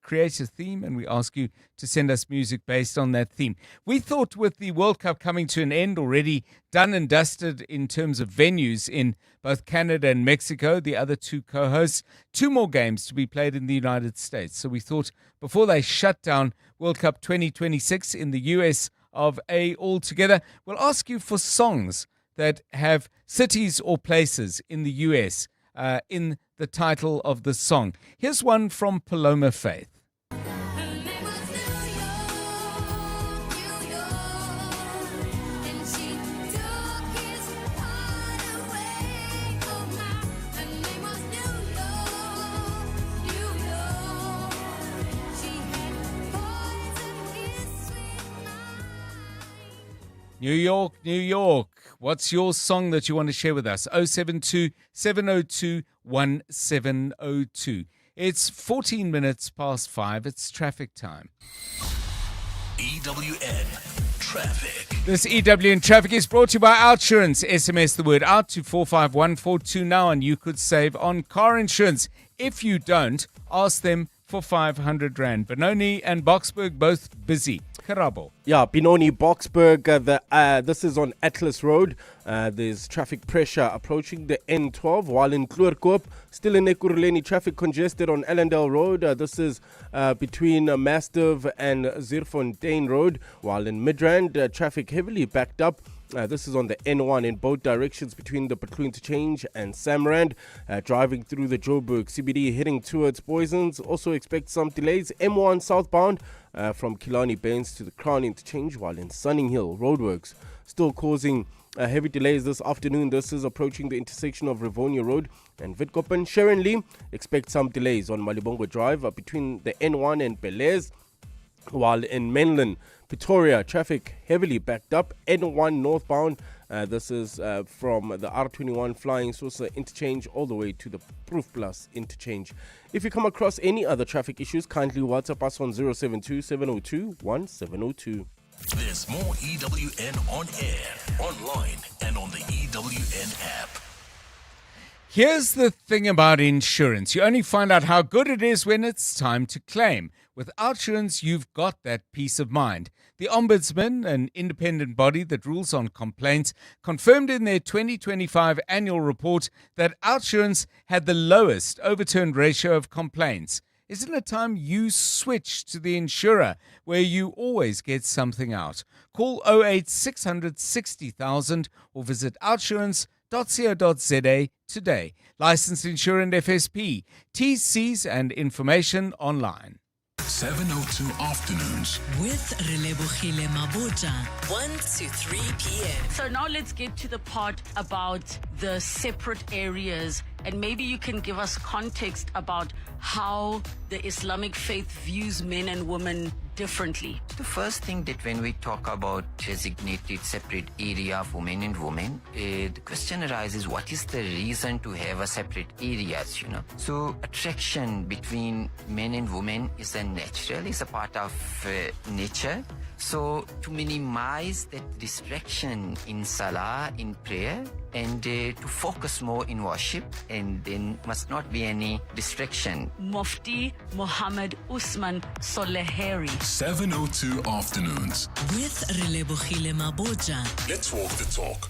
create a theme and we ask you to send us music based on that theme. We thought with the World Cup coming to an end, already done and dusted in terms of venues in both Canada and Mexico, the other two co-hosts, 2 more games to be played in the United States. So we thought before they shut down World Cup 2026 in the US of A altogether, we'll ask you for songs that have cities or places in the US in the title of the song. Here's one from Paloma Faith. New York, New York. What's your song that you want to share with us? 072 702 1702. It's 14 minutes past 5. It's traffic time. EWN Traffic. This EWN Traffic is brought to you by Outsurance. SMS the word out to 45142 now and you could save on car insurance. If you don't, ask them for 500 Rand. Benoni and Boksburg both busy. Karabo. Yeah, Benoni, Boksburg, this is on Atlas Road. There's traffic pressure approaching the N12, while in Kloerkoop, still in Ekurhuleni, traffic congested on Ellendale Road. This is between Mastiff and Zierfontein Road, while in Midrand, traffic heavily backed up. This is on the N1 in both directions between the Patlu Interchange and Samrand. Driving through the Joburg CBD heading towards Poisons. Also expect some delays. M1 southbound from Killarney Bains to the Crown Interchange, while in Sunning Hill, roadworks still causing heavy delays this afternoon. This is approaching the intersection of Rivonia Road and Witkoppen. Sharon Lee, expect some delays on Malibongo Drive between the N1 and Belaise, while in Menlyn, Pretoria, traffic heavily backed up. N1 northbound, this is from the R21 Flying Saucer interchange all the way to the Proof Plus interchange. If you come across any other traffic issues, kindly WhatsApp us on 072-702-1702. There's more EWN on air, online, and on the EWN app. Here's the thing about insurance. You only find out how good it is when it's time to claim. With Outsurance, you've got that peace of mind. The Ombudsman, an independent body that rules on complaints, confirmed in their 2025 annual report that Outsurance had the lowest overturned ratio of complaints. Isn't it time you switch to the insurer where you always get something out? Call 08 600 60,000 or visit outsurance.co.za today. Licensed insurer and FSP. TCs and information online. 702 Afternoons. With Relebohile Maboja. 1 to 3 p.m. So now let's get to the part about the separate areas, and maybe you can give us context about how the Islamic faith views men and women differently. The first thing that when we talk about designated separate area for men and women, the question arises, what is the reason to have a separate areas, So attraction between men and women is a natural, is a part of nature. So to minimize that distraction in salah, in prayer, and to focus more in worship, and then must not be any distraction. Mufti Muhammad Usman Soleheri. 702 Afternoons. With Relebohile Maboja. Let's walk the talk.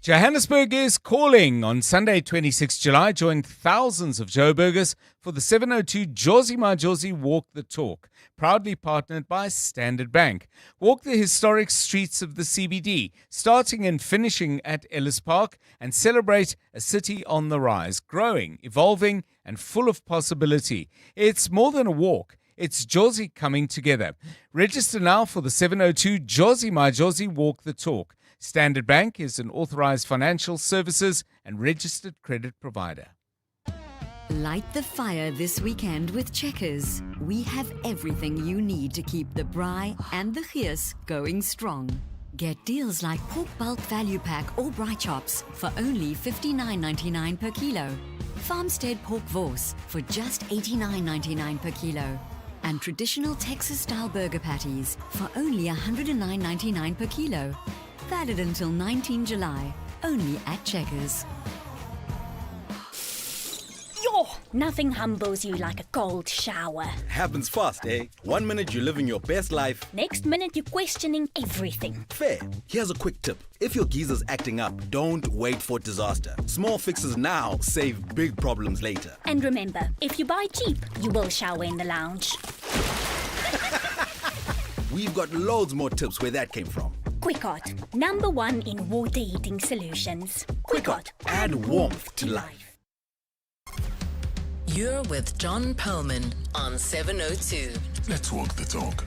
Johannesburg is calling. On Sunday, 26 July, join thousands of Joburgers for the 702 Jozi My Jozi Walk the Talk, proudly partnered by Standard Bank. Walk the historic streets of the CBD, starting and finishing at Ellis Park, and celebrate a city on the rise, growing, evolving, and full of possibility. It's more than a walk. It's Jozi coming together. Register now for the 702 Jozi My Jozi Walk the Talk. Standard Bank is an authorized financial services and registered credit provider. Light the fire this weekend with Checkers. We have everything you need to keep the braai and the geus going strong. Get deals like pork bulk value pack or braai chops for only $59.99 per kilo. Farmstead pork vors for just $89.99 per kilo. And traditional Texas-style burger patties for only $109.99 per kilo. Valid until 19 July, only at Checkers. Yo, nothing humbles you like a cold shower. Happens fast, eh? 1 minute you're living your best life. Next minute you're questioning everything. Fair. Here's a quick tip. If your geezer's acting up, don't wait for disaster. Small fixes now save big problems later. And remember, if you buy cheap, you will shower in the lounge. We've got loads more tips where that came from. Quickot, #1 in water heating solutions. Quickot, add warmth to life. You're with John Perlman on 702. Let's walk the talk.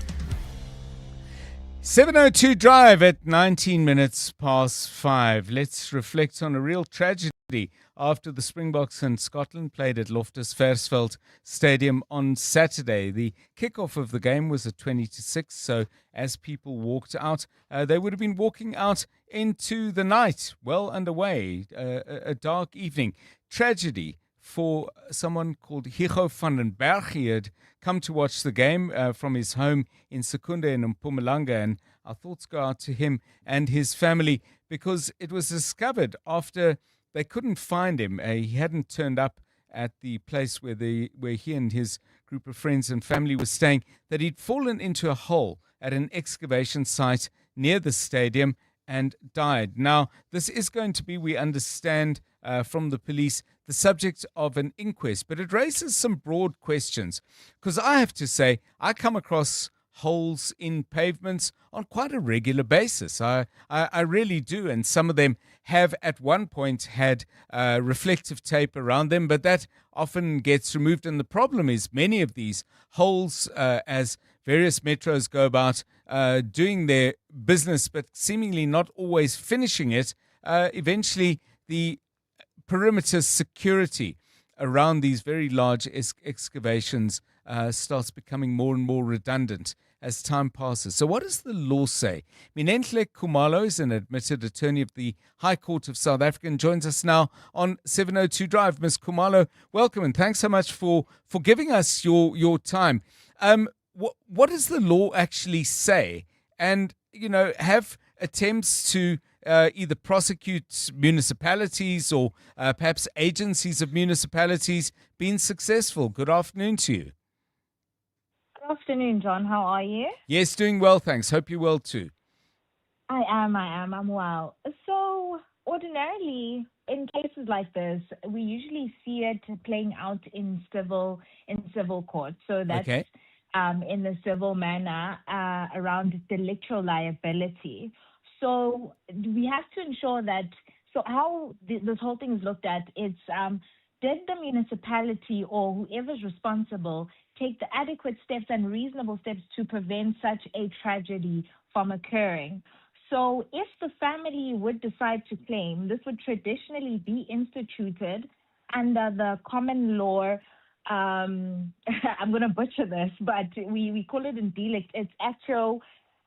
702 Drive at 19 minutes past 5. Let's reflect on a real tragedy after the Springboks and Scotland played at Loftus Versfeld Stadium on Saturday. The kickoff of the game was at 20-6, so as people walked out, they would have been walking out into the night, well underway, a dark evening. Tragedy for someone called Higo van den Berg. He had come to watch the game from his home in Secunda in Mpumalanga, and our thoughts go out to him and his family because it was discovered after they couldn't find him. He hadn't turned up at the place where he and his group of friends and family were staying, that he'd fallen into a hole at an excavation site near the stadium and died. Now, this is going to be, we understand from the police, the subject of an inquest, but it raises some broad questions because I have to say, I come across holes in pavements on quite a regular basis. I really do, and some of them have at one point had reflective tape around them, but that often gets removed, and the problem is many of these holes, as various metros go about doing their business but seemingly not always finishing it, eventually the perimeter security around these very large excavations starts becoming more and more redundant as time passes. So what does the law say? Minenhle Khumalo is an admitted attorney of the High Court of South Africa and joins us now on 702 Drive. Ms. Khumalo, welcome and thanks so much for giving us your time. What does the law actually say? And, have attempts to either prosecute municipalities or perhaps agencies of municipalities been successful? Good afternoon to you. Good afternoon, John. How are you? Yes, doing well, thanks. Hope you're well too. I am. I'm well. So, ordinarily, in cases like this, we usually see it playing out in civil court. So that's Okay. In the civil manner around delictual liability. So we have to ensure that. So how this whole thing is looked at, it's did the municipality or whoever's responsible take the adequate steps and reasonable steps to prevent such a tragedy from occurring? So if the family would decide to claim, this would traditionally be instituted under the common law. I'm going to butcher this, but we call it in dialect. It's actio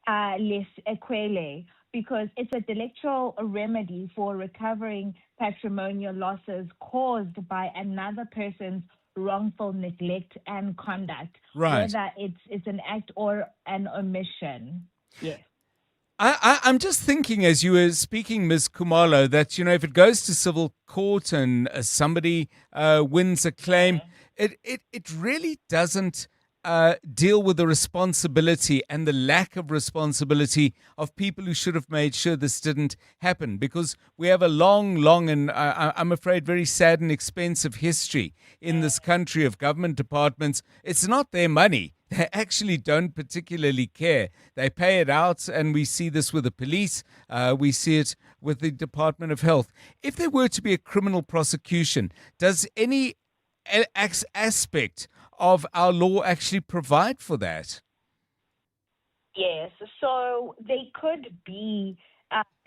les equele, because it's a delictual remedy for recovering patrimonial losses caused by another person's wrongful neglect and conduct, Right. whether it's an act or an omission. Yes. I'm just thinking as you were speaking, Ms. Khumalo, that, if it goes to civil court and somebody wins a claim, it really doesn't deal with the responsibility and the lack of responsibility of people who should have made sure this didn't happen, because we have a long and I'm afraid very sad and expensive history in this country of government departments. It's not their money. They actually don't particularly care. They pay it out, and we see this with the police. We see it with the Department of Health. If there were to be a criminal prosecution, does any aspect of our law actually provide for that? Yes, so they could be.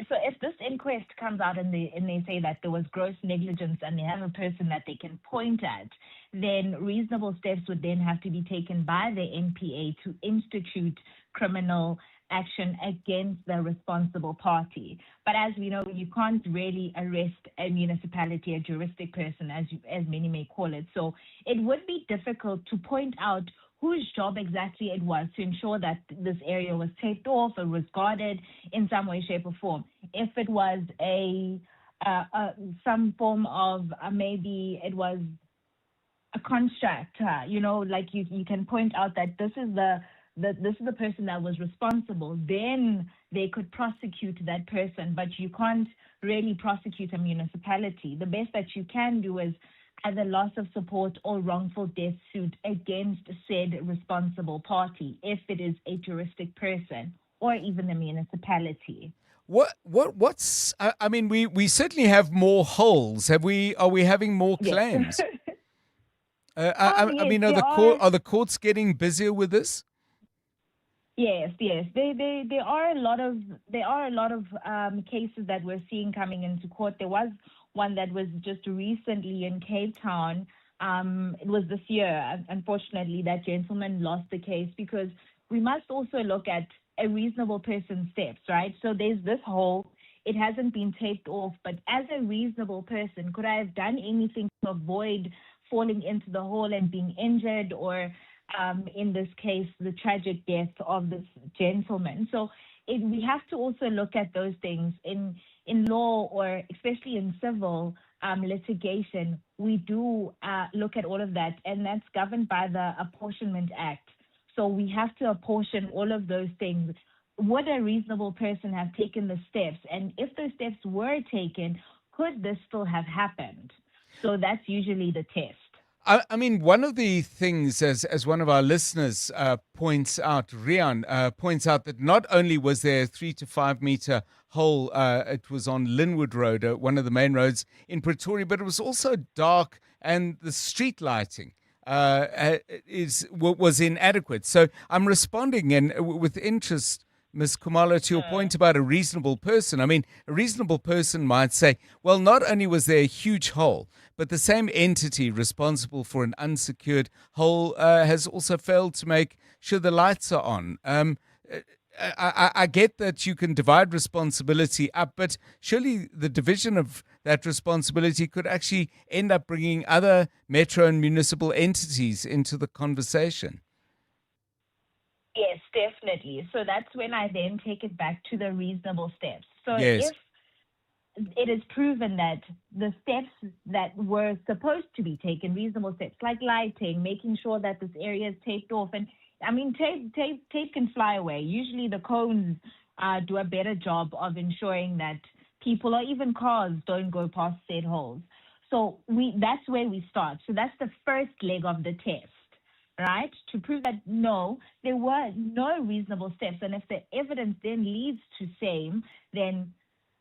So if this inquest comes out and they say that there was gross negligence and they have a person that they can point at, then reasonable steps would then have to be taken by the NPA to institute criminal action against the responsible party. But as we know, you can't really arrest a municipality, a juristic person, as many may call it. So it would be difficult to point out whose job exactly it was to ensure that this area was taped off or was guarded in some way, shape, or form. If it was some form of maybe it was a construct, like you can point out that this is the person that was responsible, then they could prosecute that person, but you can't really prosecute a municipality. The best that you can do is either loss of support or wrongful death suit against said responsible party, if it is a juristic person or even a municipality. What's I mean, we certainly have more holes. Are we having more claims? Yes. I mean, are the courts getting busier with this? Yes. There are a lot of cases that we're seeing coming into court. There was one that was just recently in Cape Town. It was this year. Unfortunately, that gentleman lost the case, because we must also look at a reasonable person's steps, right? So there's this hole. it hasn't been taped off. But as a reasonable person, could I have done anything to avoid falling into the hole and being injured, or in this case, the tragic death of this gentleman? So we have to also look at those things in law, or especially in civil litigation. We do look at all of that, and that's governed by the Apportionment Act. So we have to apportion all of those things. Would a reasonable person have taken the steps? And if those steps were taken, could this still have happened? So that's usually the test. I mean, one of the things, as one of our listeners points out, Rian points out that not only was there a 3 to 5 meter hole, it was on Linwood Road, one of the main roads in Pretoria, but it was also dark, and the street lighting was inadequate. So I'm responding and with interest, Ms. Khumalo, to your point about a reasonable person. I mean, a reasonable person might say, well, not only was there a huge hole, but the same entity responsible for an unsecured hole has also failed to make sure the lights are on. I get that you can divide responsibility up, but surely the division of that responsibility could actually end up bringing other metro and municipal entities into the conversation. Yes, definitely. So that's when I then take it back to the reasonable steps. So Yes. if it is proven that the steps that were supposed to be taken, reasonable steps like lighting, making sure that this area is taped off, and I mean, tape can fly away. Usually the cones do a better job of ensuring that people or even cars don't go past said holes. So that's where we start. So that's the first leg of the test, right? To prove that no, there were no reasonable steps. And if the evidence then leads to same, then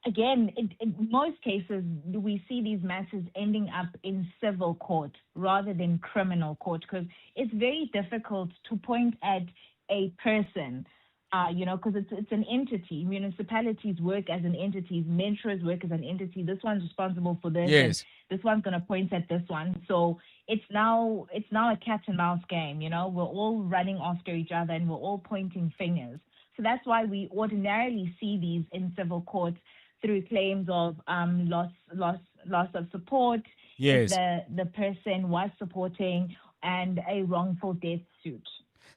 again, in most cases, we see these matters ending up in civil court rather than criminal court, because it's very difficult to point at a person, because it's an entity. Municipalities work as an entity. Metros work as an entity. This one's responsible for this. Yes. And this one's going to point at this one. So it's now a cat and mouse game. We're all running after each other and we're all pointing fingers. So that's why we ordinarily see these in civil courts, through claims of loss of support, Yes. if the person was supporting, and a wrongful death suit.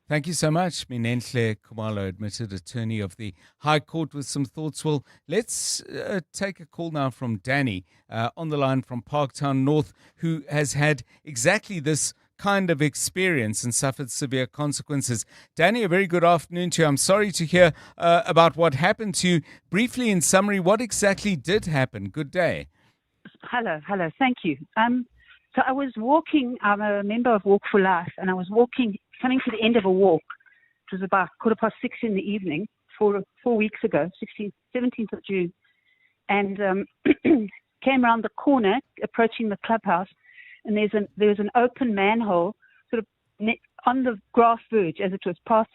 Thank you so much, Minenhle Khumalo, admitted attorney of the High Court, with some thoughts. Well, let's take a call now from Danny on the line from Parktown North, who has had exactly this kind of experience and suffered severe consequences. Danny, a very good afternoon to you. I'm sorry to hear about what happened to you. Briefly, in summary, what exactly did happen? Good day. Hello. Thank you. So I was walking. I'm a member of Walk for Life, and I was coming to the end of a walk. It was about 6:15 in the evening, 4 weeks ago, 17th of June, and came around the corner, approaching the clubhouse. And there was an open manhole, sort of on the grass verge, as it was part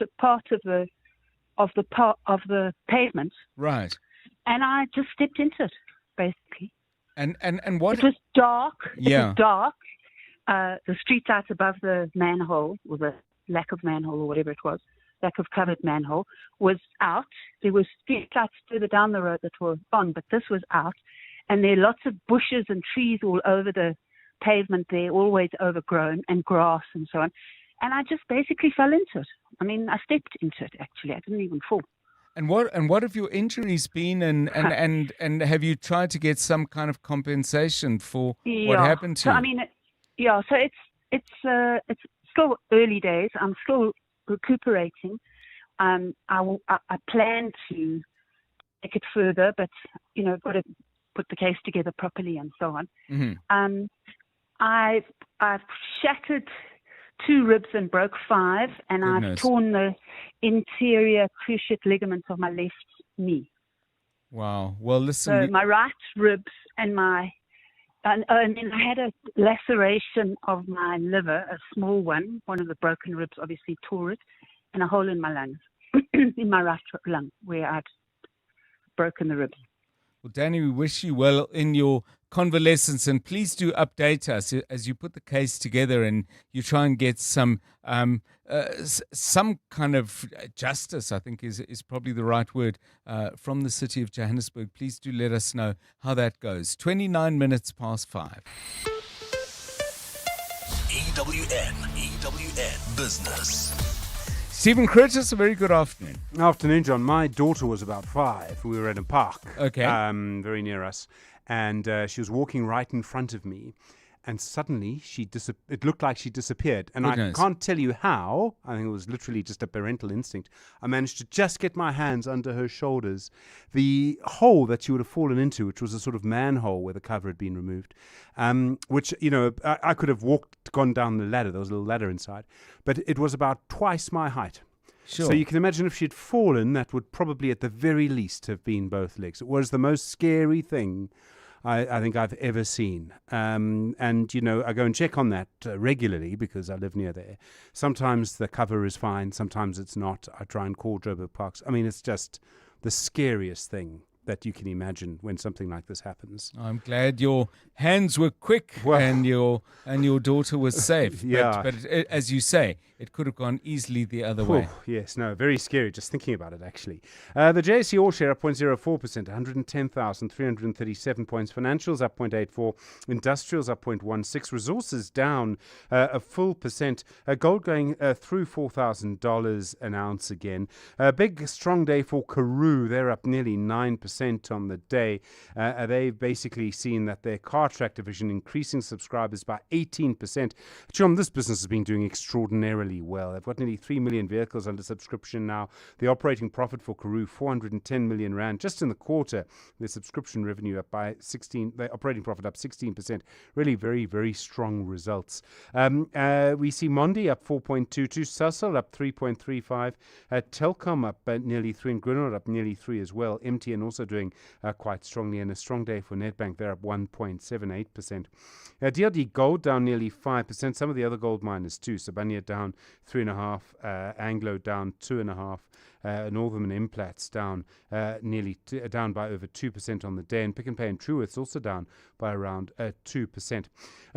of the pavement. Right. And I just stepped into it, basically. And what? It was dark. Yeah. It was dark. The street lights above the manhole, or the lack of manhole, or whatever it was, lack of covered manhole, was out. There were street lights further down the road that were on, but this was out. And there are lots of bushes and trees all over the pavement there, always overgrown, and grass and so on. And I just basically fell into it. I mean, I stepped into it, actually. I didn't even fall. And what have your injuries been, and have you tried to get some kind of compensation for what happened to you? So I mean, so it's still early days. I'm still recuperating. I plan to take it further, but got to put the case together properly and so on. Mm-hmm. I've shattered 2 ribs and broke 5, and Goodness. I've torn the interior cruciate ligaments of my left knee. Wow. Well, listen. So my right ribs and then I had a laceration of my liver, a small one. One of the broken ribs obviously tore it, and a hole in my lungs, in my right lung, where I'd broken the ribs. Well, Danny, we wish you well in your convalescence, and please do update us as you put the case together and you try and get some kind of justice, I think is probably the right word, from the city of Johannesburg. Please do let us know how that goes. 29 minutes past 5. EWN Business. Stephen Curtis, a very good afternoon. Afternoon, John. My daughter was about 5. We were at a park, very near us, and she was walking right in front of me, and suddenly it looked like she disappeared. And I can't tell you how. I think it was literally just a parental instinct. I managed to just get my hands under her shoulders. The hole that she would have fallen into, which was a sort of manhole where the cover had been removed, which, I could have gone down the ladder. There was a little ladder inside, but it was about twice my height. Sure. So you can imagine if she'd fallen, that would probably at the very least have been both legs. It was the most scary thing I think I've ever seen. And, I go and check on that regularly because I live near there. Sometimes the cover is fine. Sometimes it's not. I try and call Joburg Parks. I mean, it's just the scariest thing that you can imagine when something like this happens. I'm glad your hands were quick and your daughter was safe. Yeah. But as you say, it could have gone easily the other way. Yes, no, very scary just thinking about it, actually. The JSE All Share up 0.04%, 110,337 points. Financials up 0.84%. Industrials up 0.16%. Resources down a full percent. Gold going through $4,000 an ounce again. A big, strong day for Karoo. They're up nearly 9% on the day. They've basically seen that their car track division increasing subscribers by 18%. John, this business has been doing extraordinarily well. They've got nearly 3 million vehicles under subscription now. The operating profit for Karoo, 410 million rand just in the quarter. Their subscription revenue up by 16%, their operating profit up 16%. Really very, very strong results. We see Mondi up 4.22, Sasol up 3.35, Telkom up nearly 3, and Grunwald up nearly 3 as well. MTN also doing quite strongly, and a strong day for Nedbank. They're up 1.78%. DRD Gold down nearly 5%. Some of the other gold miners too. Sibanye down 3.5%, Anglo down 2.5%. Northern Implats down down by over 2% on the day, and Pick n Pay and Truworths also down by around 2%.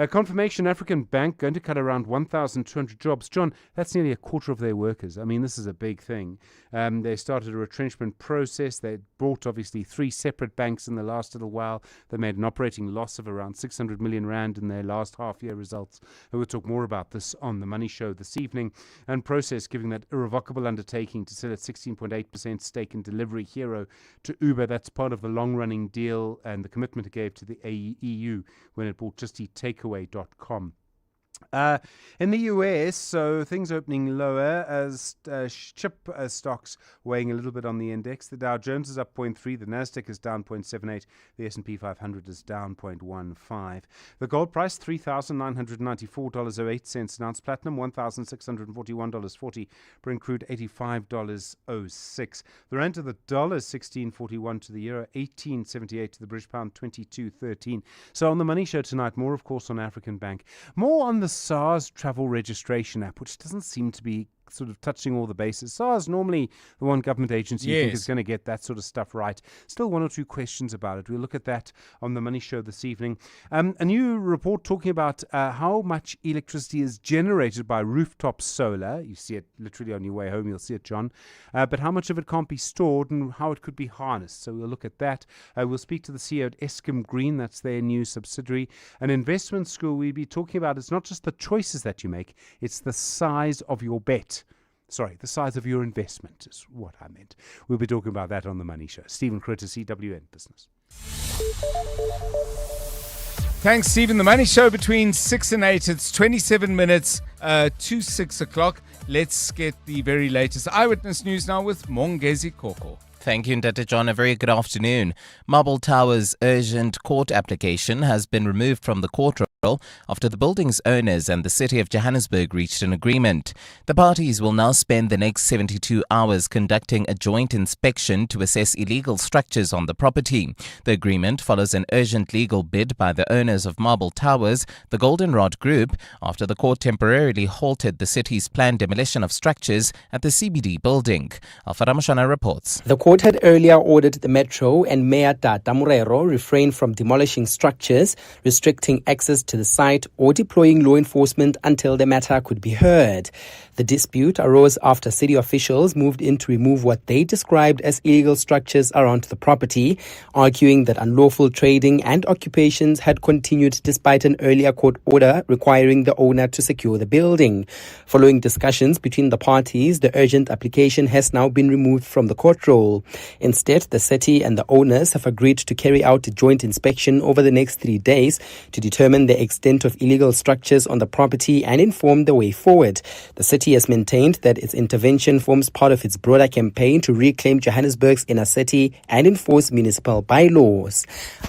Confirmation African Bank going to cut around 1,200 jobs. John, that's nearly a quarter of their workers. I mean, this is a big thing. They started a retrenchment process. They bought obviously 3 separate banks in the last little while. They made an operating loss of around 600 million rand in their last half-year results. We'll talk more about this on the Money Show this evening. And Process giving that irrevocable undertaking to sell its 16.8% stake in Delivery Hero to Uber. That's part of the long-running deal and the commitment it gave to the EU when it bought JustEatTakeaway.com. In the US, so things opening lower as chip stocks weighing a little bit on the index. The Dow Jones is up 0.3, the Nasdaq is down 0.78, the S&P 500 is down 0.15. The gold price $3,994.08 an ounce, platinum $1,641.40, Brent crude $85.06. The rand to the dollar is 16.41 to the euro, 18.78 to the British pound, 22.13. So on the Money Show tonight, more of course on African Bank, more on the SARS travel registration app, which doesn't seem to be sort of touching all the bases. SARS normally the one government agency you think is going to get that sort of stuff right. Still one or two questions about it. We'll look at that on the Money Show this evening. A new report talking about how much electricity is generated by rooftop solar. You see it literally on your way home. You'll see it, John. But how much of it can't be stored and how it could be harnessed. So we'll look at that. We'll speak to the CEO at Eskom Green. That's their new subsidiary. An investment school we'll be talking about. It's not just the choices that you make. It's the size of your bet. Sorry, the size of your investment is what I meant. We'll be talking about that on the Money Show. Stephen Curtis, EWN Business. Thanks, Stephen. The Money Show between 6 and 8. It's 27 minutes to 6 o'clock. Let's get the very latest eyewitness news now with Mongezi Koko. Thank you, Ndata John. A very good afternoon. Marble Tower's urgent court application has been removed from the court roll after the building's owners and the City of Johannesburg reached an agreement. The parties will now spend the next 72 hours conducting a joint inspection to assess illegal structures on the property. The agreement follows an urgent legal bid by the owners of Marble Towers, the Goldenrod Group, after the court temporarily halted the city's planned demolition of structures at the CBD building. Alfa Ramashana reports. The court court had earlier ordered the Metro and Mayor Tata Morero refrain from demolishing structures, restricting access to the site, or deploying law enforcement until the matter could be heard. The dispute arose after city officials moved in to remove what they described as illegal structures around the property, arguing that unlawful trading and occupations had continued despite an earlier court order requiring the owner to secure the building. Following discussions between the parties, the urgent application has now been removed from the court roll. Instead, the city and the owners have agreed to carry out a joint inspection over the next 3 days to determine the extent of illegal structures on the property and inform the way forward. The city has maintained that its intervention forms part of its broader campaign to reclaim Johannesburg's inner city and enforce municipal bylaws.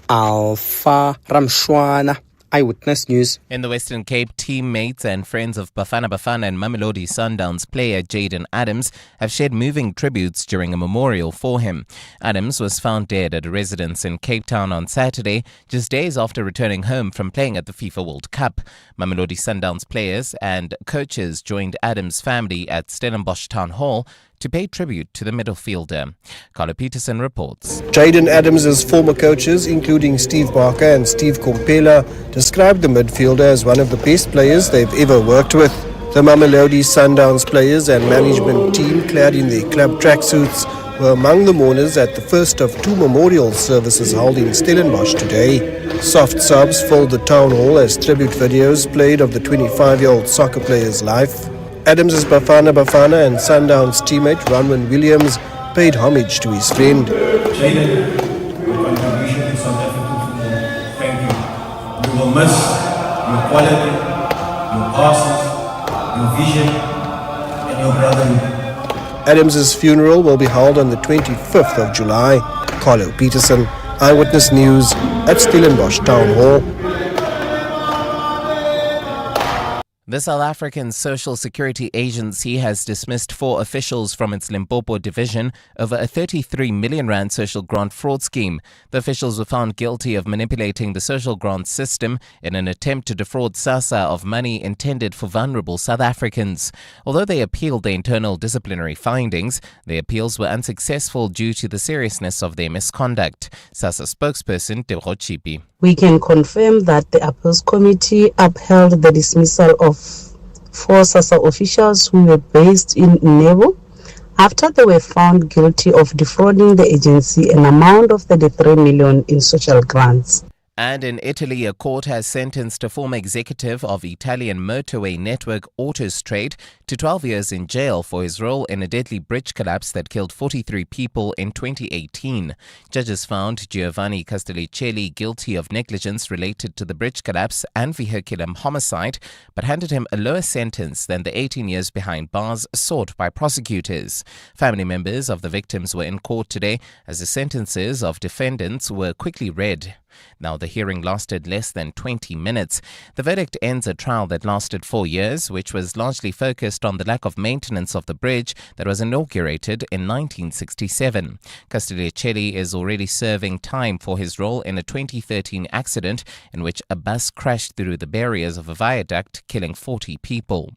Alpha Ramshwana, Eyewitness News. In the Western Cape, teammates and friends of Bafana Bafana and Mamelodi Sundowns player Jaden Adams have shared moving tributes during a memorial for him. Adams was found dead at a residence in Cape Town on Saturday, just days after returning home from playing at the FIFA World Cup. Mamelodi Sundowns players and coaches joined Adams' family at Stellenbosch Town Hall to pay tribute to the midfielder. Carlo Peterson reports. Jaden Adams' former coaches, including Steve Barker and Steve Kompela, described the midfielder as one of the best players they've ever worked with. The Mamelodi Sundowns players and management team, clad in their club tracksuits, were among the mourners at the first of 2 memorial services held in Stellenbosch today. Soft sobs filled the town hall as tribute videos played of the 25-year-old soccer player's life. Adams' Bafana Bafana and Sundowns teammate Ronwin Williams paid homage to his friend. Jaden, your contribution to South African football, thank you. We will miss your quality, your passes, your vision, and your brotherhood. Adams' funeral will be held on the 25th of July. Carlo Peterson, Eyewitness News at Stellenbosch Town Hall. The South African Social Security Agency has dismissed 4 officials from its Limpopo division over a 33 million rand social grant fraud scheme. The officials were found guilty of manipulating the social grant system in an attempt to defraud SASSA of money intended for vulnerable South Africans. Although they appealed the internal disciplinary findings, their appeals were unsuccessful due to the seriousness of their misconduct. SASSA spokesperson Tebo Chipi. We can confirm that the appeals committee upheld the dismissal of 4 SASSA officials who were based in Nebo after they were found guilty of defrauding the agency an amount of 33 million in social grants. And in Italy, a court has sentenced a former executive of Italian motorway network Autostrade to 12 years in jail for his role in a deadly bridge collapse that killed 43 people in 2018. Judges found Giovanni Castellicelli guilty of negligence related to the bridge collapse and vehicular homicide, but handed him a lower sentence than the 18 years behind bars sought by prosecutors. Family members of the victims were in court today as the sentences of defendants were quickly read. Now, the hearing lasted less than 20 minutes. The verdict ends a trial that lasted 4 years, which was largely focused on the lack of maintenance of the bridge that was inaugurated in 1967. Castellicelli is already serving time for his role in a 2013 accident in which a bus crashed through the barriers of a viaduct, killing 40 people.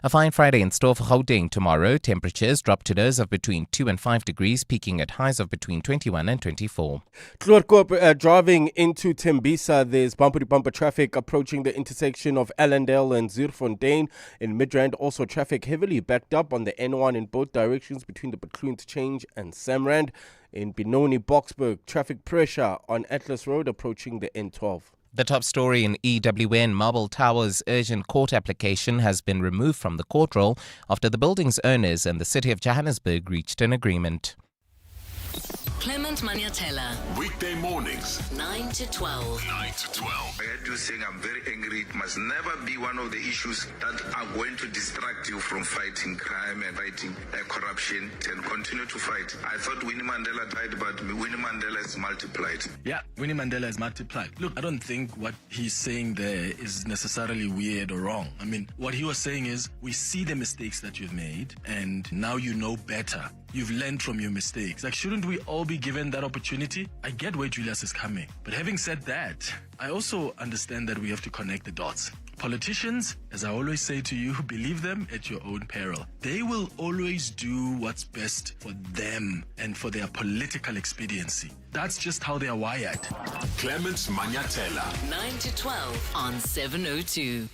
A fine Friday in store for Gauteng tomorrow. Temperatures drop to lows of between 2 and 5 degrees, peaking at highs of between 21 and 24. Driving into Tembisa, there's bumper-to-bumper traffic approaching the intersection of Allendale and Zuurfontein. In Midrand, also traffic heavily backed up on the N1 in both directions between the Bethlehem Interchange and Samrand. In Benoni, Boksburg, traffic pressure on Atlas Road approaching the N12. The top story in EWN, Marble Tower's urgent court application has been removed from the court roll after the building's owners and the city of Johannesburg reached an agreement. Clement Maniatella. Weekday mornings, 9 to 12. 9 to 12. I had to say I'm very angry. It must never be one of the issues that are going to distract you from fighting crime and fighting corruption and continue to fight. I thought Winnie Mandela died, but Winnie Mandela is multiplied. Yeah, Winnie Mandela is multiplied. Look, I don't think what he's saying there is necessarily weird or wrong. I mean, what he was saying is, we see the mistakes that you've made, and now you know better. you've learned from your mistakes. Like, shouldn't we all be given that opportunity? I get where Julius is coming. But having said that, I also understand that we have to connect the dots. Politicians, as I always say to you, believe them at your own peril. They will always do what's best for them and for their political expediency. That's just how they are wired. Clement Manyatela. 9 to 12 on 702.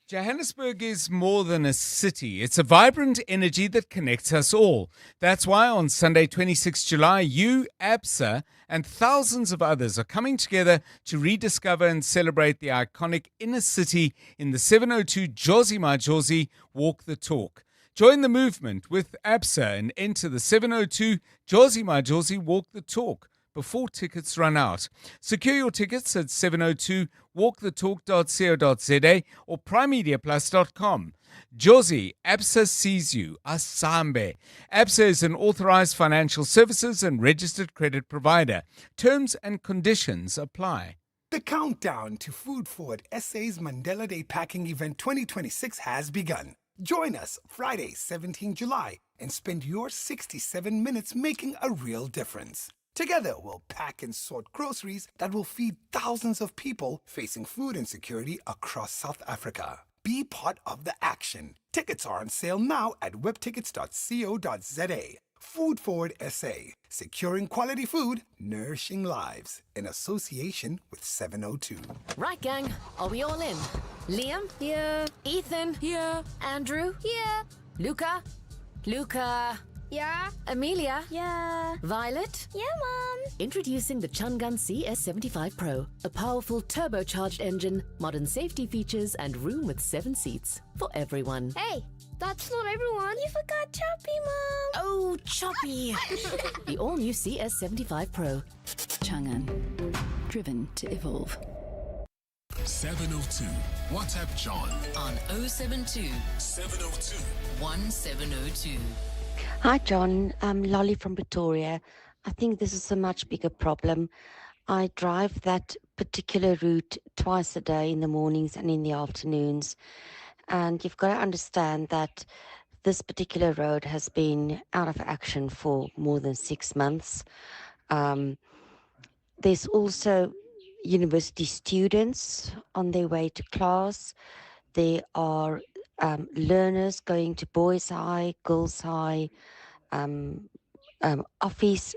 Johannesburg is more than a city. It's a vibrant energy that connects us all. That's why on Sunday, 26 July, you, ABSA, and thousands of others are coming together to rediscover and celebrate the iconic inner city in the 702 Jozi Majozi Walk the Talk. Join the movement with ABSA and enter the 702 Jozi Majozi Walk the Talk before tickets run out. Secure your tickets at 702walkthetalk.co.za or primemediaplus.com. Jozi, ABSA sees you. Asambe. ABSA is an authorized financial services and registered credit provider. Terms and conditions apply. The countdown to Food Forward SA's Mandela Day Packing Event 2026 has begun. Join us Friday, 17 July, and spend your 67 minutes making a real difference. Together, we'll pack and sort groceries that will feed thousands of people facing food insecurity across South Africa. Be part of the action. Tickets are on sale now at webtickets.co.za. Food Forward SA, securing quality food, nourishing lives, in association with 702. Right, gang, are we all in? Liam? Here. Ethan? Here. Andrew? Here. Luca? Yeah. Amelia? Yeah. Violet? Yeah, Mom. Introducing the Chungun CS75 Pro, a powerful turbocharged engine, modern safety features, and room with 7 seats for everyone. Hey, that's not everyone. You forgot Choppy, Mom. Oh, Choppy. The all-new CS75 Pro. Chang'an, driven to evolve. 702. WhatsApp John on 072 702 1702. Hi, John. I'm Lolly from Pretoria. I think this is a much bigger problem. I drive that particular route twice a day, in the mornings and in the afternoons. And you've got to understand that this particular road has been out of action for more than 6 months. There's also university students on their way to class. There are learners going to boys' high, girls' high, office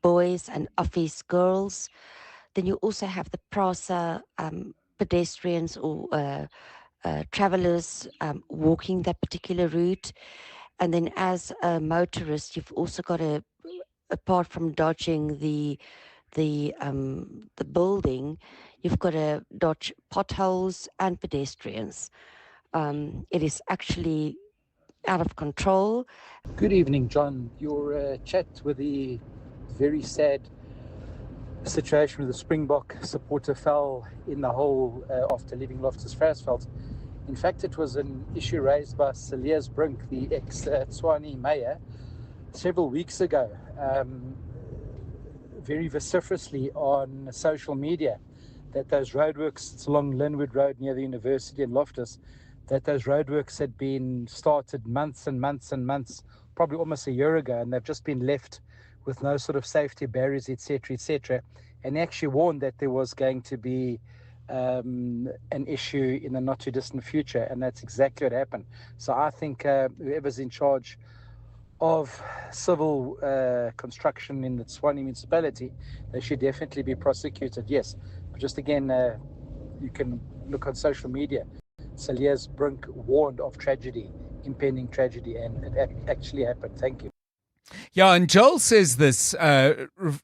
boys and office girls. Then you also have the PRASA pedestrians or travelers walking that particular route. And then as a motorist, you've also got to, apart from dodging the building, you've got to dodge potholes and pedestrians. It is actually out of control. Good evening, John. Your chat with the very sad situation with the Springbok supporter fell in the hole after leaving Loftus Versfeld. In fact, it was an issue raised by Cilliers Brink, the ex-Tshwane mayor, several weeks ago, very vociferously on social media, that those roadworks, it's along Linwood Road near the university in Loftus, that those roadworks had been started months and months and months, probably almost a year ago, and they've just been left with no sort of safety barriers, etc., etc. And they actually warned that there was going to be an issue in the not too distant future, and that's exactly what happened. So I think whoever's in charge of civil construction in the Tshwane municipality, they should definitely be prosecuted, yes. But just again, you can look on social media. Cilliers Brink warned of tragedy, impending tragedy, and it actually happened. Thank you. Yeah, and Joel says this,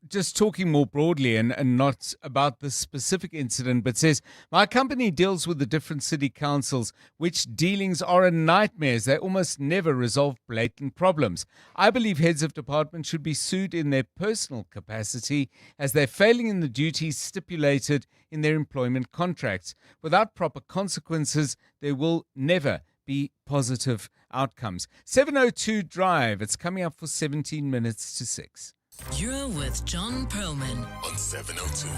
just talking more broadly and not about this specific incident, but says, my company deals with the different city councils, which dealings are a nightmare as they almost never resolve blatant problems. I believe heads of department should be sued in their personal capacity as they're failing in the duties stipulated in their employment contracts. Without proper consequences, there will never be positive outcomes. 702 Drive. It's coming up for 17 minutes to 6. You're with John Perlman on 702.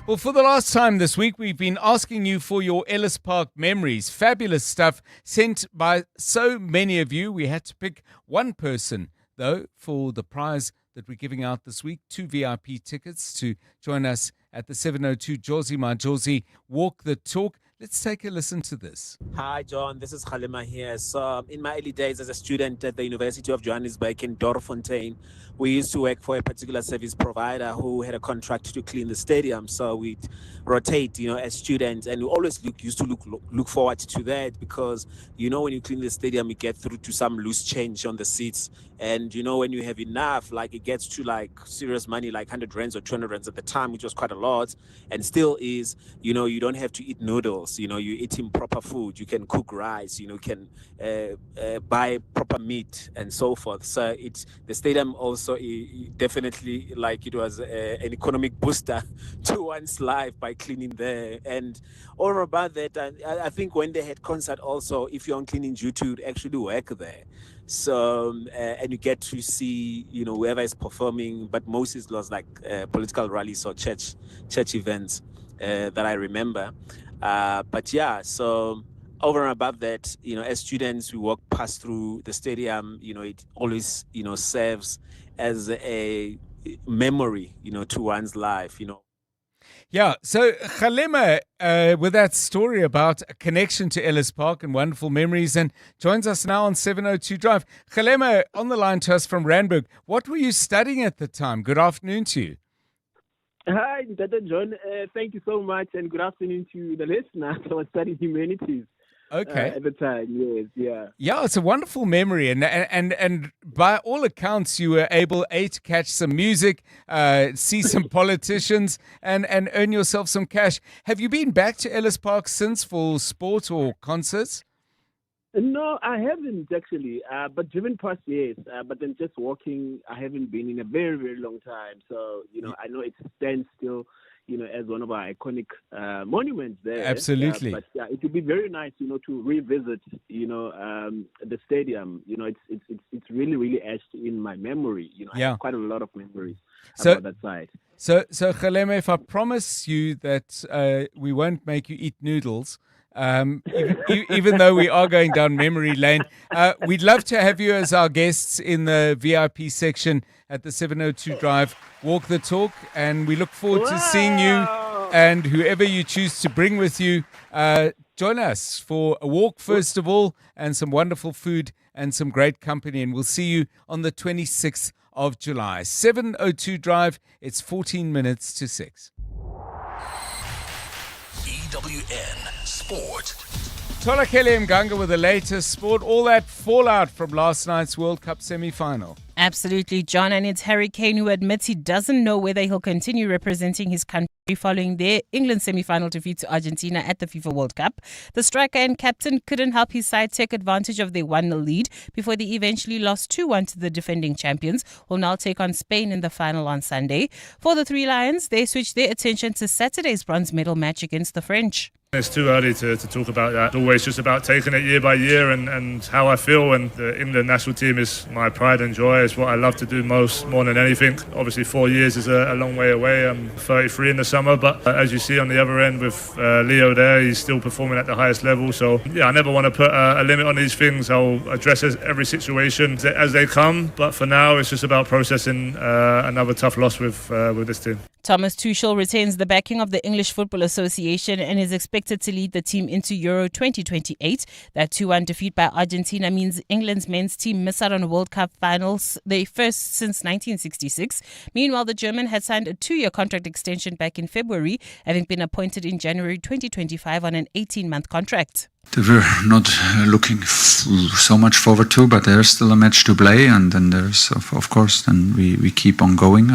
Well, for the last time this week, we've been asking you for your Ellis Park memories. Fabulous stuff sent by so many of you. We had to pick one person, though, for the prize that we're giving out this week. 2 VIP tickets to join us at the 702 Josie My Josie Walk the Talk. Let's take a listen to this. Hi, John. This is Khalima here. So, in my early days as a student at the University of Johannesburg in Dorfontein, we used to work for a particular service provider who had a contract to clean the stadium. So we'd rotate, as students, and we always used to look forward to that because, when you clean the stadium, you get through to some loose change on the seats. And, when you have enough, it gets to serious money, like 100 rands or 200 rands at the time, which was quite a lot. And still is, you don't have to eat noodles, you're eating proper food. You can cook rice, you can buy proper meat and so forth. So the stadium also definitely it was an economic booster to one's life by cleaning there. And all about that, I think when they had concert also, if you're on cleaning duty, you'd actually work there. So and you get to see whoever is performing, but most is was political rallies or church events that I remember. But yeah, so over and above that, as students, we walk past through the stadium. It always serves as a memory to one's life. Yeah, so Khalema, with that story about a connection to Ellis Park and wonderful memories, and joins us now on 702 Drive. Khalema, on the line to us from Randburg. What were you studying at the time? Good afternoon to you. Hi, Dr. John. Thank you so much, and good afternoon to the listeners. I was studying humanities. Okay. At the time, yes, yeah. Yeah, it's a wonderful memory, and by all accounts, you were able to catch some music, see some politicians, and earn yourself some cash. Have you been back to Ellis Park since for sport or concerts? No, I haven't actually, but driven past, yes. But then just walking, I haven't been in a very, very long time. So, I know it stands still, as one of our iconic monuments there. Absolutely. But yeah, it would be very nice, to revisit, the stadium. It's really, really etched in my memory. I have quite a lot of memories about that side. So Khalema, if I promise you that we won't make you eat noodles, even though we are going down memory lane, we'd love to have you as our guests in the VIP section at the 702 Drive Walk the Talk, and we look forward to seeing you and whoever you choose to bring with you. Join us for a walk first of all, and some wonderful food and some great company, and we'll see you on the 26th of July. 702 Drive, it's 14 minutes to 6. EWN Sport. Tola Kelly Mganga with the latest sport. All that fallout from last night's World Cup semi-final. Absolutely, John. And it's Harry Kane who admits he doesn't know whether he'll continue representing his country following their England semi-final defeat to Argentina at the FIFA World Cup. The striker and captain couldn't help his side take advantage of their 1-0 lead before they eventually lost 2-1 to the defending champions, who will now take on Spain in the final on Sunday. For the Three Lions, they switched their attention to Saturday's bronze medal match against the French. It's too early to talk about that. It's always just about taking it year by year and how I feel. And the England national team is my pride and joy. It's what I love to do more than anything. Obviously, 4 years is a long way away. I'm 33 in the summer, but as you see on the other end with Leo there, he's still performing at the highest level. So yeah, I never want to put a limit on these things. I'll address every situation as they come. But for now, it's just about processing another tough loss with this team. Thomas Tuchel retains the backing of the English Football Association and is expected to lead the team into Euro 2028. That 2-1 defeat by Argentina means England's men's team miss out on World Cup finals, their first since 1966. Meanwhile, the German had signed a 2-year contract extension back in February, having been appointed in January 2025 on an 18-month contract. We're not looking so much forward to, but there's still a match to play, and then there's, of course, then we keep on going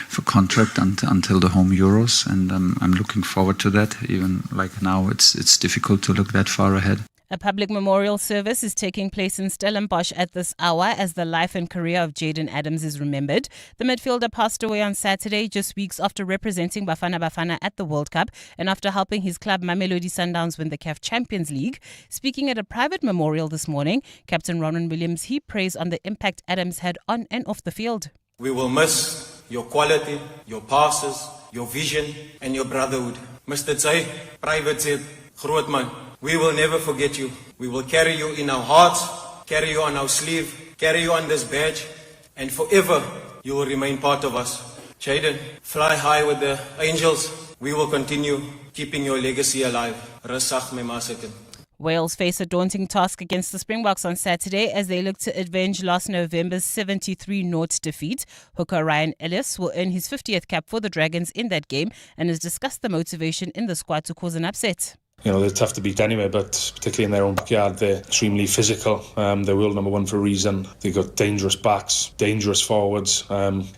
for contract until the home Euros, and I'm looking forward to that. Even like now, it's difficult to look that far ahead. A public memorial service is taking place in Stellenbosch at this hour as the life and career of Jaden Adams is remembered. The midfielder passed away on Saturday, just weeks after representing Bafana Bafana at the World Cup and after helping his club Mamelodi Sundowns win the CAF Champions League. Speaking at a private memorial this morning, Captain Ronwen Williams, he praised on the impact Adams had on and off the field. We will miss your quality, your passes, your vision, and your brotherhood. Mr. Tsai, Private Zed, Grootman, we will never forget you. We will carry you in our hearts, carry you on our sleeve, carry you on this badge, and forever you will remain part of us. Jaden, fly high with the angels. We will continue keeping your legacy alive. Rasach me Masakin. Wales face a daunting task against the Springboks on Saturday as they look to avenge last November's 73-0 defeat. Hooker Ryan Ellis will earn his 50th cap for the Dragons in that game and has discussed the motivation in the squad to cause an upset. You know, they're tough to beat anyway, but particularly in their own backyard, they're extremely physical. They're world number one for a reason. They've got dangerous backs, dangerous forwards.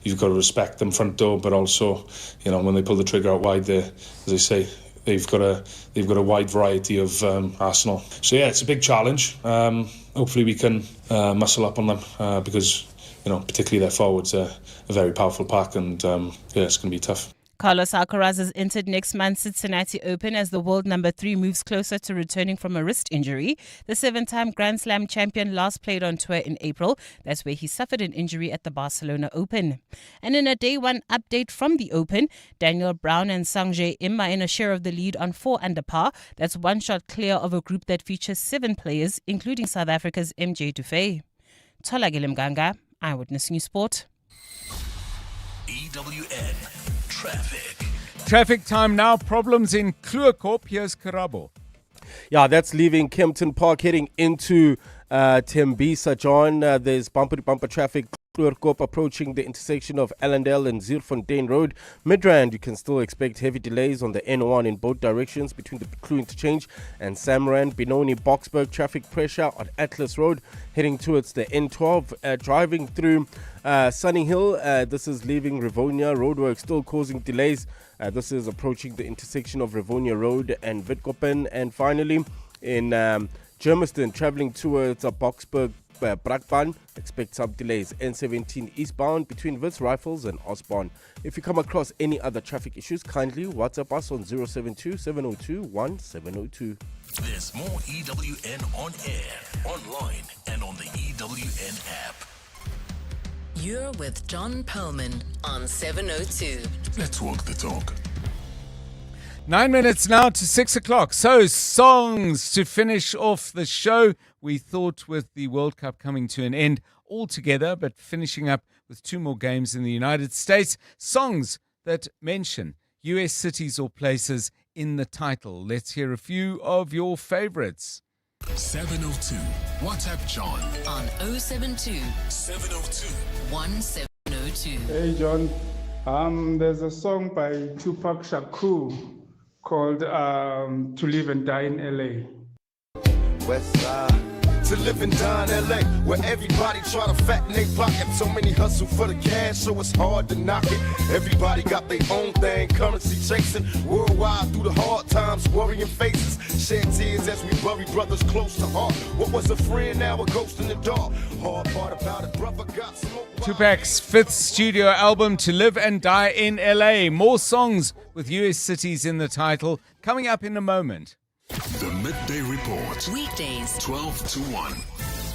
You've got to respect them front door, but also, you know, when they pull the trigger out wide, as I say, they've got a wide variety of arsenal. So yeah, it's a big challenge. Hopefully we can muscle up on them because, you know, particularly their forwards are a very powerful pack, and yeah, it's going to be tough. Carlos Alcaraz has entered next month's Cincinnati Open as the world number 3 moves closer to returning from a wrist injury. The 7-time Grand Slam champion last played on tour in April. That's where he suffered an injury at the Barcelona Open. And in a day one update from the Open, Daniel Brown and Sanjay Im are in a share of the lead on 4 under par. That's one shot clear of a group that features 7 players, including South Africa's MJ Dufay. Tholakele Mganga, Eyewitness News Sport. EWN Traffic. Traffic time now. Problems in Kluerkop. Here's Karabo. Yeah, that's leaving Kempton Park heading into Tembisa, John. There's bumper-to-bumper traffic. Kluerkop approaching the intersection of Allendale and Zierfontein Road. Midrand, you can still expect heavy delays on the N1 in both directions between the Klu interchange and Samrand. Benoni, Boksburg, traffic pressure on Atlas Road heading towards the N12. Driving through Sunny Hill, this is leaving Rivonia. Roadwork still causing delays. This is approaching the intersection of Rivonia Road and Witkoppen. And finally, in Germiston, traveling towards Boksburg, Brakpan, expect some delays. N17 eastbound between Wits Rifles and Osborne. If you come across any other traffic issues, kindly WhatsApp us on 072 702 1702. There's more EWN on air, online, and on the EWN app. You're with John Perlman on 702. Let's walk the talk. 9 minutes now to 6 o'clock. So, songs to finish off the show. We thought with the World Cup coming to an end altogether, but finishing up with 2 more games in the United States, songs that mention US cities or places in the title. Let's hear a few of your favorites. 702. WhatsApp John on 072 702 1702. Hey John, there's a song by Tupac Shakur called To Live and Die in LA. West Side. To live and die in LA, where everybody try to fatten their pocket. So many hustle for the cash, so it's hard to knock it. Everybody got their own thing, currency chasing. Worldwide through the hard times, worrying faces. Shed tears as we bury brothers close to heart. What was a friend, now a ghost in the dark. Hard part about it, brother got smoked. Tupac's 5th studio album, To Live and Die in LA. More songs with US cities in the title coming up in a moment. The Midday Report. Weekdays, 12 to 1.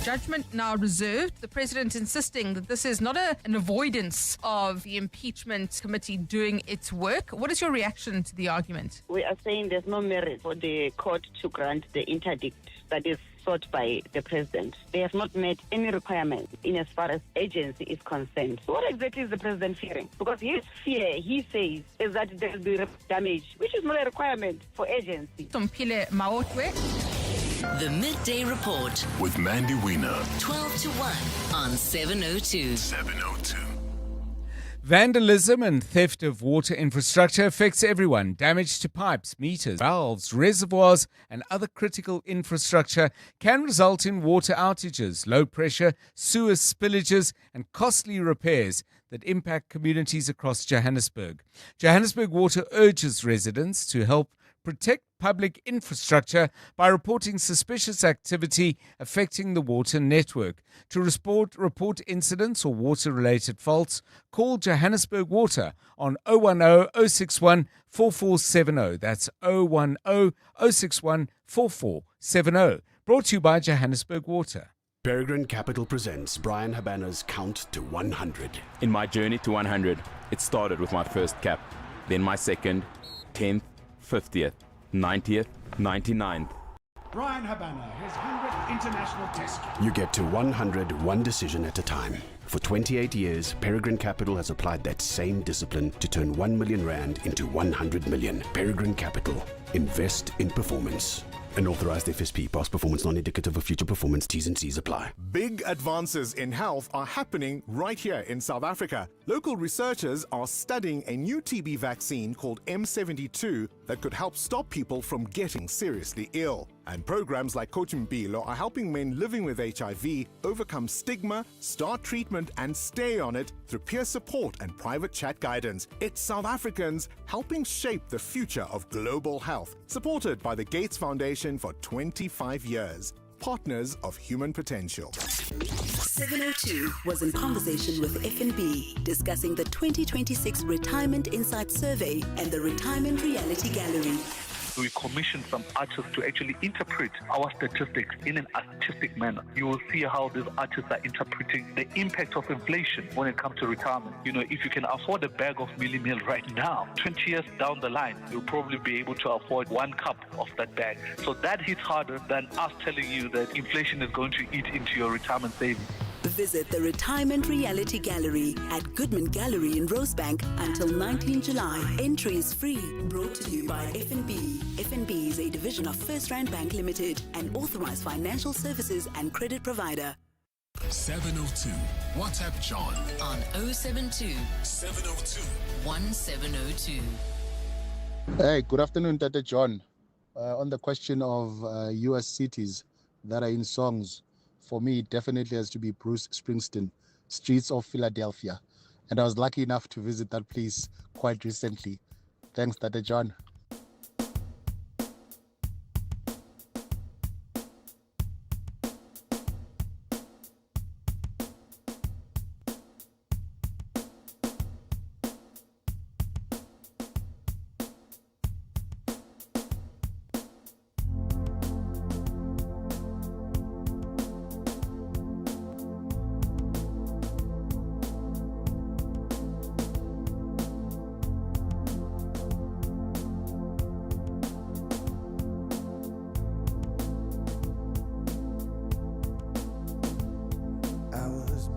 Judgment now reserved. The president insisting that this is not an avoidance of the impeachment committee doing its work. What is your reaction to the argument? We are saying there's no merit for the court to grant the interdict that is sought by the president. They have not met any requirements in as far as agency is concerned. What exactly is the president fearing? Because his fear, he says, is that there will be damage, which is not a requirement for agency. Tompile Maotwe. The Midday Report with Mandy Wiener. 12 to 1 on 702. 702. Vandalism and theft of water infrastructure affects everyone. Damage to pipes, meters, valves, reservoirs, and other critical infrastructure can result in water outages, low pressure, sewer spillages, and costly repairs that impact communities across Johannesburg. Johannesburg Water urges residents to help protect public infrastructure by reporting suspicious activity affecting the water network. To report incidents or water-related faults, call Johannesburg Water on 010-061 4470. That's 010-061 4470. Brought to you by Johannesburg Water. Peregrine Capital presents Brian Habana's Count to 100. In my journey to 100, it started with my first cap. then my second, 10th, 50th, 90th, 99th. Brian Habana, his 100th international test. You get to 100 one decision at a time. For 28 years, Peregrine Capital has applied that same discipline to turn 1 million rand into 100 million. Peregrine Capital. Invest in performance. An authorized FSP. Past performance non-indicative of future performance. T's and C's apply. Big advances in health are happening right here in South Africa. Local researchers are studying a new TB vaccine called M72 that could help stop people from getting seriously ill. And programs like Cochimpilo are helping men living with HIV overcome stigma, start treatment and stay on it through peer support and private chat guidance. It's South Africans helping shape the future of global health, supported by the Gates Foundation for 25 years. Partners of human potential. 702 was in conversation with FNB, discussing the 2026 Retirement Insight Survey and the Retirement Reality Gallery. We commissioned some artists to actually interpret our statistics in an artistic manner. You will see how these artists are interpreting the impact of inflation when it comes to retirement. You know, if you can afford a bag of Millie Meal right now, 20 years down the line, you'll probably be able to afford 1 cup of that bag. So that hits harder than us telling you that inflation is going to eat into your retirement savings. Visit the Retirement Reality Gallery at Goodman Gallery in Rosebank until 19 July. Entry is free. Brought to you by FNB. FNB is a division of First Rand Bank Limited, an authorized financial services and credit provider. 702. WhatsApp John on 072 702 1702. Hey, good afternoon, Tata John. On the question of US cities that are in songs, for me, it definitely has to be Bruce Springsteen, Streets of Philadelphia. And I was lucky enough to visit that place quite recently. Thanks, Tata John.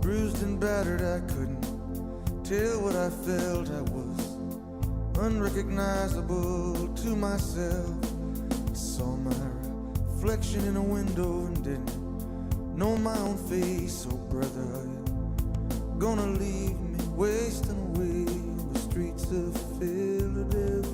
Bruised and battered, I couldn't tell what I felt. I was unrecognizable to myself. I saw my reflection in a window and didn't know my own face. Oh brother, are you gonna leave me wasting away on the streets of Philadelphia?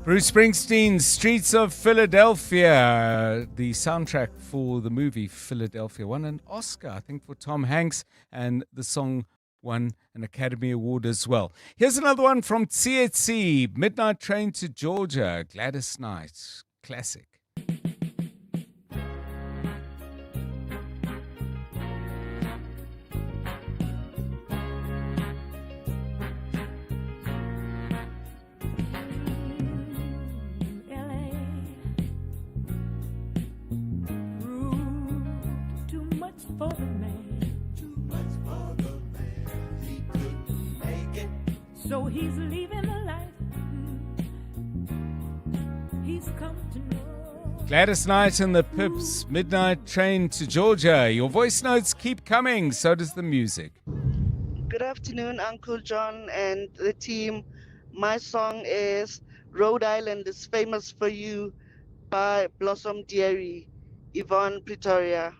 Bruce Springsteen's Streets of Philadelphia, the soundtrack for the movie Philadelphia, won an Oscar, I think, for Tom Hanks, and the song won an Academy Award as well. Here's another one from Tsietsi, Midnight Train to Georgia, Gladys Knight, classic. For the man, too much for the man, he couldn't make it. So he's leaving the life he's come to know. Gladys Knight and the Pips, Midnight Train to Georgia. Your voice notes keep coming, so does the music. Good afternoon, Uncle John and the team. My song is Rhode Island is Famous for You by Blossom Dairy, Yvonne Pretoria.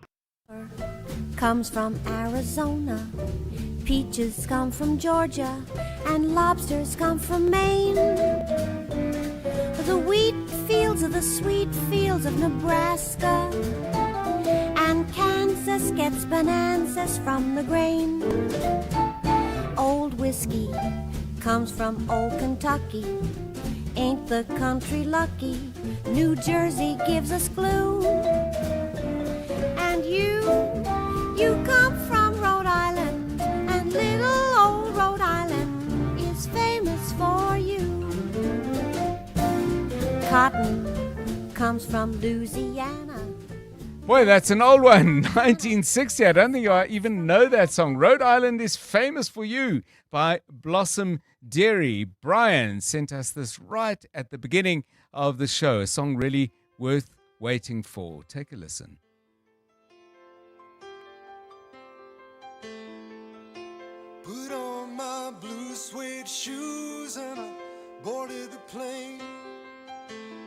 Comes from Arizona, peaches come from Georgia, and lobsters come from Maine. The wheat fields are the sweet fields of Nebraska, and Kansas gets bonanzas from the grain. Old whiskey comes from old Kentucky, ain't the country lucky? New Jersey gives us glue. And you come from Rhode Island, and little old Rhode Island is famous for you. Cotton comes from Louisiana. Boy, that's an old one, 1960. I don't think I even know that song. Rhode Island is Famous for You by Blossom Dairy. Brian sent us this right at the beginning of the show. A song really worth waiting for. Take a listen. Put on my blue suede shoes and I boarded the plane.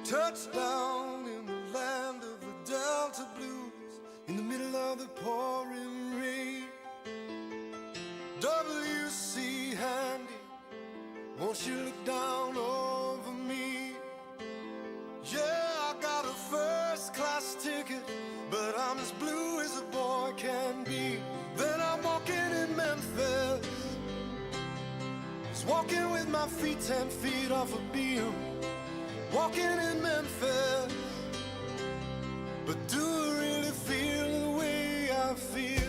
Touchdown in the land of the Delta Blues, in the middle of the pouring rain. W.C. Handy, won't you look down over me? Yeah, I got a first class ticket, but I'm as blue as a boy can be. Then I'm walking in Memphis, just walking with my feet 10 feet off a beam. Walking in Memphis, but do I really feel the way I feel?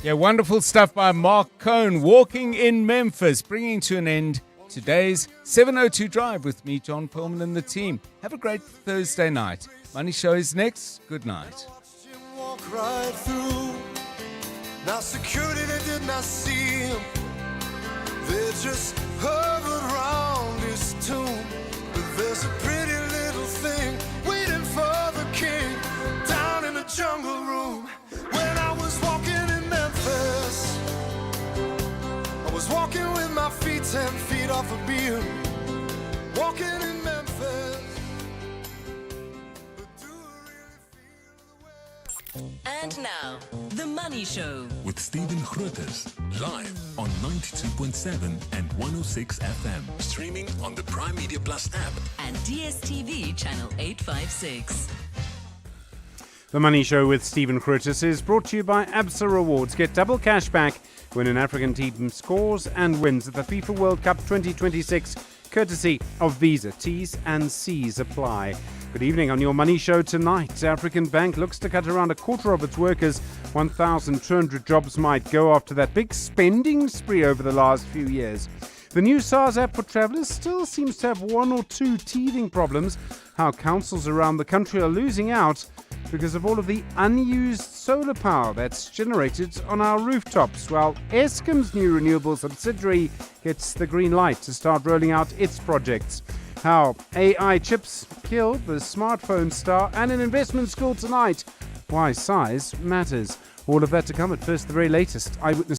Yeah, wonderful stuff by Mark Cohn. Walking in Memphis, bringing to an end today's 702 Drive with me, John Perlman, and the team. Have a great Thursday night. Money Show is next. Good night. Walk right through. Now security, they did not see him. They just hovered around his tomb. But there's a pretty little thing waiting for the king down in the jungle room. When I was walking in Memphis, I was walking with my feet 10 feet off a beam. Walking in Memphis. And now, The Money Show. With Stephen Grootes, live on 92.7 and 106 FM. Streaming on the Prime Media Plus app. And DSTV channel 856. The Money Show with Stephen Grootes is brought to you by ABSA Rewards. Get double cash back when an African team scores and wins at the FIFA World Cup 2026, courtesy of Visa. T's and C's apply. Good evening on your Money Show tonight. African Bank looks to cut around a quarter of its workers. 1,200 jobs might go after that big spending spree over the last few years. The new SARS app for travellers still seems to have one or two teething problems. How councils around the country are losing out because of all of the unused solar power that's generated on our rooftops, while Eskom's new renewable subsidiary gets the green light to start rolling out its projects. How AI chips killed the smartphone star, and an investment school tonight. Why size matters. All of that to come at first, the very latest Eyewitness